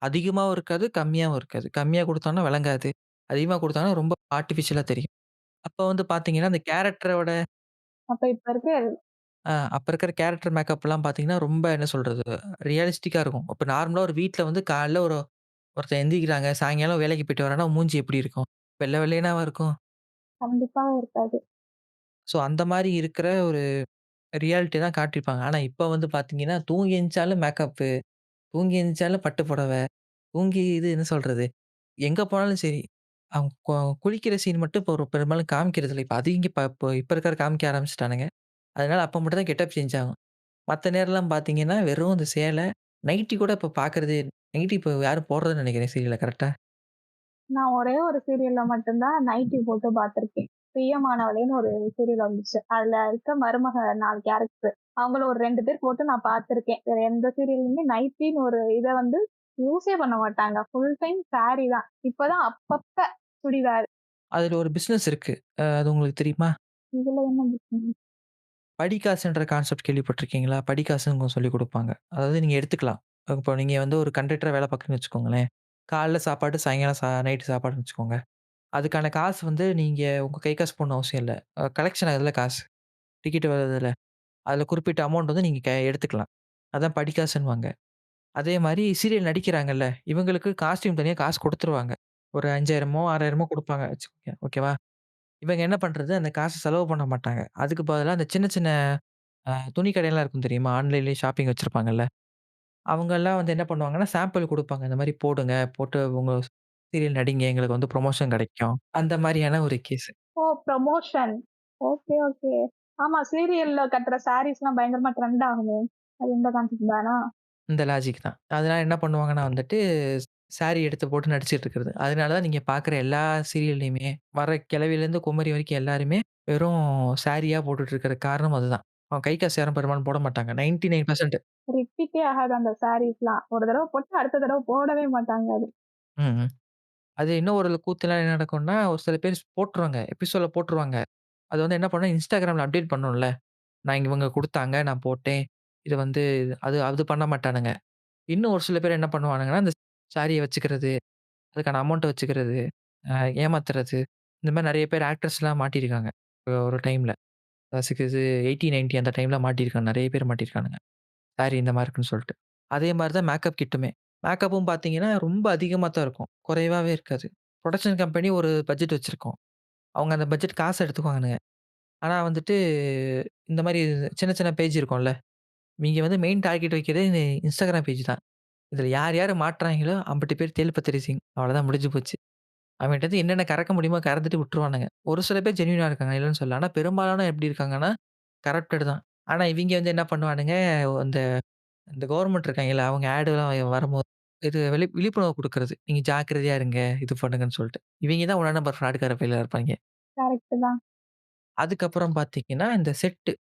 அதிகமாவும் இருக்காது, கம்மியாவும் இருக்காது. கம்மியா குடுத்தோம்னா விளங்காது. அதிகமா குடுத்தாங்கன்னா ரொம்ப ஆர்டிபிஷியலா தெரியும். அப்ப வந்து பார்த்தீங்கன்னா, அந்த கேரக்டரோட அப்ப இப்ப இருக்க அப்ப இருக்கிற கேரக்டர் மேக்கப்லாம் பார்த்தீங்கன்னா, ரொம்ப என்ன சொல்றது? ரியலிஸ்டிக்கா இருக்கும். இப்ப நார்மலா ஒரு வீட்ல வந்து காலைல ஒருத்தன் எந்திரிக்கிறாங்க, சாயங்காலம் வேலைக்கு போயிட்டு வரான்னா, மூஞ்சி எப்படி இருக்கும்? வெள்ள வெள்ளேனாவா இருக்கும்? கண்டிப்பா இருக்காது. ஸோ அந்த மாரி இருக்கிற ஒரு ரியாலிட்டி தான் காட்டியிருப்பாங்க. ஆனா இப்ப வந்து பார்த்தீங்கன்னா, தூங்கி எந்திரிச்சாலும் மேக்கப்பு, தூங்கி எந்திரிச்சாலும் பட்டு புடவ, தூங்கி இது என்ன சொல்றது? எங்க போனாலும் சரி, அவங்க குளிக்கிற சீன் மட்டும் இப்போ ஒரு பெரும்பாலும் காமிக்கிறதில்ல. இப்ப அதிகம் இப்ப இருக்கிற காமிக்க ஆரம்பிச்சுட்டானுங்க. அதனால அப்ப மட்டும் தான் கெட்டப் சேஞ்ச் ஆகும். மத்த நேரம்லாம் பார்த்தீங்கன்னா, வெறும் இந்த சேலை, நைட்டி கூட இப்ப பார்க்கறதே நைட்டி இப்ப யாரும் போடுறதுன்னு நெனைக்கிறேன் சீரியல்ல கரெக்ட்டா? நான் ஒரே ஒரு சீரியல்ல மட்டும் தான் நைட்டி போட்டு பார்த்துருக்கேன். பிரியமானவளேன்னு ஒரு சீரியல் வந்துச்சு. அதுல இருக்க மருமக 4 கேரக்டர். அவங்கள ஒரு 2 பேர் போட்டு நான் பார்த்துருக்கேன். வேற எந்த சீரியல்லயுமே நைட்டின்னு ஒரு இத வந்து யூஸே பண்ண மாட்டாங்க. ஃபுல் டைம் சாரி தான். இப்பதான் அப்பப்ப சுடிதார். அதுல ஒரு பிசினஸ் இருக்கு. அது உங்களுக்கு தெரியுமா? இதுல என்ன பிசினஸ்? படிக்காசுன்ற கான்செப்ட் கேள்விப்பட்டிருக்கீங்களா? படிக்காசுன்னு சொல்லிக் குடுப்பாங்க. அதாவது நீங்க எடுத்துக்கலாம். இப்போ நீங்க வந்து ஒரு கண்டக்டரா வேலை பார்க்குறீங்கன்னு வச்சுக்கோங்களேன். காலைல சாப்பாடு, சாயங்காலம் நைட் சாப்பாடுன்னு வச்சுக்கோங்க. அதுக்கான காசு வந்து நீங்க உங்க கை காசு போடணும்னு அவசியம் இல்ல. கலெக்ஷன் ஆகுதுல்ல காசு. டிக்கெட் வருதுல்ல. அதுல குறிப்பிட்ட அமௌண்ட் வந்து நீங்க எடுத்துக்கலாம். அதான் படிக்காசுன்னுவாங்க. அதே மாரி சீரியல் நடிக்கிறாங்கல்ல, இவங்களுக்கு காஸ்டியூம் தனியா காசு குடுத்துருவாங்க. ஒரு 5000மோ, 6000மோ குடுப்பாங்க வச்சுக்கோங்க. ஓகேவா? இவங்க என்ன பண்றது, அந்த காச செலவு பண்ண மாட்டாங்க. அதுக்கு பதிலா அந்த சின்ன சின்ன துணி கடையெல்லாம் இருக்கும் தெரியுமா? ஆன்லைன்லேயே ஷாப்பிங் வச்சிருப்பாங்கல்ல. அவங்கலாம் வந்து என்ன பண்ணுவாங்கன்னா, சாம்பிள் குடுப்பாங்க. இந்த மாரி போடுங்க. போட்டு உங்க சீரியல் நடிங்க. எங்களுக்கு வந்து ப்ரமோஷன் கிடைக்கும். அந்த மாரியான ஒரு கேஸ். ஓ! ப்ரமோஷன். Okay, okay. ஆமா சீரியல்ல கட்டுற சாரீஸ்லாம் பயங்கரமா ட்ரெண்ட் ஆகுமே! அது இந்த கான்செப்ட் தானா? இந்த லாஜிக் தான். அதனால என்ன பண்ணுவாங்கன்னா வந்துட்டு, சாரி எடுத்து போட்டு நடிச்சிட்டு இருக்கிறது. அதனால தான் நீங்க பார்க்குற எல்லா சீரியல்லயுமே, வர கிழவிலேருந்து குமரி வரைக்கும் எல்லாருமே வெறும் சாரியா போட்டுட்டு இருக்கிற காரணம் அதுதான். அவன் கை காசு யாரும் பெரும்பாலும் போட மாட்டாங்க. 99% ரிப்பீட்டே ஆகாது அந்த சாரீஸ்லாம். ஒரு தடவ போட்டா அடுத்த தடவ போடவே மாட்டாங்க அது. ம். ம். அது இன்னும் ஒரு கூத்துலாம் என்ன நடக்கும்னா, ஒரு சில பேர் போட்டுருவாங்க. எபிசோட்ல போட்டுருவாங்க. அது வந்து என்ன பண்ணும் Instagramல அப்டேட் பண்ணும்ல. நான் இவங்க குடுத்தாங்க, நான் போட்டேன். இது வந்து அது அது பண்ண மாட்டானுங்க. இன்னும் ஒரு சில பேர் என்ன பண்ணுவானுங்கன்னா, அந்த சாரிய வச்சுக்கிறது, அதுக்கான அமௌண்ட்ட வச்சுக்கிறது, அ ஏமாத்துறது. இந்த மாரி நெறைய பேர் ஆக்டர்ஸ்லாம் மாட்டியிருக்காங்க. ஒரு டைம்ல. 80, 90 அந்த டைம்ல மாட்டியிருக்காங்க. நெறைய பேர் மாட்டியிருக்கானுங்க. சாரி இந்த மாரி இருக்குன்னு சொல்ட்டு. அதே மாரி தான் மேக்கப் கிட்டுமே. மேக்கப்பும் பார்த்தீங்கன்னா, ரொம்ப அதிகமா தான் இருக்கும். குறைவாவே இருக்காது. புரொடக்ஷன் கம்பெனி ஒரு பட்ஜெட் வச்சிருக்கும். அவங்க அந்த பட்ஜெட் காச எடுத்துக்குவாங்கங்க. ஆனா வந்துட்டு, இந்த மாரி சின்ன சின்ன பேஜ் இருக்கும்ல. இவிங்க வந்து மெயின் டார்கெட் வைக்கிறதே இந்த Instagram பேஜ் தான். இதுல யார் யார் மாட்றாய்ங்களோ, அம்புட்டு பேர் தேள் பத்திரி சிங். அவ்வளோதான் முடிஞ்சு போச்சு. அவன்ட்டருந்து என்னென்ன கறக்க முடியுமோ கறந்துட்டு விட்டுருவானுங்க. ஒரு சில பேர் ஜென்யூனா இருக்காங்க, இல்லன்னு சொல்லல. ஆனா பெரும்பாலானோர் எப்படி இருக்காங்கன்னா, கரப்டட் தான். ஆனா இவிங்க வந்து என்ன பண்ணுவானுங்க, அந்த இந்த கவர்ன்மெண்ட் இருக்காங்கல்ல, அவங்க ஆட்லாம் வரும்போது, இது விழிப்புணர்வு குடுக்குறது. நீங்க ஜாக்கிரதையா இருங்க, இது பண்ணுங்கன்னு சொல்ட்டு. இவிங்க தான் உடான நம்பர் ஃப்ராடுக்கார பயலுகளா இருப்பாய்ங்க. கரெக்ட்டு தான். அதுக்கப்புறம் பார்த்தீங்கன்னா, இந்த செட்டு.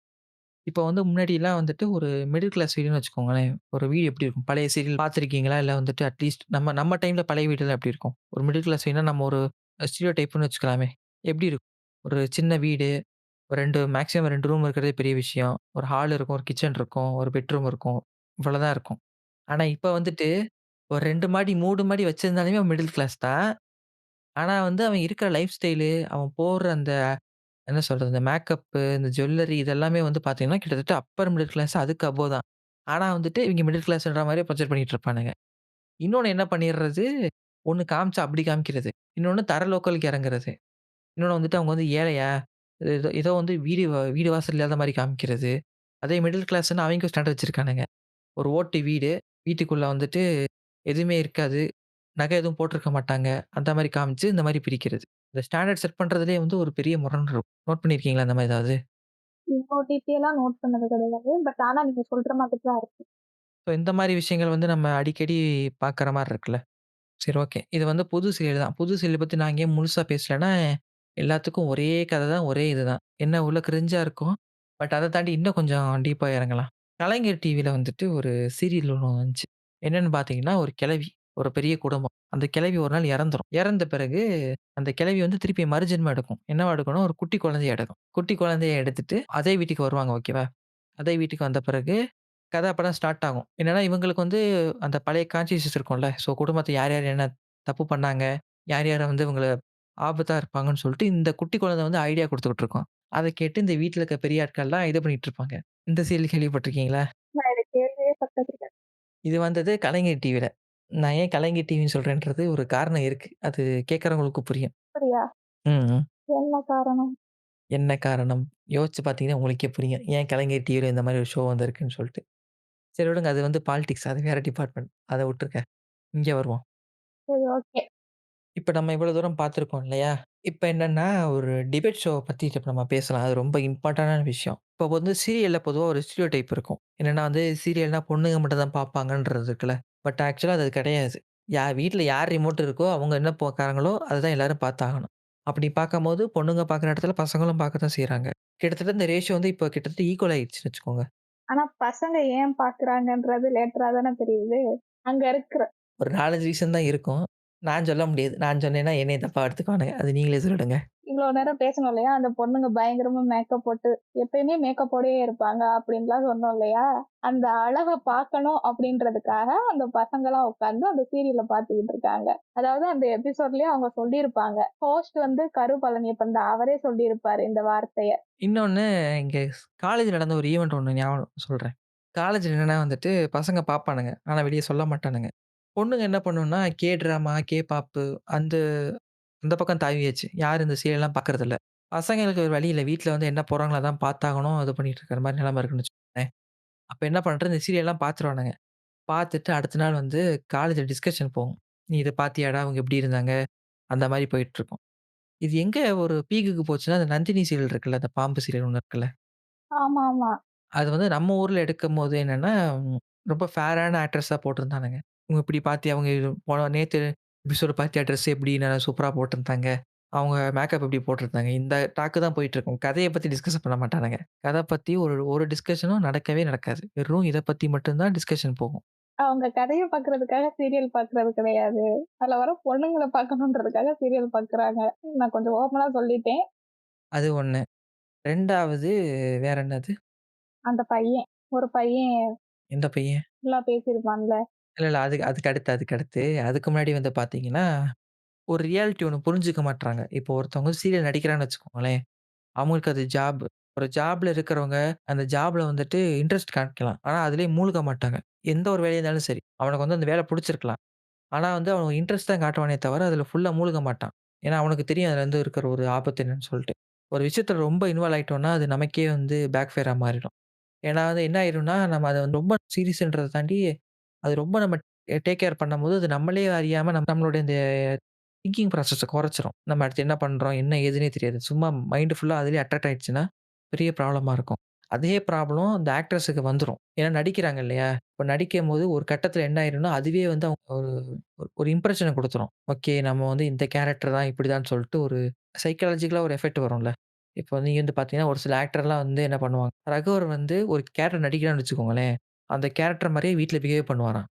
இப்ப வந்து முன்னாடிலாம் வந்துட்டு ஒரு மிடில் கிளாஸ் வீடுன்னு வச்சுக்கோங்களேன். ஒரு வீடு எப்படி இருக்கும்? பழைய சீரியல் பார்த்துருக்கீங்களா? இல்ல வந்துட்டு அட்லீஸ்ட் நம்ம நம்ம டைம்ல பழைய வீடுலாம் எப்படி இருக்கும்? ஒரு மிடில் கிளாஸ் வீடுனா நம்ம ஒரு ஸ்டீரியோ டைப்ன்னு வச்சுக்கலாமே. எப்படி இருக்கும்? ஒரு சின்ன வீடு, ஒரு 2 மேக்ஸிமம் 2 ரூம் இருக்கிறதே பெரிய விஷயம். ஒரு ஹால் இருக்கும், ஒரு கிச்சன் இருக்கும், ஒரு பெட்ரூம் இருக்கும். இவ்வளோதான் இருக்கும். ஆனா இப்ப வந்துட்டு ஒரு 2 மாடி, 3 மாடி வச்சிருந்தாலுமே அவன் மிடில் கிளாஸ் தான். ஆனா வந்து அவன் இருக்கிற லைஃப் ஸ்டைலு, அவன் போடுற அந்த என்ன சொல்றது? இந்த மேக்கப்பு, இந்த ஜுவல்லரி இதெல்லாமே வந்து பார்த்தீங்கன்னா, கிட்டத்தட்ட அப்பர் மிடில் கிளாஸ் அதுக்கு அபோவ் தான். ஆனா வந்துட்டு இவங்க மிடில் கிளாஸ்ன்ற மாரியே ப்ரொஜெக்ட் பண்ணிட்டு இருப்பானுங்க. இன்னொன்னு என்ன பண்ணிறது, ஒண்ணு காமிச்சா அப்படி காமிக்கிறது. இன்னொன்னு தர லோக்கலுக்கு இறங்குறது. இன்னொன்னு வந்துட்டு அவங்க வந்து ஏழையா? ஏதோ ஏதோ வந்து வீடு வாசல் இல்லாத மாரி காமிக்கிறது. அதே மிடில் கிளாஸ்ன்னு அவைங்க ஸ்டாண்டர்ட் வச்சிருக்கானுங்க. ஒரு ஓட்டு வீடு, வீட்டுக்குள்ள வந்துட்டு எதுவுமே இருக்காது. நகை எதுவும் போட்டிருக்க மாட்டாங்க. அந்த மாரி காமிச்சு இந்த மாரி பிரிக்கிறது. இந்த ஸ்டாண்டர்ட் செட் பண்றதிலேயே வந்து ஒரு பெரிய முரண் இருக்கும். நோட் பண்ணியிருக்கீங்களா இந்த மாரி ஏதாவது? இவ்ளோ டீட்டெயிலா நோட் பண்ணது கிடையாது. பட் ஆனா நீங்க சொல்ற மாதிரி தான் இருக்கு. ஸோ இந்த மாரி விஷயங்கள் வந்து நம்ம அடிக்கடி பார்க்குற மாரி இருக்குல்ல. சரி ஓகே. இது வந்து புது சீரியல் தான். புது சீரியல் பத்தி நான் ஏன் முழுசா பேசலன்னா, எல்லாத்துக்கும் ஒரே கத தான், ஒரே இதுதான். என்ன உள்ள கிரிஞ்சா இருக்கும். பட் அத தாண்டி இன்னும் கொஞ்சம் டீப்பா இறங்கலாம். கலைஞர் டிவில வந்துட்டு ஒரு சீரியல் ஒண்ணு வந்துச்சு. என்னன்னு பார்த்தீங்கன்னா, ஒரு கிழவி, ஒரு பெரிய குடும்பம். அந்த கிழவி ஒரு நாள் இறந்துரும். இறந்த பிறகு அந்த கிழவி வந்து திருப்பி மறுஜென்மம் எடுக்கும். என்னவா எடுக்கும்னா, ஒரு குட்டி குழந்தைய எடுக்கும். குட்டி குழந்தைய எடுத்துட்டு அதே வீட்டுக்கு வருவாங்க ஓகேவா? அதே வீட்டுக்கு வந்த பிறகு கதை அப்பதான் ஸ்டார்ட் ஆகும். என்னன்னா, இவங்களுக்கு வந்து அந்த பழைய கான்ஷியஸ் இருக்கும்ல. ஸோ குடும்பத்த யார் யார் என்ன தப்பு பண்ணாங்க? யார் யார வந்து இவங்கள ஆபத்தா இருப்பாங்கன்னு சொல்லிட்டு, இந்த குட்டி குழந்தை வந்து ஐடியா குடுத்துக்கிட்டு இருக்கும். அத கேட்டு இந்த வீட்ல இருக்க பெரிய ஆட்கள்லாம் இது பண்ணிட்டு இருப்பாங்க. இந்த சீரியல் கேள்விப்பட்டுருக்கீங்களா? நான் இத கேள்வியே பட்டது இல்ல. இது வந்தது கலைஞர் டிவில. நான் ஏன் கலைஞர் டிவின்னு சொல்றேன்றது ஒரு காரணம் இருக்கு. அது கேட்கறவங்களுக்கு புரியும். அப்படியா? ம், ம். என்ன காரணம்? என்ன காரணம்? யோசிச்சு பார்த்தீங்கன்னா உங்களுக்கே புரியும். ஏன் கலைஞர் டிவில இந்த மாரி ஒரு ஷோ வந்திருக்குன்னு சொல்ட்டு. சரி விடுங்க. அது வந்து பாலிடிக்ஸ். அது வேற டிபார்ட்மெண்ட். அத விட்டுருங்க. இங்க வருவோம். சரி, ஓகே. இப்ப நம்ம இவ்வளோ தூரம் பார்த்துருக்கோம் இல்லையா? இப்ப என்னன்னா, ஒரு டிபேட் ஷோவ பத்தி இப்ப நம்ம பேசலாம். அது ரொம்ப இம்பார்ட்டன்டான விஷயம். இப்போ வந்து சீரியல்ல பொதுவா ஒரு ஸ்டீரியோ டைப் இருக்கும். என்னன்னா வந்து சீரியல்னா பொண்ணுங்க மட்டும் தான் பார்ப்பாங்கன்றது இருக்குல்ல. பட் ஆக்சுவலா அது கிடையாது. வீட்ல யார் ரிமோட் இருக்கோ, அவங்க என்ன பார்க்குறாங்களோ, அதுதான் எல்லாரும் பார்த்தாகணும். அப்படி பார்க்கும்போது பொண்ணுங்க பார்க்குற இடத்துல பசங்களும் பார்க்க தான் செய்றாங்க. கிட்டத்தட்ட இந்த ரேஷியோ வந்து இப்போ கிட்டத்தட்ட ஈக்குவல் ஆயிடுச்சுன்னு வச்சுக்கோங்க. ஆனா பசங்க ஏன் பாக்குறாங்கன்றது லேட்டரா தானே தெரியுது. அங்க இருக்கிற ஒரு 4, 5 ரீசன் தான் இருக்கும். நான் சொல்ல முடியாது. நான் சொன்னேன்னா என்னைய தப்பா எடுத்துக்குவானுங்க. அது நீங்களே சொல்லிடுங்க. இவ்வளோ நேரம் பேசணும் இல்லையா? அந்த பொண்ணுங்க பயங்கரமா மேக்கப் போட்டு, எப்பயுமே மேக்கப்போடயே இருப்பாங்க அப்படின்லாம் சொன்னோம் இல்லையா? அந்த அழக பார்க்கணும் அப்படின்றதுக்காக அந்த பசங்கலாம் உட்கார்ந்து அந்த சீரியல பார்த்துக்கிட்டு இருக்காங்க. அதாவது அந்த எபிசோட்லயே அவங்க சொல்லியிருப்பாங்க. ஹோஸ்ட் வந்து கரு பழனியப்பன் தான். அவரே சொல்லியிருப்பாரு இந்த வார்த்தைய. இன்னொன்னு இங்க காலேஜ்ல நடந்த ஒரு ஈவென்ட் ஒண்ணு ஞாபகம் சொல்றேன். காலேஜ்ல என்னன்னா வந்துட்டு பசங்க பார்ப்பானுங்க. ஆனா வெளிய சொல்ல மாட்டானுங்க. பொண்ணுங்க என்ன பண்ணும்னா, கே ட்ராமா, கே பாப்பு அந்த அந்த பக்கம் தாவியாச்சு. யாரும் இந்த சீரியல்லாம் பார்க்கறதில்ல. பசங்களுக்கு வேற வழி இல்ல. வீட்ல வந்து என்ன போடுறாங்களோ அதான் பார்த்தாகணும். இது பண்ணிட்டு இருக்கிற மாரி நிலைமை இருக்குன்னு வச்சுக்கோங்களேன். அப்ப என்ன பண்றது, இந்த சீரியல்லாம் பார்த்துருவானுங்க. பார்த்துட்டு அடுத்த நாள் வந்து காலேஜ்ல டிஸ்கஷன் போகும். "நீ இத பார்த்தியாடா? அவங்க எப்படி இருந்தாங்க?" அந்த மாரி போயிட்டுருக்கும். இது எங்க ஒரு பீக்குக்கு போச்சுன்னா, அந்த நந்தினி சீரியல் இருக்குல்ல, அந்த பாம்பு சீரியல் ஒண்ணு இருக்குல்ல. ஆமாமா. அது வந்து நம்ம ஊர்ல எடுக்கும்போது என்னன்னா, ரொம்ப ஃபேரான ஆக்ட்ரஸா போட்டிருந்தானுங்க. "இவங்க இப்படி பாத்தியா? அவங்க நேத்து எபிசோட் பாத்தியா? ட்ரெஸ் எப்படி நல்லா சூப்பரா போட்டிருந்தாங்க. அவங்க மேக்கப் எப்படி போட்டிருந்தாங்க." இந்த டாக்கு தான் போயிட்டுருக்கும். கதைய பத்தி டிஸ்கஸ் பண்ண மாட்டானுங்க. கத பத்தி ஒரு ஒரு டிஸ்கஷனும் நடக்கவே நடக்காது. வெறும் இத பத்தி மட்டும் தான் டிஸ்கஷன் போகும். அவங்க கதைய பார்க்கறதுக்காக சீரியல் பார்க்கறது கிடையாது. அதுல வர பொண்ணுங்கள பார்க்கணுன்றதுக்காக சீரியல் பார்க்குறாங்க. நான் கொஞ்சம் ஓப்பனா சொல்லிட்டேன். அது 1. 2வது வேற என்னது? அந்த பையன், ஒரு பையன் எந்த பையன்? ஃபுல்லா பேசியிருப்பான்ல. இல்ல, இல்ல. அதுக்கு அடுத்து. அதுக்கு முன்னாடி வந்து பாத்தீங்கன்னா, ஒரு ரியாலிட்டி ஒண்ணு புரிஞ்சுக்க மாட்றாங்க. இப்போ ஒருத்தவங்க சீரியல் நடிக்கிறான்னு வச்சுக்கோங்களேன். அவங்களுக்கு அது ஜாப். ஒரு ஜாப்ல இருக்கிறவங்க, அந்த ஜாப்ல வந்துட்டு இன்ட்ரெஸ்ட் காமிக்கலாம். ஆனா, அதிலேயே மூழ்க மாட்டாங்க. எந்த ஒரு வேலையா இருந்தாலும் சரி. அவனுக்கு வந்து அந்த வேலை புடிச்சிருக்கலாம். ஆனா வந்து அவன் இன்ட்ரெஸ்ட் தான் காட்டுவானே தவிர, அதில ஃபுல்லா மூழ்க மாட்டான். ஏன்னா, அவனுக்கு தெரியும் அதில வந்து இருக்கிற ஒரு ஆபத்து என்னன்னு சொல்ட்டு. ஒரு விஷயத்துல ரொம்ப இன்வால்வ் ஆயிட்டோம்னா, அது நமக்கே வந்து பேக் ஃபயரா மாறிடும். ஏன்னா வந்து என்ன ஆயிரும்னா, நம்ம அத வந்து ரொம்ப சீரியஸ்ன்றத தாண்டி, அது ரொம்ப நம்ம டேக் கேர் பண்ணும்போது, அது நம்மளே அறியாம நம்மளுடைய இந்த திங்கிங் ப்ராசஸ குறைச்சிரும். நம்ம அடுத்து என்ன பண்றோம்? என்ன ஏதுன்னே தெரியாது. சும்மா மைண்ட் ஃபுல்லா அதிலேயே அட்ராக்ட் ஆயிடுச்சுன்னா, பெரிய ப்ராப்ளமா இருக்கும். அதே ப்ராப்ளம் இந்த ஆக்டர்ஸ்க்கு வந்துரும். ஏன்னா நடிக்கிறாங்க இல்லையா? இப்ப நடிக்கும்போது ஒரு கட்டத்தில என்ன ஆயிரும்னா, அதுவே வந்து அவங்க ஒரு ஒரு இம்ப்ரஷன குடுத்துரும். ஓகே நம்ம வந்து இந்த கேரக்டர் தான் இப்படிதான்னு சொல்லிட்டு ஒரு சைக்காலஜிக்கலா ஒரு எஃபெக்ட் வரும்ல. இப்போ நீங்க வந்து பார்த்தீங்கன்னா, ஒரு சில ஆக்டர்லாம் வந்து என்ன பண்ணுவாங்க, ரகுவர் வந்து ஒரு கேரக்டர் நடிக்கிறான்னு வச்சுக்கோங்களேன், அந்த கேரக்டர் மாரியே வீட்ல பிஹேவ் பண்ணுவாராம்.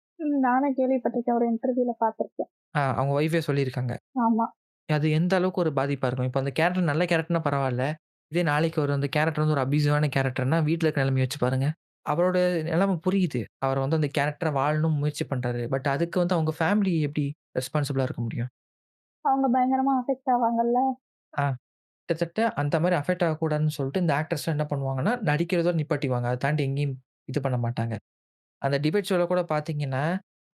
நானும் கேள்விப்பட்டிருக்கேன். ஒரு இன்டர்வியூல பார்த்துருக்கேன். அவங்க ஒய்ஃபே சொல்லியிருக்காங்க. ஆமா. அது எந்த அளவுக்கு ஒரு பாதிப்பா இருக்கும். இப்ப அந்த கேரக்டர் நல்ல கேரக்டர்னா பரவால்ல. இதே நாளைக்கு ஒரு அந்த கேரக்டர் வந்து ஒரு அப்யூசிவான கேரக்டர்னா, வீட்ல இருக்க நிலைமைய யோசிச்சு பாருங்க. அவரோட நிலைமை புரியுது. அவர் வந்து அந்த கேரக்டர வாழணும்னு முயற்சி பண்றாரு. பட் அதுக்கு வந்து அவங்க ஃபேமிலி எப்படி ரெஸ்பான்சிபிளா இருக்க முடியும்? அவங்க பயங்கரமா அஃபெக்ட் ஆவாங்கல்ல. ஆ கிட்டத்தட்ட அந்த மாரி அஃபெக்ட் ஆகக்கூடாதுன்னு சொல்லிட்டு இந்த ஆக்டர்ஸ்லாம் என்ன பண்ணுவாங்கன்னா, நடிக்கிறதோட நிப்பாட்டிருவாங்க. அத தாண்டி எங்கேயும் இது பண்ண மாட்டாங்க. அந்த டிபேட் ஷோல கூட பார்த்தீங்கன்னா,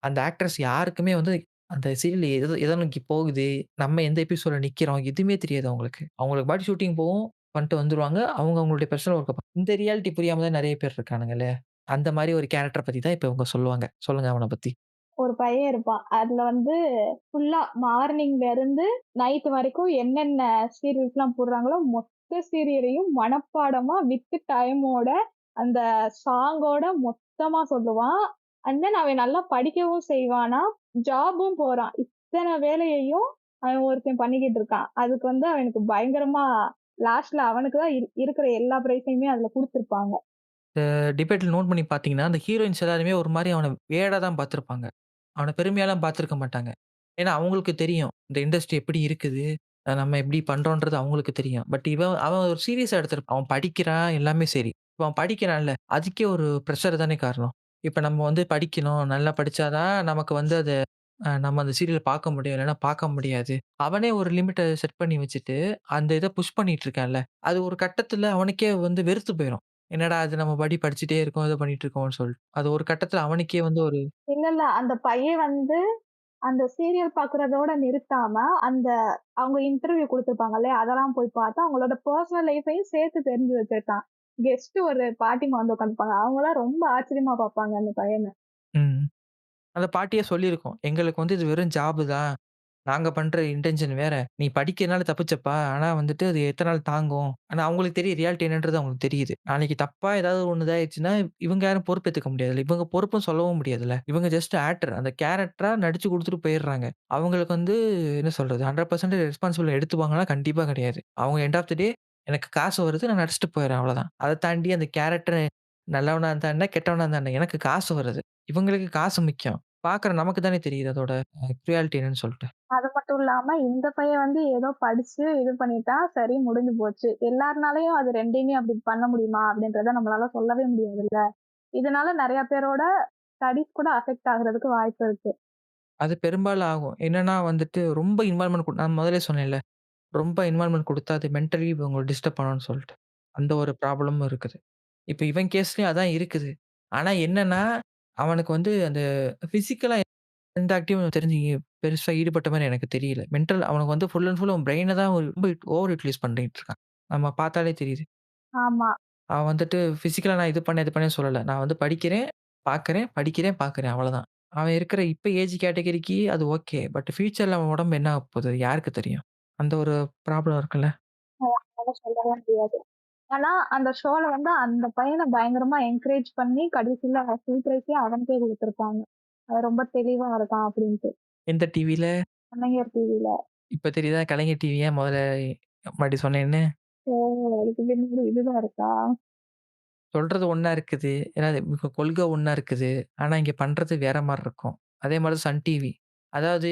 அந்த ஆக்டர்ஸ் யாருக்குமே வந்து அந்த சீரியல் எத நோக்கி போகுது, நம்ம எந்த எபிசோட்ல நிக்கிறோம், எதுவுமே தெரியாது அவங்களுக்கு. அவங்களுக்கு பாட்டுக்கு ஷூட்டிங் போகும், பண்ணிட்டு வந்துருவாங்க. அவங்க அவங்களுடைய பெர்சனல் ஒர்க்க இந்த ரியாலிட்டி புரியாம தான் நெறைய பேர் இருக்கானுங்கல்ல. அந்த மாரி ஒரு கேரக்டர பத்தி தான் இப்ப இவங்க சொல்லுவாங்க. சொல்லுங்க அவன பத்தி. ஒரு பையன் இருப்பான். அதுல வந்து ஃபுல்லா மார்னிங்ல இருந்து நைட் வரைக்கும் என்னென்ன சீரியல்ஸ்லாம் போடுறாங்களோ, மொத்த சீரியலையும் மனப்பாடமா வித் டைமோட, அந்த சாங்கோட மொத்தமா சொல்லுவான். அண்ட் தென் அவன் நல்லா படிக்கவும் செய்வானாம். ஜாபும் போறான். இத்தன வேலையையும் அவன் ஒருத்தன் பண்ணிக்கிட்டு இருக்கான். அதுக்கு வந்து அவனுக்கு பயங்கரமா லாஸ்ட்ல அவனுக்கு தான் இருக்கிற எல்லா பிரைஸையுமே அதுல குடுத்துருப்பாங்க. இந்த டிபேட்ல நோட் பண்ணி பார்த்தீங்கன்னா, அந்த ஹீரோயின்ஸ் எல்லாருமே ஒரு மாரி அவன வேடா தான் பார்த்திருப்பாங்க. அவன பெருமையாலாம் பார்த்திருக்க மாட்டாங்க. ஏன்னா, அவங்களுக்கு தெரியும். இந்த இண்டஸ்ட்ரி எப்படி இருக்குது? நம்ம எப்படி பண்றோன்றது அவங்களுக்கு தெரியும். பட் அவன் ஒரு சீரியஸா எடுத்திருப்பான். அவன் படிக்கிறான், எல்லாமே சரி. இப்ப அவன் படிக்கிறான்ல, அதுக்கே ஒரு பிரஷர் தானே காரணம். இப்ப நம்ம வந்து படிக்கணும், நல்லா படிச்சா தான் நமக்கு வந்து அத நம்ம அந்த சீரியல பார்க்க முடியும். இல்லன்னா பார்க்க முடியாது. அவனே ஒரு லிமிட்ட செட் பண்ணி வச்சுட்டு, அந்த இத புஷ் பண்ணிட்டு இருக்கான்ல, அது ஒரு கட்டத்தில அவனுக்கே வந்து வெறுத்து போயிரும். என்னடா இது நம்ம படிச்சுட்டே இருக்கோம், இத பண்ணிட்டு இருக்கோம்னு சொல்லிட்டு. அது ஒரு கட்டத்தில அவனுக்கே வந்து ஒரு இல்ல, இல்ல. அந்த பையன் வந்து அந்த சீரியல் பார்க்குறதோட நிறுத்தாம, அந்த அவங்க இன்டர்வியூ குடுத்துருப்பாங்க இல்லையா? அதெல்லாம் போய் பார்த்து, அவங்களோட பெர்சனல் லைஃப்பையும் சேர்த்து தெரிஞ்சு வச்சிருக்கான். கெஸ்ட் ஒரு பாட்டிம்மா வந்து உட்காந்துருப்பாங்க. அவங்கலாம் ரொம்ப ஆச்சரியமா பார்ப்பாங்க அந்த பையன. ம். அந்த பாட்டியே சொல்லியிருக்கும். எங்களுக்கு வந்து இது வெறும் ஜாப் தான். நாங்க பண்ற இன்டென்ஷன் வேற. நீ படிக்கிறனால தப்பிச்சப்பா. ஆனா வந்துட்டு அது எத்தன நாள் தாங்கும். ஆனா அவங்களுக்கு தெரியும் ரியாலிட்டி என்னன்றது அவங்களுக்கு தெரியுது. நாளைக்கு தப்பா ஏதாவது ஒண்ணு இதாயிருச்சுன்னா, இவங்க யாரும் பொறுப்பேத்துக்க முடியாதுல்ல. இவங்க பொறுப்பும் சொல்லவும் முடியாதுல்ல. இவங்க ஜஸ்ட் ஆக்டர். அந்த கேரக்டரா நடிச்சு குடுத்துட்டு போயிடுறாங்க. அவங்களுக்கு வந்து என்ன சொல்றது 100% ரெஸ்பான்சிபிள் எடுத்துப்பாங்கன்னா கண்டிப்பா கிடையாது. அவங்க எண்ட் ஆஃப் த டே எனக்கு காசு வருது நான் நடிச்சுட்டு போயிடுறேன் அவ்வளோதான். அத தாண்டி அந்த கேரக்டர் நல்லவனா இருந்தா என்ன, கெட்டவனா இருந்தா என்ன, எனக்கு காசு வருது. இவங்களுக்கு காசு முக்கியம். பார்க்குற நமக்கு தானே தெரியுது அதோட ரியாலிட்டி என்னன்னு சொல்ட்டு. அது மட்டும் இல்லாம, இந்த பையன் வந்து ஏதோ படிச்சு இது பண்ணிட்டான். சரி முடிஞ்சு போச்சு. எல்லார்னாலயும் அது 2யுமே அப்படி பண்ண முடியுமா? அப்படின்றத நம்மளால சொல்லவே முடியாதுல்ல. இதனால நெறைய பேரோட ஸ்டடீஸ் கூட அஃபெக்ட் ஆகுறதுக்கு வாய்ப்பு இருக்கு. அது பெரும்பாலும் ஆகும். என்னன்னா வந்துட்டு ரொம்ப இன்வால்வ்மென்ட் நான் முதலே சொன்னேன்ல. ரொம்ப இன்வால்வ்மென்ட் குடுத்தா அது மென்டலி உங்கள டிஸ்டர்ப் பண்ணும்னு சொல்ட்டு. அந்த ஒரு ப்ராப்ளமும் இருக்குது. இப்ப இவன் கேஸ்லயும் அதான் இருக்குது. ஆனா என்னன்னா, அவனுக்கு வந்து அந்த பிசிக்கலா எந்த ஆக்டிவும் தெரிஞ்சு பெருசா ஈடுபட்ட மாரி எனக்கு தெரியல. அவனுக்கு வந்து ஃபுல் அண்ட் ஃபுல் அவன் பிரெயின தான் ரொம்ப ஓவர் யுட்டிலைஸ் பண்ணிட்டு இருக்கான். நம்ம பார்த்தாலே தெரியுது. ஆமா. அவன் வந்துட்டு பிசிக்கலா நான் இது பண்ணேன், இது பண்ணேன்னு சொல்லல. நான் வந்து படிக்கிறேன், பார்க்கிறேன், படிக்கிறேன், பார்க்கிறேன் அவ்வளதான். அவன் இருக்கிற இப்ப ஏஜ் கேட்டகரிக்கு அது ஓகே. பட் ஃபியூச்சர்ல அவன் உடம்பு என்ன ஆகப்போது? யாருக்கு தெரியும்? அந்த ஒரு ப்ராப்ளம் இருக்குல்ல. அதனால சொல்லவே முடியாது. ஆனா, அந்த ஷோல வந்து அந்த பையன பயங்கரமா என்கரேஜ் பண்ணி கடைசில ஃபுல் பிரைஸே அவனுக்கே குடுத்துருப்பாங்க. அது ரொம்ப தெளிவா இருக்கான் அப்டின்ட்டு. எந்த டிவில? கலைஞர் டிவில. இப்ப தெரியுதா கலைஞர் டிவி ஏன் முதல்ல முன்னாடி சொன்னேன்னு? ஓ! அதுக்கு பின்னாடி இதுதான் இருக்கா? சொல்றது ஒண்ணா இருக்குது. ஏன்னா கொள்கை ஒண்ணா இருக்குது. ஆனா இங்க பண்றது வேற மாரி இருக்கும். அதே மாரி சன் டிவி. அதாவது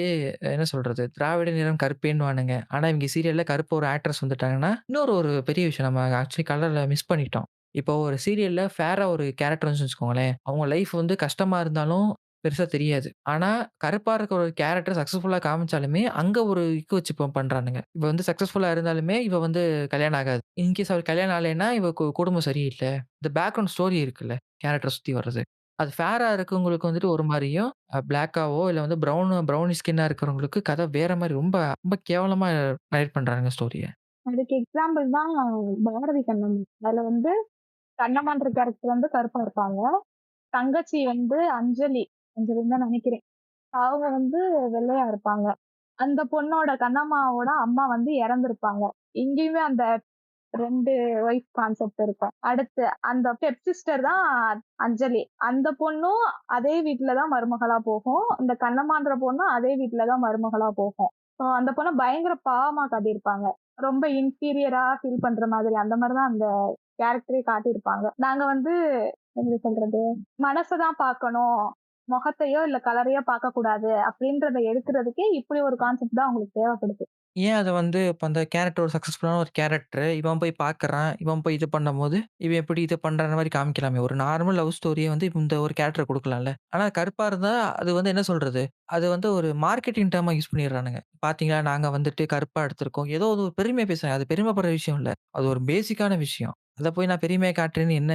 என்ன சொல்றது? திராவிட நிறம் கருப்பேன்னுவானுங்க. ஆனா இவங்க சீரியல்ல கருப்பு ஒரு ஆக்ட்ரஸ் வந்துட்டாங்கன்னா, இன்னொரு ஒரு பெரிய விஷயம் நம்ம ஆக்சுவலி கலர்ல மிஸ் பண்ணிட்டோம். இப்போ ஒரு சீரியல்ல ஃபேரா ஒரு கேரக்டர் வந்துச்சுன்னு வச்சுக்கோங்களேன். அவங்க லைஃப் வந்து கஷ்டமா இருந்தாலும், பெருசா தெரியாது. ஆனா, கருப்பா இருக்கிற ஒரு கேரக்டர் சக்சஸ்ஃபுல்லா காமிச்சாலுமே, அங்க ஒரு இக்கு வச்சு பண்றானுங்க. இவ வந்து சக்சஸ்ஃபுல்லா இருந்தாலுமே, இவ வந்து கல்யாணம் ஆகாது. இன்கேஸ் அவளுக்கு கல்யாணம் ஆகலைன்னா, இவ குடும்பம் சரியில்ல. இந்த பேக்கிரவுண்ட் ஸ்டோரி இருக்குல்ல, கேரக்டர சுத்தி வர்றது. அது ஃபேரா இருக்கவங்களுக்கு வந்துட்டு ஒரு மாரியும், பிளாக்காவோ இல்ல வந்து ப்ரௌனிஷ் ஸ்கின்னா இருக்கிறவங்களுக்கு கதை வேற மாரி ரொம்ப ரொம்ப கேவலமா நரேட் பண்றானுங்க ஸ்டோரிய. அதுக்கு எக்ஸாம்பிள் தான் பாரதி கண்ணம்மா. அதுல வந்து கண்ணம்மான்ற கேரக்டர் வந்து கருப்பா இருப்பாங்க. தங்கச்சி வந்து அஞ்சலி, அஞ்சலின்னு தான் நெனைக்கிறேன். அவங்க வந்து வெள்ளையா இருப்பாங்க. அந்த பொண்ணோட கண்ணம்மாவோட அம்மா வந்து இறந்திருப்பாங்க. இங்கேயுமே அந்த 2 ஒய்ஃப் கான்செப்ட் இருக்கும். அடுத்து அந்த ஸ்டெப் சிஸ்டர் தான் அஞ்சலி. அந்த பொண்ணும் அதே வீட்ல தான் மருமகளா போகும். இந்த கண்ணம்மான்ற பொண்ணும் அதே வீட்ல தான் மருமகளா போகும். அந்த பொண்ண பயங்கர பாவமா காட்டியிருப்பாங்க. ரொம்ப இன்ஃபீரியரா ஃபீல் பண்ற மாதிரி அந்த மாரி தான் அந்த கேரக்டரே காட்டியிருப்பாங்க. நாங்க வந்து எப்படி சொல்றது? மனச தான் பார்க்கணும். முகத்தையோ, இல்ல கலரையோ பார்க்கக்கூடாது அப்படின்றத எடுக்குறதுக்கே இப்படி ஒரு கான்செப்ட் தான் அவங்களுக்கு தேவைப்படுது. ஏன் அத வந்து இப்ப அந்த கேரக்டர் ஒரு சக்சஸ்ஃபுல்லான ஒரு கேரக்டர். இவன் போய் பார்க்குறான். இவன் போய் இது பண்ணும்போது, இவன் எப்படி இது பண்றான்ற மாரி காமிக்கலாமே. ஒரு நார்மல் லவ் ஸ்டோரிய வந்து இந்த ஒரு கேரக்டர் குடுக்கலாம்ல. ஆனா கருப்பா இருந்தா, அது வந்து என்ன சொல்றது? அது வந்து ஒரு மார்க்கெட்டிங் டெர்மா யூஸ் பண்ணிடுறானுங்க. பார்த்தீங்களா, நாங்க வந்துட்டு கருப்பா எடுத்திருக்கோம். ஏதோ ஒரு பெருமையா பேசுறாங்க. அது பெருமைப்படுற விஷயம் இல்ல. அது ஒரு பேசிக்கான விஷயம். அத போய் நான் பெருமையா காட்டுறேன்னு என்ன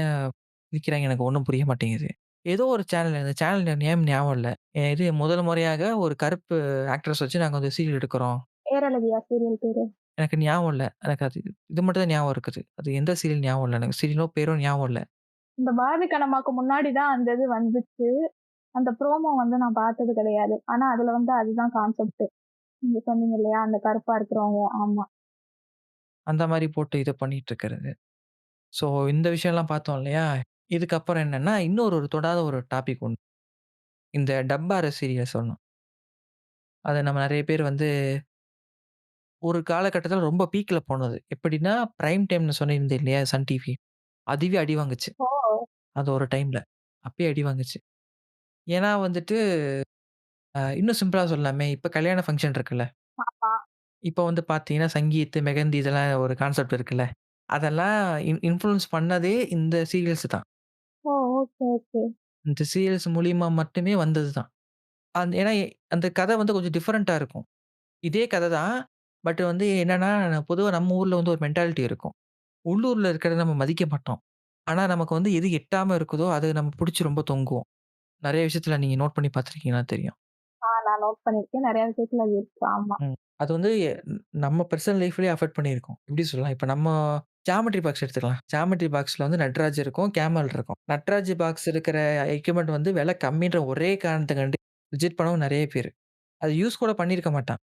விக்கிறாங்க எனக்கு ஒண்ணும் புரிய மாட்டேங்குது. ஏதோ ஒரு சேனல், அந்த சேனல் நேம் ஞாபகம் இல்ல. இது முதல் முறையாக ஒரு கருப்பு ஆக்ட்ரஸ் வச்சு நாங்க வந்து சீரியல் எடுக்கிறோம். "பேரழகியா" சீரியல் பேரு. எனக்கு ஞாபகம் இல்ல. எனக்கு அது இது மட்டும் தான் ஞாபகம் இருக்குது. அது எந்த சீரியல் ஞாபகம் இல்ல. எனக்கு சீரியலோ பேரோ ஞாபகம் இல்ல. இந்த பாரதி கண்ணம்மாக்கு முன்னாடி தான் அந்த இது வந்துச்சு. அந்த ப்ரோமோ வந்து நான் பார்த்தது கிடையாது. ஆனா அதுல வந்து அதுதான் கான்செப்ட். நீங்க சொன்னீங்க இல்லையா? அந்த கருப்பா இருக்கிறவங்க. ஆமா. அந்த மாரி போட்டு இது பண்ணிட்டு இருக்கிறது. ஸோ இந்த விஷயம்லாம் பார்த்தோம் இல்லையா? இதுக்கப்புறம் என்னன்னா, இன்னொரு ஒரு தொடாத ஒரு டாபிக் ஒண்ணு. இந்த டப்பார சீரியல் சொன்னோம். அத நம்ம நெறைய பேர் வந்து ஒரு காலகட்டத்தில ரொம்ப பீக்ல போனது. எப்படின்னா, பிரைம் டைம்னு சொன்னிருந்தேன் இல்லையா? Sun TV. அதுவே அடி வாங்குச்சு. ஓ! அது ஒரு டைம்ல. அப்பயே அடி வாங்குச்சு. ஏன்னா வந்துட்டு, இன்னும் சிம்பிளா சொல்லலாமே, இப்ப கல்யாண ஃபங்ஷன் இருக்குல்ல. ஆமா. இப்ப வந்து பார்த்தீங்கன்னா, சங்கீத், மெஹந்தி இதெல்லாம் ஒரு கான்செப்ட் இருக்குல்ல. அதெல்லாம் இன்ஃப்ளூயன்ஸ் பண்ணதே இந்த சீரியல்ஸ் தான். ஓ! Okay, okay. இந்த சீரியல்ஸ் மூலியமா மட்டுமே வந்தது தான். ஏன்னா அந்த கதை வந்து கொஞ்சம் டிஃபரெண்ட்டா இருக்கும். இதே கதை தான். பட் வந்து என்னன்னா, பொதுவா நம்ம ஊர்ல வந்து ஒரு மென்டாலிட்டி இருக்கும். உள்ளூர்ல இருக்கிறத நம்ம மதிக்க மாட்டோம். ஆனா நமக்கு வந்து எது எட்டாம இருக்குதோ, அது நம்ம புடிச்சு ரொம்ப தொங்குவோம். நெறைய விஷயத்துல நீங்க நோட் பண்ணி பார்த்துருக்கீங்கன்னா தெரியும். நான் நோட் பண்ணியிருக்கேன். நெறைய விஷயத்துல அது இருக்கு. ஆமா. ம். அது வந்து நம்ம பெர்சனல் லைஃப்லயே அஃபெக்ட் பண்ணியிருக்கும். எப்படி சொல்லலாம்? இப்ப நம்ம ஜியாமெட்ரி பாக்ஸ் எடுத்துக்கலாம். ஜியாமெட்ரி பாக்ஸ்ல வந்து நட்ராஜ் இருக்கும், கேமல் இருக்கும். நட்ராஜ் பாக்ஸ் இருக்கிற எக்யூப்மென்ட் வந்து விலை கம்மின்ற ஒரே காரணத்துக்காண்டி ரிஜெக்ட் பண்ணவங்க நெறைய பேரு. அது யூஸ் கூட பண்ணியிருக்க மாட்டான்.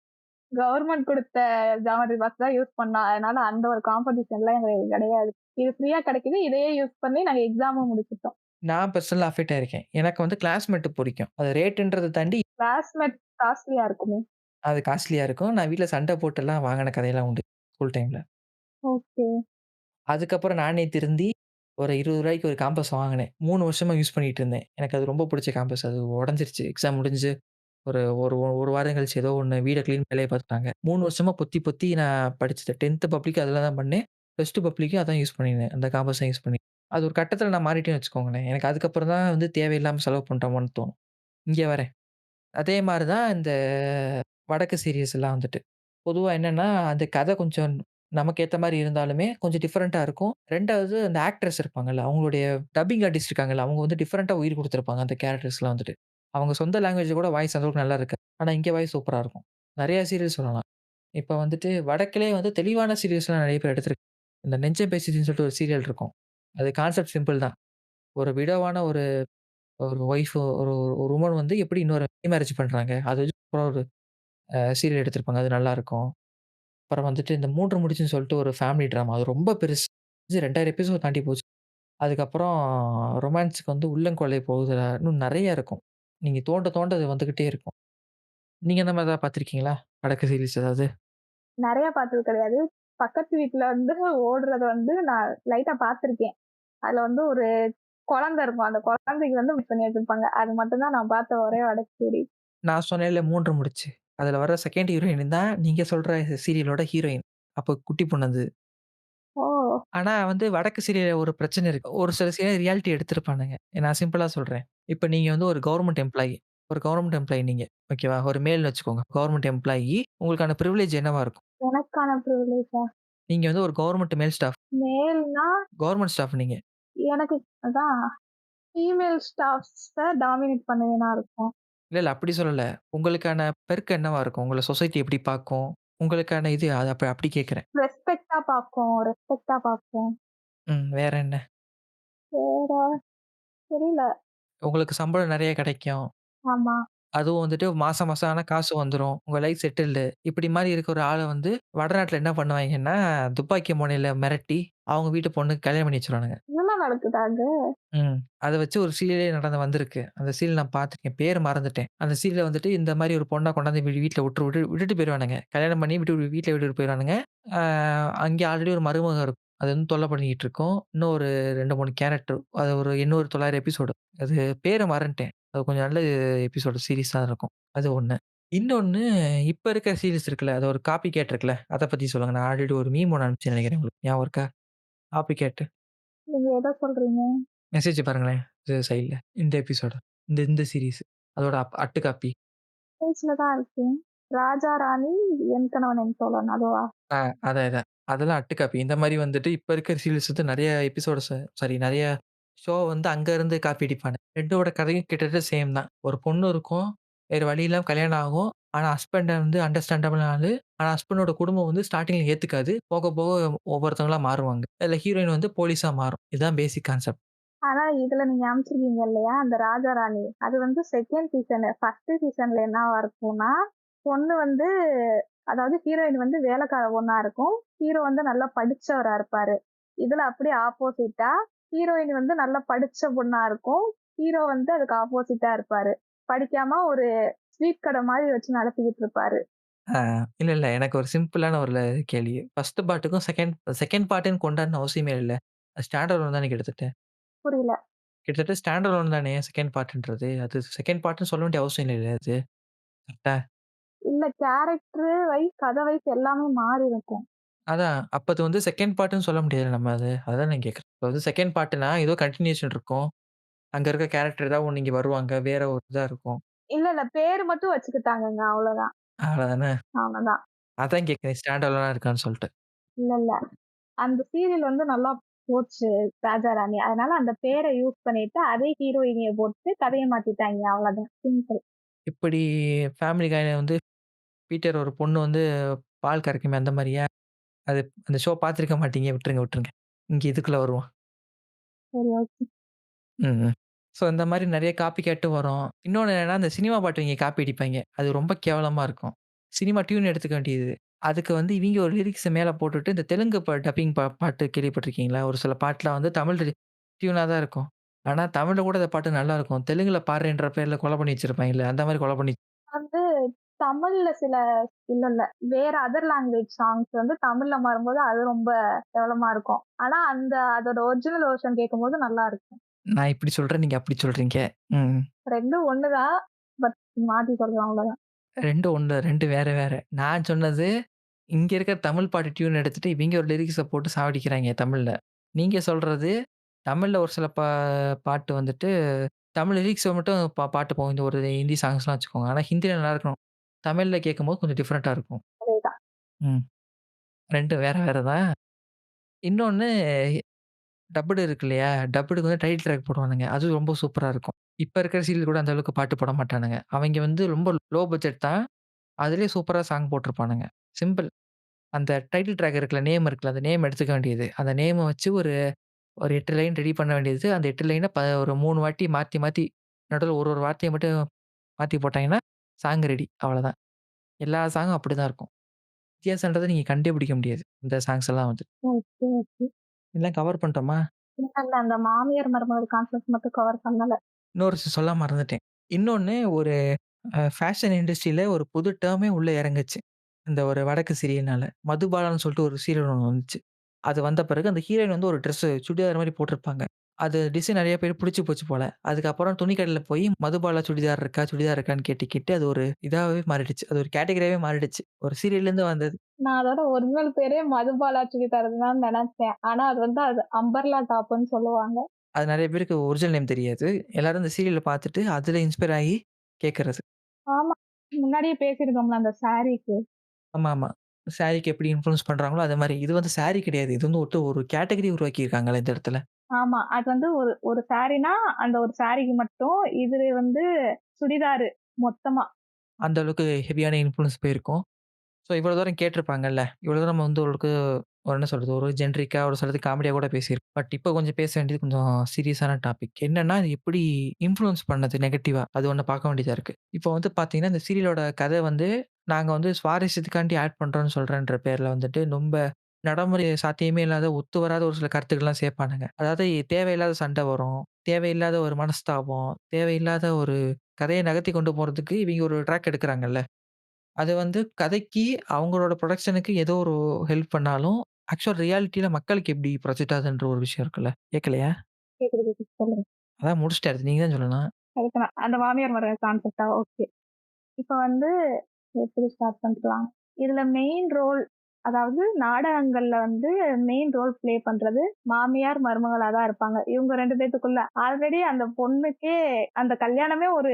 கவர்மெண்ட் குடுத்த ஜியோமெட்ரி பாக்ஸ் தான் யூஸ் பண்ணோம். அதனால அந்த ஒரு காம்படிஷன்லாம் எங்களுக்கு கிடையாது. இது ஃப்ரீயா கிடைக்குது. இதையே யூஸ் பண்ணி நாங்க எக்ஸாமும் முடிச்சுட்டோம். நான் பெர்சனலா அஃபெக்ட் ஆயிருக்கேன். எனக்கு வந்து கிளாஸ்மேட் புடிக்கும். அது ரேட்டுன்றத தாண்டி கிளாஸ்மேட் காஸ்ட்லியா இருக்குமே! அது காஸ்ட்லியா இருக்கும். நான் வீட்ல சண்ட போட்டுலாம் வாங்குன கதையெல்லாம் உண்டு. ஸ்கூல் டைம்ல. ஓகே. அதுக்கப்புறம் நானே திருந்தி ஒரு ரூ. 20க்கு ஒரு காம்பஸ் வாங்குனேன். 3 வருஷமா யூஸ் பண்ணிட்டு இருந்தேன். எனக்கு அது ரொம்ப புடிச்ச காம்பஸ். அது உடைஞ்சிருச்சு. எக்ஸாம் முடிஞ்சு ஒரு ஒரு 1 வாரம் கழிச்சு ஏதோ ஒண்ணு வீட கிளீன் வேலைய பார்த்துட்டாங்க. 3 வருஷமா பொத்தி பொத்தி நான் படிச்சது. 10த் பப்ளிக் அதில தான் பண்ணேன். +2 பப்ளிக்கும் அதான் யூஸ் பண்ணியிருந்தேன். அந்த காம்பஸ் தான் யூஸ் பண்ணி அது ஒரு கட்டத்தில நான் மாறிட்டேன்னு வச்சுக்கோங்களேன். எனக்கு அதுக்கப்புறம் தான் வந்து தேவையில்லாம செலவு பண்றோமோன்னு தோணும். இங்க வரேன். அதே மாரி தான் இந்த வடக்கு சீரிஸ் எல்லாம் வந்துட்டு. பொதுவா என்னன்னா, அந்த கதை கொஞ்சம் நமக்கு ஏத்த மாரி இருந்தாலுமே, கொஞ்சம் டிஃபரெண்ட்டா இருக்கும். 2வது அந்த ஆக்ட்ரஸ் இருப்பாங்கல்ல, அவங்களுடைய டப்பிங் ஆர்டிஸ்ட் இருக்காங்கல்ல, அவங்க வந்து டிஃபரெண்ட்டா உயிர் குடுத்திருப்பாங்க அந்த கேரக்டர்ஸ்லாம் வந்துட்டு. அவங்க சொந்த லாங்குவேஜ்ல கூட வாய்ஸ் அந்த அளவுக்கு நல்லா இருக்காது. ஆனா இங்க வாய்ஸ் சூப்பரா இருக்கும். நெறைய சீரியல் சொல்லலாம். இப்ப வந்துட்டு வடக்கிலே வந்து தெளிவான சீரியல்ஸ்லாம் நெறைய பேர் எடுத்திருக்கு. இந்த நெஞ்சம் பேசுதுன்னு சொல்லிட்டு ஒரு சீரியல் இருக்கும். அது கான்செப்ட் சிம்பிள் தான். ஒரு விடோவான ஒரு ஒரு ஒய்ஃப் ஒரு ஒரு வுமன் வந்து எப்படி இன்னொரு ரீமேரேஜ் பண்றாங்க. அது வச்சு சூப்பரா ஒரு சீரியல் எடுத்திருப்பாங்க. அது நல்லாருக்கும். அப்புறம் வந்துட்டு இந்த 3 முடிச்சுன்னு சொல்லிட்டு ஒரு ஃபேமிலி ட்ராமா. அது ரொம்ப பெருசு. 2000 எபிசோட் தாண்டி போச்சு. அதுக்கப்புறம் ரொமான்ஸ்க்கு வந்து உள்ளங்கொள்ளை போகுதுடா இன்னும் நெறைய இருக்கும். நீங்க தோண்ட தோண்ட அது வந்துகிட்டே இருக்கும். நீங்க அந்த மாரி ஏதாவது பார்த்துருக்கீங்களா? வடக்கு சீரிஸ் ஏதாவது? நெறைய பார்த்தது கிடையாது. பக்கத்து வீட்ல வந்து ஓடுறத வந்து நான் லைட்டா பார்த்துருக்கேன். அதுல வந்து ஒரு குழந்தை இருக்கும். அந்த குழந்தைக்கு வந்து மிஸ் பண்ணி வச்சிருப்பாங்க. அது மட்டும் தான் நான் பார்த்த ஒரே வடக்கு சீரிஸ். நான் சொன்னேன்ல 3 முடிச்சு. அதுல வர 2ண்ட் ஹீரோயின் தான் நீங்க சொல்ற சீரியலோட ஹீரோயின். அப்போ குட்டி பொண்ணு அது. ஓ! ஆனா வந்து வடக்கு சீரியல்ல ஒரு பிரச்சனை இருக்கு. ஒரு சில சீரியல் ரியாலிட்டி எடுத்திருப்பானுங்க. நான் சிம்பிளா சொல்றேன். இப்ப நீங்க வந்து ஒரு கவர்ன்மென்ட் எம்ப்ளாயி. ஒரு கவர்ன்மென்ட் எம்ப்ளாயி நீங்க. ஓகேவா? ஒரு மேல்ன்னு வச்சுக்கோங்க. Government employee. உங்களுக்கான பிரிவிலேஜ் என்னவா இருக்கும்? எனக்கான ப்ரிவிலேஜா? நீங்க வந்து ஒரு கவர்ன்மென்ட் மேல் ஸ்டாஃப். மேல்னா கவர்ன்மென்ட் ஸ்டாஃப் நீங்க. எனக்கு அதான் ஃபீமேல் ஸ்டாஃப்ஸ டாமினேட் பண்ணுவேனா இருக்கும். இல்ல, இல்ல அப்படி சொல்லல. உங்களுக்கான பெர்க் என்னவா இருக்கும்? உங்கள சொசைட்டி எப்படி பார்க்கும்? உங்களுக்கான இது அது அப்படி கேட்கிறேன். ரெஸ்பெக்ட்டா பார்ப்போம், ரெஸ்பெக்ட்டா பார்ப்போம். ம். வேற என்ன? வேற தெரியல. உங்களுக்கு சம்பளம் நெறைய கிடைக்கும். ஆமா. அதுவும் வந்துட்டு மாசம் மாசம் ஆனா காசு வந்துரும். உங்க லைஃப் செட்டில்டு. இப்படி மாரி இருக்க ஒரு ஆள வந்து வடநாட்டுல என்ன பண்ணுவாய்ங்கன்னா, துப்பாக்கி முனையில மிரட்டி, அவங்க வீட்டு பொண்ணுக்கு கல்யாணம் பண்ணி வச்சுருவானுங்க. இதெல்லாம் நடக்குதா அங்க? ம். அத வச்சு ஒரு சீரியலே வந்திருக்கு. அந்த சீரியல் நான் பார்த்துருக்கேன். பேரு மறந்துட்டேன். அந்த சீரியல்ல வந்துட்டு இந்த மாரி ஒரு பொண்ண கொண்டாந்து வீட்ல விட்டுட்டு போயிருவானுங்க. கல்யாணம் பண்ணி வீட்ல விட்டுட்டு போயிருவானுங்க. ஆ அங்கே ஆல்ரெடி ஒரு மருமகம் இருக்கும். அது வந்து தொல்ல பண்ணிக்கிட்டு இருக்கும். இன்னும் ஒரு 2, 3 கேரக்டர். அது ஒரு இன்னொரு 900 எபிசோடு. அது பேர மறந்துட்டேன். அது கொஞ்சம் நல்ல எபிசோடு சீரிஸா இருக்கும். அது 1. இன்னொன்னு இப்ப இருக்க சீரிஸ் இருக்குல்ல. அது ஒரு காப்பி கேட் இருக்குல்ல. அத பத்தி சொல்லுங்க. நான் ஆல்ரெடி ஒரு மீம் ஒண்ணு அனுப்பிச்சேன்னு நெனைக்கிறேன் உங்களுக்கு. ஞாபகம் இருக்கா? Copy cat. நீங்க எத சொல்றீங்க? மெசேஜ் பாருங்களேன். இது சைட்ல. இந்த எபிசோடு. இந்த இந்த சீரிஸ். அதோட அட்டு காப்பி. பேஜ்ல தான் இருக்கு. ராஜா ராணி, என் கணவன் என் தோழன் அதுவா? ஆ அதான் அதான். அதெல்லாம் அட்டு காப்பி. இந்த மாரி வந்துட்டு இப்ப இருக்கிற சீரிஸ் வந்து நெறைய எபிசோட்ஸ் சாரி நெறைய ஷோ வந்து அங்க இருந்து காப்பி அடிப்பானுங்க. 2 கதையும் கிட்டத்தட்ட சேம் தான். ஒரு பொண்ணு இருக்கும். வேற வழி இல்லாம கல்யாணம் ஆகும். ஆனா ஹஸ்பண்ட் வந்து அண்டர்ஸ்டாண்டபிள் ஆளு. ஆனா ஹஸ்பண்டோட குடும்பம் வந்து ஸ்டார்ட்டிங்ல ஏத்துக்காது. போக போக ஒவ்வொருத்தவங்களா மாறுவாங்க. அதுல ஹீரோயின் வந்து போலீஸா மாறும். இதுதான் பேசிக் கான்செப்ட். ஆனா இதுல நீங்க அனுப்பிச்சிருக்கீங்க இல்லையா? அந்த ராஜா ராணி. அது வந்து 2ண்ட் சீசனு. 1 சீசன்ல என்னவா இருக்கும்னா, பொண்ணு வந்து அதாவது ஹீரோயின் வந்து வேலைக்கார பொண்ணா இருக்கும். ஹீரோ வந்து நல்லா படிச்சவரா இருப்பாரு. இதுல அப்படியே ஆப்போசிட்டா, ஹீரோயின் வந்து நல்லா படிச்ச பொண்ணா இருக்கும். ஹீரோ வந்து அதுக்கு ஆப்போசிட்டா இருப்பாரு. படிக்காம ஒரு ஸ்வீட் கடை மாரி வச்சு நடத்திக்கிட்டு இருப்பாரு. ஆ இல்ல, இல்ல. எனக்கு ஒரு சிம்பிளான ஒரு கேள்வி. 1 பார்ட்டுக்கும் 2ண்ட் பார்ட்டுன்னு கொண்டாடணும் அவசியமே இல்ல. ஸ்டாண்டர்ட் அலோன் தானே கிட்டத்தட்ட. புரியல. கிட்டத்தட்ட ஸ்டாண்டர்ட் அலோன் தானே 2ண்ட் பார்ட்ன்றது. அது 2ண்ட் பார்ட்ன்னு சொல்ல வேண்டிய அவசியம் இல்லைல்ல அது. கரெக்ட்டா? இல்ல கேரக்டர் வைஸ், கதை வைஸ் எல்லாமே மாறி இருக்கும். அதான். அப்ப அது வந்து 2ண்ட் பார்ட்ன்னு சொல்ல முடியாதுல்ல நம்ம அது. அதான் நான் கேட்கிறேன். இப்ப வந்து 2ண்ட் பார்ட்ன்னா ஏதோ கன்டினியூஷன் இருக்கும். அங்க இருக்க கேரக்டர் ஏதாவது ஒண்ணு இங்க வருவாங்க. வேற ஒரு இதா இருக்கும். இல்ல, இல்ல. பேரு மட்டும் வச்சுக்கிட்டாங்கங்க. அவ்வளோதான். அவ்வளதானே. அவ்வளோதான். அதான் கேட்கிறேன். ஸ்டாண்டர்ட் அலோனா இருக்கான்னு சொல்ட்டு. இல்ல, இல்ல. அந்த சீரியல் வந்து நல்லா போச்சு, ராஜா ராணி. அதனால அந்த பேர யூஸ் பண்ணிட்டு, அதே ஹீரோயினிய போட்டு கதைய மாத்திட்டாய்ங்க. அவ்வளோதான். சிம்பிள். இப்படி ஃபேமிலி காய் வந்து பீட்டர் ஒரு பொண்ணு வந்து பால் கறக்குமே அந்த மாரியா? அது அந்த ஷோ பார்த்திருக்க மாட்டீங்க. விட்டுருங்க, விட்டுருங்க. இங்க இதுக்குள்ள வருவோம். சரி, ஓகே. ம், ம். ஸோ இந்த மாரி நெறைய காப்பி கேட்டும் வரும். இன்னொன்னு என்னன்னா, அந்த சினிமா பாட்டு இவைங்க காப்பி அடிப்பாய்ங்க. அது ரொம்ப கேவலமா இருக்கும். சினிமா டியூன் எடுத்துக்க வேண்டியது. அதுக்கு வந்து இவைங்க ஒரு லிரிக்ஸ மேல போட்டுட்டு, இந்த தெலுங்கு டப்பிங் பாட்டு கேள்விப்பட்டுருக்கீங்களா? ஒரு சில பாட்டுலாம் வந்து தமிழ் டியூனா தான் இருக்கும். ஆனா தமிழ்ல கூட அந்த பாட்டு நல்லாருக்கும். தெலுங்குல பாடுறேன்ற பேர்ல கொலை பண்ணி வச்சிருப்பாய்ங்கல்ல. அந்த மாரி கொலை பண்ணி வந்து தமிழ்ல சில இல்ல, இல்ல. வேற அதர் லாங்குவேஜ் சாங்ஸ் வந்து தமிழ்ல மாறும்போது அது ரொம்ப கேவலமா இருக்கும். ஆனா அதோட ஒரிஜினல் வெர்ஷன் கேட்கும்போது நல்லா இருக்கும். நான் இப்படி சொல்றேன், நீங்க அப்படி சொல்றீங்க. ம். 2ம் ஒண்ணு தான். பட் மாத்தி சொல்றேன் அவ்வளோதான். 2 ஒண்ணு 2 வேற வேற. நான் சொன்னது, இங்க இருக்க தமிழ் பாட்டு டியூன் எடுத்துட்டு, இவைங்க ஒரு லிரிக்ஸ போட்டு சாவடிக்கிறாய்ங்க தமிழ்ல. நீங்க சொல்றது, தமிழ்ல ஒரு சில பாட்டு வந்துட்டு, தமிழ் லிரிக்ஸ மட்டும் பாட்டு போகும். இந்த ஒரு ஹிந்தி சாங்ஸ்லாம் வச்சுக்கோங்க. ஆனா ஹிந்தில நல்லாருக்கும். தமிழ்ல கேட்கும்போது கொஞ்சம் டிஃபரெண்ட்டா இருக்கும். அதேதான். ம். 2 வேற வேற தான். இன்னொன்னு டப்புடு இருக்கு இல்லையா? டப்புடுக்கு வந்து டைட்டில் ட்ராக் போடுவானுங்க. அது ரொம்ப சூப்பரா இருக்கும். இப்ப இருக்கிற சீரியல் கூட அந்த அளவுக்கு பாட்டு போட மாட்டானுங்க. அவைங்க வந்து ரொம்ப லோ பட்ஜெட் தான். அதிலேயே சூப்பரா சாங் போட்டுருப்பானுங்க. சிம்பிள். அந்த டைட்டில் ட்ராக் இருக்குல்ல, நேம் இருக்குல்ல, அந்த நேம் எடுத்துக்க வேண்டியது. அந்த நேம வச்சு ஒரு ஒரு 8 லைன் ரெடி பண்ண வேண்டியது. அந்த 8 லைன ஒரு 3 வாட்டி மாத்தி, மாத்தி நடுவுல ஒரு, ஒரு வார்த்தைய மட்டும் மாத்தி போட்டாங்கன்னா, சாங் ரெடி. அவ்வளோதான். எல்லா சாங்கும் அப்படிதான் இருக்கும். வித்தியாசம்ன்றத நீங்க கண்டே பிடிக்க முடியாது. இந்த சாங்ஸ் எல்லாம் வந்து. Okay, okay. எல்லாம் கவர் பண்ணிட்டோமா? இல்ல, இல்ல. அந்த மாமியார், மருமகள் கான்செப்ட் மட்டும் கவர் பண்ணல. இன்னொரு சொல்ல மறந்துட்டேன். இன்னொன்னு ஒரு ஃபேஷன் இண்டஸ்ட்ரியில ஒரு புது டெர்மே உள்ள இறங்குச்சு. இந்த ஒரு வடக்கு சீரியல்னால. மதுபாலான்னு சொல்லிட்டு ஒரு சீரியல் ஒண்ணு வந்துச்சு. அது வந்த பிறகு அந்த ஹீரோயின் வந்து ஒரு சுடிதார் மாரி போட்டிருப்பாங்க. அது டிசைன் நெறைய பேருக்கு புடிச்சு போச்சு போல. அதுக்கப்புறம் துணி கடையில போய் மதுபாலா சுடிதார் இருக்கா? சுடிதார் இருக்கான்னு கேட்டு, கேட்டு அது ஒரு இதாவே மாறிடுச்சு. அது ஒரு கேட்டகரியாவே மாறிடுச்சு. ஒரு சீரியல்லேருந்து வந்தது. நான் அதோட ஒரிஜினல் பேரே மதுபாலா சுடிதார்ன்னு தான் நெனச்சேன். ஆனா அது அம்பர்லா டாப்புன்னு சொல்லுவாங்க. அது நெறைய பேருக்கு ஒரிஜினல் நேம் தெரியாது. எல்லாரும் இந்த சீரியல பார்த்துட்டு, அதில இன்ஸ்பயர் ஆயி கேட்கறது. ஆமா. முன்னாடியே பேசியிருக்கோம்ல அந்த சாரீக்கு. ஆமாமா. சாரிக்கு எப்படி இன்ஃப்ளூயன்ஸ் பண்றாங்களோ, அது மாரி. இது வந்து சாரி கிடையாது. இது வந்து ஒரு கேட்டகரி உருவாக்கியிருக்காங்கல்ல இந்த இடத்துல. ஆமா. அது வந்து ஒரு ஒரு சாரீன்னா, அந்த ஒரு சாரீக்கு மட்டும். இது வந்து சுடிதாரு மொத்தமா. அந்த அளவுக்கு ஹெவியான இன்ஃப்ளூயன்ஸ் போயிருக்கும். ஸோ இவ்வளோ தூரம் கேட்டிருப்பாங்கல்ல. இவ்வளோ தூரம் நம்ம வந்து ஓரளவுக்கு ஒரு என்ன சொல்றது? ஒரு ஜென்ரிக்கா ஒரு சிலது காமெடியா கூட பேசியிருப்போம். பட் இப்ப கொஞ்சம் பேச வேண்டியது கொஞ்சம் சீரியஸான டாபிக். என்னன்னா, அது எப்படி இன்ஃப்ளூயன்ஸ் பண்ணது நெகட்டிவா? அது ஒண்ணு பார்க்க வேண்டியதா இருக்கு. இப்போ வந்து பார்த்தீங்கன்னா, இந்த சீரியலோட கதை வந்து நாங்க வந்து சுவாரஸ்யத்துக்காண்டி ஆட் பண்றோம்னு சொல்றேன்ற பேர்ல வந்துட்டு ரொம்ப நடைமுறை சாத்தியமே இல்லாத, ஒத்து வராத ஒரு சில கருத்துக்கள்லாம் சேர்ப்பானுங்க. அதாவது தேவையில்லாத சண்டை வரும். தேவையில்லாத ஒரு மனஸ்தாபம், தேவையில்லாத ஒரு கதைய நகர்த்தி கொண்டு போறதுக்கு இவங்க ஒரு ட்ராக் எடுக்குறாங்கல்ல. அது வந்து கதைக்கு, அவங்களோட புரொடக்ஷனுக்கு ஏதோ ஒரு ஹெல்ப் பண்ணாலும், ஆக்சுவல் ரியாலிட்டில மக்களுக்கு எப்படி ப்ரொஜெக்ட் ஆகுதுன்ற ஒரு விஷயம் இருக்குல்ல. கேட்கலையா? கேக்குது கேக்குது. சொல்லுங்க. அதான் முடிச்சுட்டேன். அடுத்து நீங்க தான் சொல்லணும். அதுக்கு நான் அந்த மாமியார் மருமக கான்செப்ட்டா? ஓகே. இப்ப வந்து எப்படி ஸ்டார்ட் பண்ணிக்கலாம்? இதுல மெயின் ரோல் அதாவது நாடகங்கள்ல வந்து மெயின் ரோல் ப்ளே பண்றது மாமியார், மருமகளா தான் இருப்பாங்க. இவங்க 2 பேத்துக்குள்ள. ஆல்ரெடி அந்த பொண்ணுக்கே அந்த கல்யாணமே ஒரு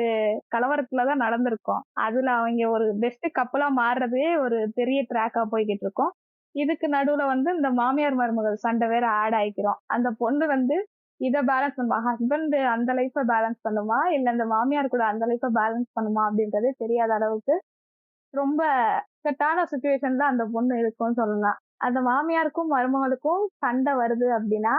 கலவரத்துல தான் நடந்திருக்கும். அதுல அவைங்க ஒரு பெஸ்ட் கப்புலா மாறுறதே ஒரு பெரிய ட்ராக்கா போய்க்கிட்டு இருக்கும். இதுக்கு நடுவுல வந்து இந்த மாமியார், மருமகள் சண்டை வேற ஆட் ஆயிக்கிறோம். அந்த பொண்ணு வந்து இத பேலன்ஸ் பண்ணுமா? ஹஸ்பண்ட் அந்த லைஃப்ப பேலன்ஸ் பண்ணுமா? இல்ல இந்த மாமியார் கூட அந்த லைஃப்ப பேலன்ஸ் பண்ணுமா? அப்படின்றதே தெரியாத அளவுக்கு ரொம்ப இக்கட்டான சிச்சுவேஷன்ல அந்த பொண்ணு இருக்கும்னு சொல்லலாம். அந்த மாமியாருக்கும், மருமகளுக்கும் சண்டை வருது அப்டின்னா,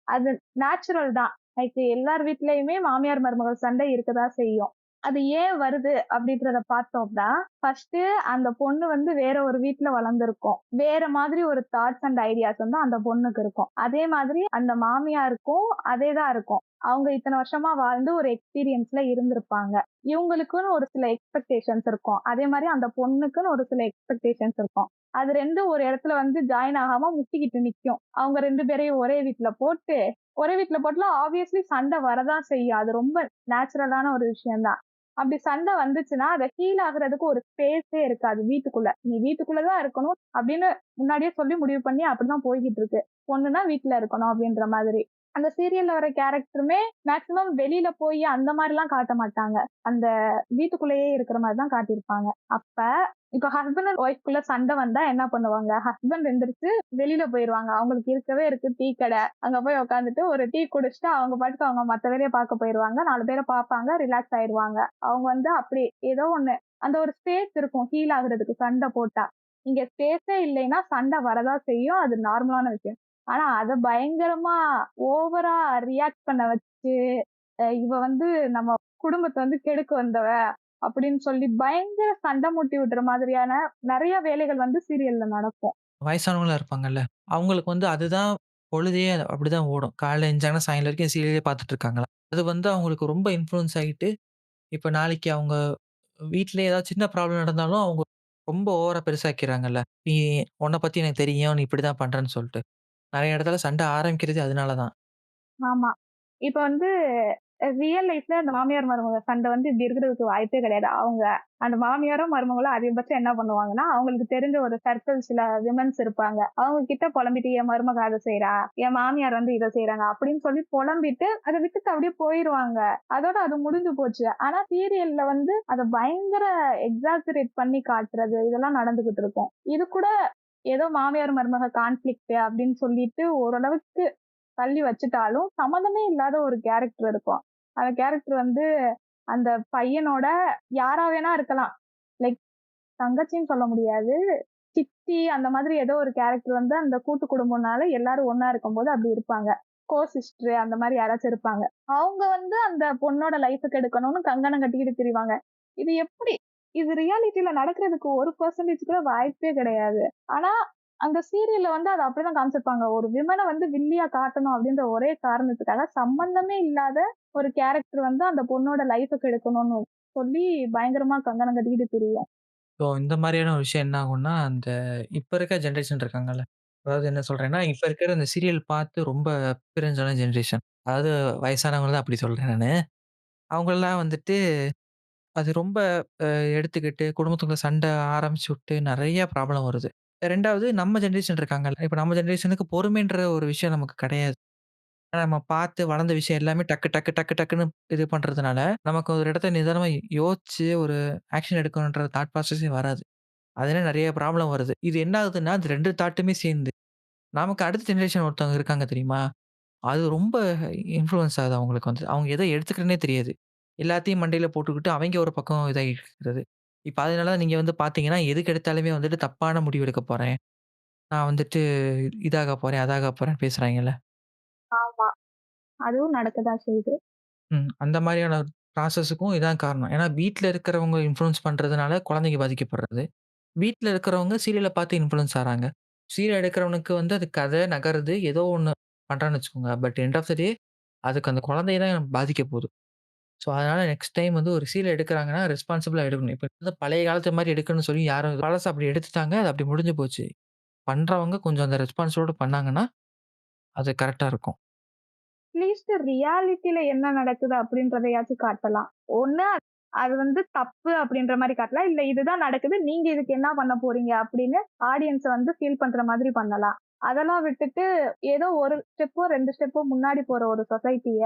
அது நேச்சுரல் தான். லைக் எல்லார் வீட்லயுமே மாமியார், மருமகள் சண்டை இருக்கதான் செய்யும். அது ஏன் வருது அப்டின்றத பார்த்தோம்னா, ஃபர்ஸ்ட்டு அந்த பொண்ணு வந்து வேற ஒரு வீட்ல வளர்ந்திருக்கும். வேற மாதிரி ஒரு தாட்ஸ் அண்ட் ஐடியாஸ் வந்து அந்த பொண்ணுக்கு இருக்கும். அதே மாதிரி அந்த மாமியாருக்கும் அதே தான் இருக்கும். அவங்க இத்தன வருஷமா வாழ்ந்து ஒரு எக்ஸ்பீரியன்ஸ்ல இருந்திருப்பாங்க. இவங்களுக்குன்னு ஒரு சில எக்ஸ்பெக்டேஷன்ஸ் இருக்கும். அதே மாரி அந்த பொண்ணுக்குன்னு ஒரு சில எக்ஸ்பெக்டேஷன்ஸ் இருக்கும். அது 2ம் ஒரு இடத்துல வந்து ஜாயின் ஆகாம முட்டிக்கிட்டு நிக்கும். அவங்க 2 பேரையும் ஒரே வீட்ல போட்டு, ஒரே வீட்ல போட்டுலாம் ஆப்வியஸ்லி சண்டை வரதான் செய்யும். அது ரொம்ப நேச்சுரலான ஒரு விஷயம் தான். அப்படி சண்டை வந்துச்சுன்னா, அத ஹீல் ஆகுறதுக்கு ஒரு ஸ்பேஸே இருக்காது வீட்டுக்குள்ள. நீ வீட்டுக்குள்ள தான் இருக்கணும் அப்படின்னு முன்னாடியே சொல்லி முடிவு பண்ணி அப்படிதான் போய்க்கிட்டு இருக்கு. பொண்ணுன்னா வீட்ல இருக்கணும் அப்படின்ற மாதிரி. அந்த சீரியல்ல வர கேரக்டருமே மேக்ஸிமம் வெளியில போய் அந்த மாரிலாம் காட்ட மாட்டாங்க. அந்த வீட்டுக்குள்ளேயே இருக்கிற மாரி தான் காட்டியிருப்பாங்க. அப்ப இப்ப ஹஸ்பண்ட் அண்ட் ஒய்ஃப்குள்ள சண்டை வந்தா என்ன பண்ணுவாங்க? ஹஸ்பண்ட் எந்திரிச்சு வெளியில போயிருவாங்க. அவங்களுக்கு இருக்கவே இருக்கு டீ கடை. அங்க போய் உட்காந்துட்டு ஒரு டீ குடிச்சுட்டு அவங்க பாட்டுக்கு அவங்க மத்த வேலைய பார்க்க போயிருவாங்க. 4 பேர பார்ப்பாங்க. ரிலாக்ஸ் ஆயிருவாங்க. அவங்க வந்து அப்படி ஏதோ ஒண்ணு அந்த ஒரு ஸ்பேஸ் இருக்கும் ஹீல் ஆகுறதுக்கு சண்டை போட்டா. இங்க ஸ்பேஸே இல்லைன்னா சண்டை வரதான் செய்யும். அது நார்மலான விஷயம். ஆனா அத பயங்கரமா ஓவரா ரியாக்ட் பண்ண வச்சு, இவ வந்து நம்ம குடும்பத்த வந்து கெடுக்க வந்தவ அப்படின்னு சொல்லி பயங்கர சண்டை மூட்டி விடுற மாதிரியான நெறைய வேலைகள் வந்து சீரியல்ல நடக்கும். வயசானவங்களா இருப்பாங்கல்ல. அவங்களுக்கு வந்து அதுதான் பொழுதே அப்படிதான் ஓடும். காலைல எந்திரிச்சாங்கன்னா சாயங்காலம் வரைக்கும் சீரியலே பார்த்துட்டு இருக்காங்களாம். அது வந்து அவங்களுக்கு ரொம்ப இன்ஃப்ளூயன்ஸ் ஆயிட்டு, இப்ப நாளைக்கு அவங்க வீட்ல ஏதாவது சின்ன ப்ராப்ளம் நடந்தாலும், அவங்க ரொம்ப ஓவரா பெருசாக்கிர்றாங்கல்ல. "நீ உன்ன பத்தி எனக்கு தெரியும். நீ இப்படிதான் பண்றன்னு" சொல்ட்டு. நெறைய இடத்துல சண்டை ஆரம்பிக்கிறதே அதனால தான். ஆமா. இப்ப வந்து ரியல் லைஃப்ல அந்த மாமியார், மருமக சண்டை வந்து இப்படி இருக்கிறதுக்கு வாய்ப்பே கிடையாது. அவங்க அந்த மாமியாரும், மருமகளும் அதிகபட்சம் என்ன பண்ணுவாங்கன்னா, அவங்களுக்கு தெரிஞ்ச ஒரு சர்க்கிள் சில விமென்ஸ் இருப்பாங்க. அவங்க கிட்ட புலம்பிட்டு, என் மருமக அத செய்றா, என் மாமியார் வந்து இத செய்றாங்க அப்படின்னு சொல்லி புலம்பிட்டு, அத விட்டுட்டு அப்படியே போயிருவாங்க. அதோட அது முடிஞ்சு போச்சு. ஆனா சீரியல்ல வந்து அத பயங்கர எக்ஸாஜரேட் பண்ணி காட்டுறது, இதெல்லாம் நடந்துகிட்டு இருக்கும். இது கூட ஏதோ மாமியார், மருமக கான்ஃப்ளிக்ட் அப்படின்னு சொல்லிட்டு ஓரளவுக்கு தள்ளி வச்சுட்டாலும், சம்மந்தமே இல்லாத ஒரு கேரக்டர் இருக்கும். அந்த கேரக்டர் வந்து அந்த பையனோட யாரா வேணா இருக்கலாம். லைக் தங்கச்சின்னு சொல்ல முடியாது. சித்தி அந்த மாதிரி ஏதோ ஒரு கேரக்டர் வந்து அந்த கூட்டு குடும்பம்னால எல்லாரும் ஒண்ணா இருக்கும்போது அப்படி இருப்பாங்க. சிஸ்டர் அந்த மாரி யாராச்சும் இருப்பாங்க. அவங்க வந்து அந்த பொண்ணோட லைஃப கெடுக்கணும்னு கங்கணம் கட்டிக்கிட்டு திரிவாங்க. இது எப்படி? இது ரியாலிட்டில நடக்கிறதுக்கு 1% கூட வாய்ப்பே கிடையாது. ஆனா, அந்த சீரியல்ல வந்து அத அப்படிதான் காமிச்சிருப்பாங்க. ஒரு விமன வந்து வில்லியா காட்டணும் அப்படின்ற ஒரே காரணத்துக்காக சம்பந்தமே இல்லாத ஒரு கேரக்டர் வந்து அந்த பொண்ணோட லைஃப கெடுக்கணும்னு சொல்லி பயங்கரமா கங்கணம் கட்டிக்கிட்டு திரியும். ஸோ இந்த மாரியான ஒரு விஷயம் என்ன ஆகும்னா, அந்த இப்ப இருக்க ஜெனரேஷன் இருக்காங்கல்ல. அதாவது என்ன சொல்றேன்னா, இப்ப இருக்கிற அந்த சீரியல் பார்த்து ரொம்ப எக்ஸ்பீரியன்ஸான ஜெனரேஷன். அதாவது வயசானவங்கள தான் அப்படி சொல்றேன் நானு. அவங்கலாம் வந்துட்டு அது ரொம்ப அ எடுத்துக்கிட்டு குடும்பத்துக்குள்ள சண்டை ஆரம்பிச்சு விட்டு நெறைய ப்ராப்ளம் வருது. 2வது நம்ம ஜெனரேஷன் இருக்காங்கல்ல. இப்ப நம்ம ஜெனரேஷனுக்கு பொறுமைன்ற ஒரு விஷயம் நமக்கு கிடையாது. நம்ம பார்த்து வளர்ந்த விஷயம் எல்லாமே டக்கு, டக்கு, டக்கு, டக்குன்னு இது பண்றதுனால, நமக்கு ஒரு இடத்துல நிதானமா யோசிச்சு ஒரு ஆக்ஷன் எடுக்கணுன்ற தாட் ப்ராசஸே வராது. அதுல நெறைய ப்ராப்ளம் வருது. இது என்ன ஆகுதுன்னா, அந்த 2 தாட்டுமே சேர்ந்து, நமக்கு அடுத்த ஜெனரேஷன் ஒருத்தவங்க இருக்காங்க தெரியுமா? அது ரொம்ப இன்ஃப்ளூயன்ஸ் ஆகுது அவங்களுக்கு வந்து. அவங்க எத எடுத்துக்கிறன்னே தெரியாது. எல்லாத்தையும் மண்டையில போட்டுக்கிட்டு அவைங்க ஒரு பக்கம் இதாகிக்கிறது. இப்ப அதனால தான் நீங்க வந்து பார்த்தீங்கன்னா, எதுக்கு எடுத்தாலுமே வந்துட்டு தப்பான முடிவு எடுக்க போறேன். நான் வந்துட்டு இதாக போறேன், அதாக போறேன்னு பேசுறாய்ங்கல்ல. ஆமா. அதுவும் நடக்கதான் செய்யுது. அந்த மாரியான ப்ராசஸுக்கும் இதான் காரணம். ஏன்னா வீட்ல இருக்கிறவங்க இன்ஃப்ளூயன்ஸ் பண்றதுனால குழந்தைங்க பாதிக்கப்படுறது. வீட்ல இருக்கிறவங்க சீரியல பார்த்து இன்ஃப்ளூயன்ஸ் ஆறாங்க. சீரியல் எடுக்கிறவனுக்கு வந்து அது கதை நகருது. ஏதோ ஒண்ணு பண்றான்னு வச்சுக்கோங்க. பட் எண்ட் ஆஃப் த டே அதுக்கு அந்த குழந்தைய தான் பாதிக்க போகுது. ஸோ, அதனால நெக்ஸ்ட் டைம் வந்து ஒரு சீரியல் எடுக்குறாங்கன்னா, ரெஸ்பான்சிபிளா எடுக்கணும். இப்ப வந்து பழைய காலத்து மாரி எடுக்கணும்னு சொல்லி யாரும் பழச அப்படி எடுத்துட்டாங்க. அது அப்படி முடிஞ்சு போச்சு. பண்றவங்க கொஞ்சம் அந்த ரெஸ்பான்ஸோட பண்ணாங்கன்னா, அது கரெக்ட்டா இருக்கும். அட்லீஸ்ட் ரியாலிட்டில என்ன நடக்குது அப்படின்றதையாச்சும் காட்டலாம். ஒண்ணு அது வந்து தப்பு அப்படின்ற மாரி காட்டலாம். இல்ல இதுதான் நடக்குது. நீங்க இதுக்கு என்ன பண்ண போறீங்க அப்படின்னு ஆடியன்ஸ வந்து ஃபீல் பண்ற மாதிரி பண்ணலாம். அதெல்லாம் விட்டுட்டு ஏதோ ஒரு ஸ்டெப்போ, 2 ஸ்டெப்போ முன்னாடி போற ஒரு சொசைட்டிய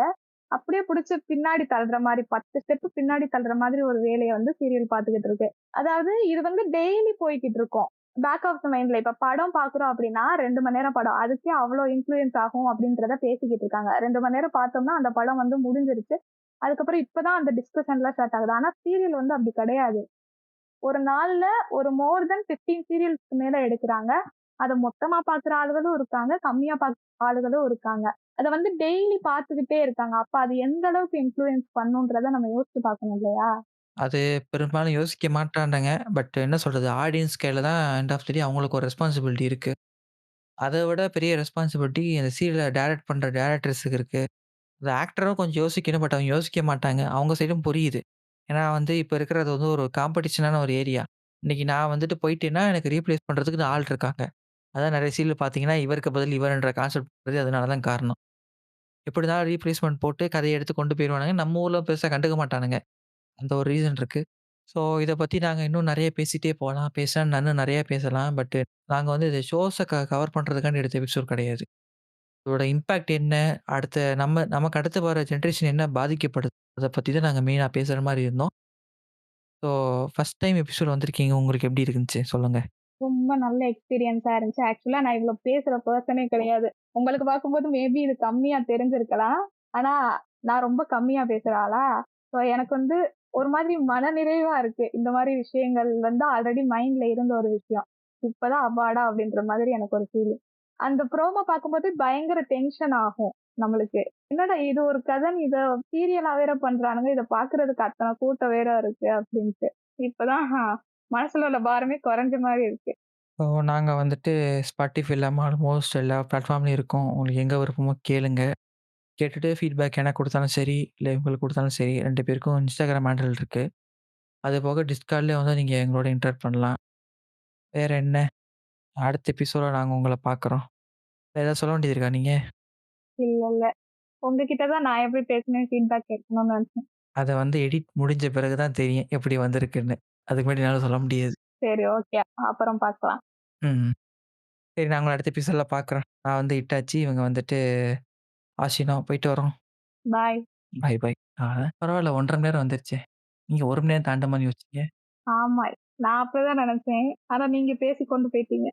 அப்படியே புடிச்சு பின்னாடி தள்ளுற மாரி 10 ஸ்டெப் பின்னாடி தள்ளுற மாதிரி ஒரு வேலைய வந்து சீரியல் பார்த்துக்கிட்டு இருக்கு. அதாவது இது வந்து டெய்லி போய்க்கிட்டு இருக்கும். பேக் ஆஃப் த மைண்ட்ல இப்ப படம் பார்க்குறோம் அப்படின்னா 2 மணி நேரம் படம். அதுக்கே அவ்ளோ இன்ஃப்ளூயன்ஸ் ஆகும் அப்படின்றத பேசிக்கிட்டு இருக்காங்க. 2 மணி நேரம் பார்த்தோம்னா அந்த படம் வந்து முடிஞ்சிருச்சு. அதுக்கப்புறம் இப்பதான் அந்த டிஸ்கஷன்லாம் ஸ்டார்ட் ஆகுது. ஆனா சீரியல் வந்து அப்படி கிடையாது. ஒரு நாள்ல ஒரு மோர் தென் 15 சீரியல்ஸ்க்கு மேல எடுக்குறாங்க. அத மொத்தமா பார்க்குற ஆளுகளும் இருக்காங்க. கம்மியா பார்க்குற ஆளுகளும் இருக்காங்க. அத வந்து டெய்லி பார்த்துக்கிட்டே இருக்காங்க. அப்ப அது எந்த அளவுக்கு இன்ஃப்ளூயன்ஸ் பண்ணுன்றத நம்ம யோசிச்சு பார்க்கணும் இல்லையா? அது பெரும்பாலும் யோசிக்க மாட்டானுங்க. பட் என்ன சொல்றது, ஆடியன்ஸ் கையில தான் எண்ட் ஆஃப் த டே அவங்களுக்கு ஒரு ரெஸ்பான்சிபிலிட்டி இருக்கு. அத விட பெரிய ரெஸ்பான்சிபிலிட்டி அந்த சீரியல டைரக்ட் பண்ற டைரக்டர்ஸ்க்கு இருக்கு. அந்த ஆக்டரும் கொஞ்சம் யோசிக்கணும். பட் அவங்க யோசிக்க மாட்டாங்க. அவங்க சைடும் புரியுது. ஏன்னா வந்து இப்ப இருக்கிறது வந்து ஒரு காம்படிஷனான ஒரு ஏரியா. இன்னைக்கு நான் வந்துட்டு போயிட்டேன்னா, எனக்கு ரீப்ளேஸ் பண்றதுக்கு ஆள் இருக்காங்க. அதான் நெறைய சீரியல் பார்த்தீங்கன்னா, இவருக்கு பதில் இவர்ன்ற கான்செப்ட் வருது. அதனால தான் காரணம். எப்படினாலும் ரீப்ளேஸ்மென்ட் போட்டு கதைய எடுத்து கொண்டு போயிருவானுங்க. நம்ம ஊர்ல பெருசா கண்டுக்க மாட்டானுங்க. அந்த ஒரு ரீசன் இருக்கு. ஸோ இத பத்தி நாங்க இன்னும் நெறைய பேசிட்டே போலாம். பேசினா இன்னும் நெறைய பேசலாம். பட் நாங்க வந்து இந்த ஷோஸ கவர் பண்றதுக்காண்டி எடுத்த எபிசோட் கிடையாது. இதோட இம்பாக்ட் என்ன? அடுத்த நமக்கு அடுத்து வர ஜெனரேஷன் என்ன பாதிக்கப்படுது? அத பத்தி தான் நாங்க மெயினா பேசுற மாரி இருந்தோம். ஸோ ஃபர்ஸ்ட் டைம் எபிசோட் வந்திருக்கீங்க. உங்களுக்கு எப்படி இருந்துச்சு? சொல்லுங்க. ரொம்ப நல்ல எக்ஸ்பீரியன்ஸா இருந்துச்சு. ஆக்சுவலா நான் இவ்ளோ பேசுற பெர்சனே கிடையாது. உங்களுக்கு பார்க்கும்போது மேபி இது கம்மியா தெரிஞ்சிருக்கலாம். ஆனா, நான் ரொம்ப கம்மியா பேசுற ஆளா? ஸோ எனக்கு வந்து ஒரு மாதிரி மனநிறைவா இருக்கு. இந்த மாரி விஷயங்கள் வந்து ஆல்ரெடி மைண்ட்ல இருந்த ஒரு விஷயம். இப்பதான் அப்பாடா! அப்படின்ற மாதிரி எனக்கு ஒரு ஃபீலிங். அந்த ப்ரோமோ பார்க்கும்போது பயங்கர டென்ஷன் ஆகும் நம்மளுக்கு. என்னடா இது ஒரு கதைன்னு இத சீரியலா வேற பண்றானுங்க. இத பார்க்கறதுக்கு அத்தன கூட்டம் வேற இருக்கு அப்படின்ட்டு. இப்பதான் மனசுல உள்ள பாரமே குறைஞ்ச மாரி இருக்கு. ஸோ நாங்க வந்துட்டு Spotify இல்லாம ஆல்மோஸ்ட் எல்லா பிளாட்ஃபார்ம்லயும் இருக்கோம். உங்களுக்கு எங்க விருப்பமோ கேளுங்க. கேட்டுட்டு ஃபீட்பேக் எனக்கு குடுத்தாலும் சரி, இல்ல இவங்களுக்கு குடுத்தாலும் சரி 2 பேருக்கும் Instagram ஹேண்டில் இருக்கு. அது போக Discordலயும் வந்து நீங்க எங்களோட இன்டராக்ட் பண்ணலாம். வேற என்ன? அடுத்த எபிசோட்ல நாங்க உங்கள பார்க்குறோம். வேற ஏதாவது சொல்ல வேண்டியது இருக்கா நீங்க? இல்ல, இல்ல. உங்ககிட்ட தான் நான் எப்படி பேசினேன் ஃபீட்பேக் கேட்கணும்னு நெனச்சேன். அத வந்து எடிட் முடிஞ்ச பிறகு தான் தெரியும் எப்படி வந்திருக்குன்னு. அதுக்கு முன்னாடி என்னால சொல்ல முடியாது. சரி ஓகே. அப்புறம் பார்க்கலாம். ம். சரி நான் உங்கள அடுத்த எபிசோட்ல பார்க்குறேன். நான் வந்து இட்டாச்சி, இவங்க வந்துட்டு ஆஷினா போயிட்டு வரோம். பாய். பாய் பாய். பரவால்ல 1 1/2 மணி நேரம் வந்துருச்சே. நீங்க 1 மணி நேரம் தாண்டுமான்னு யோசிச்சீங்க. ஆமா. நான் அப்படிதான் நெனச்சேன். ஆனா நீங்க பேசி கொண்டு போயிட்டீங்க.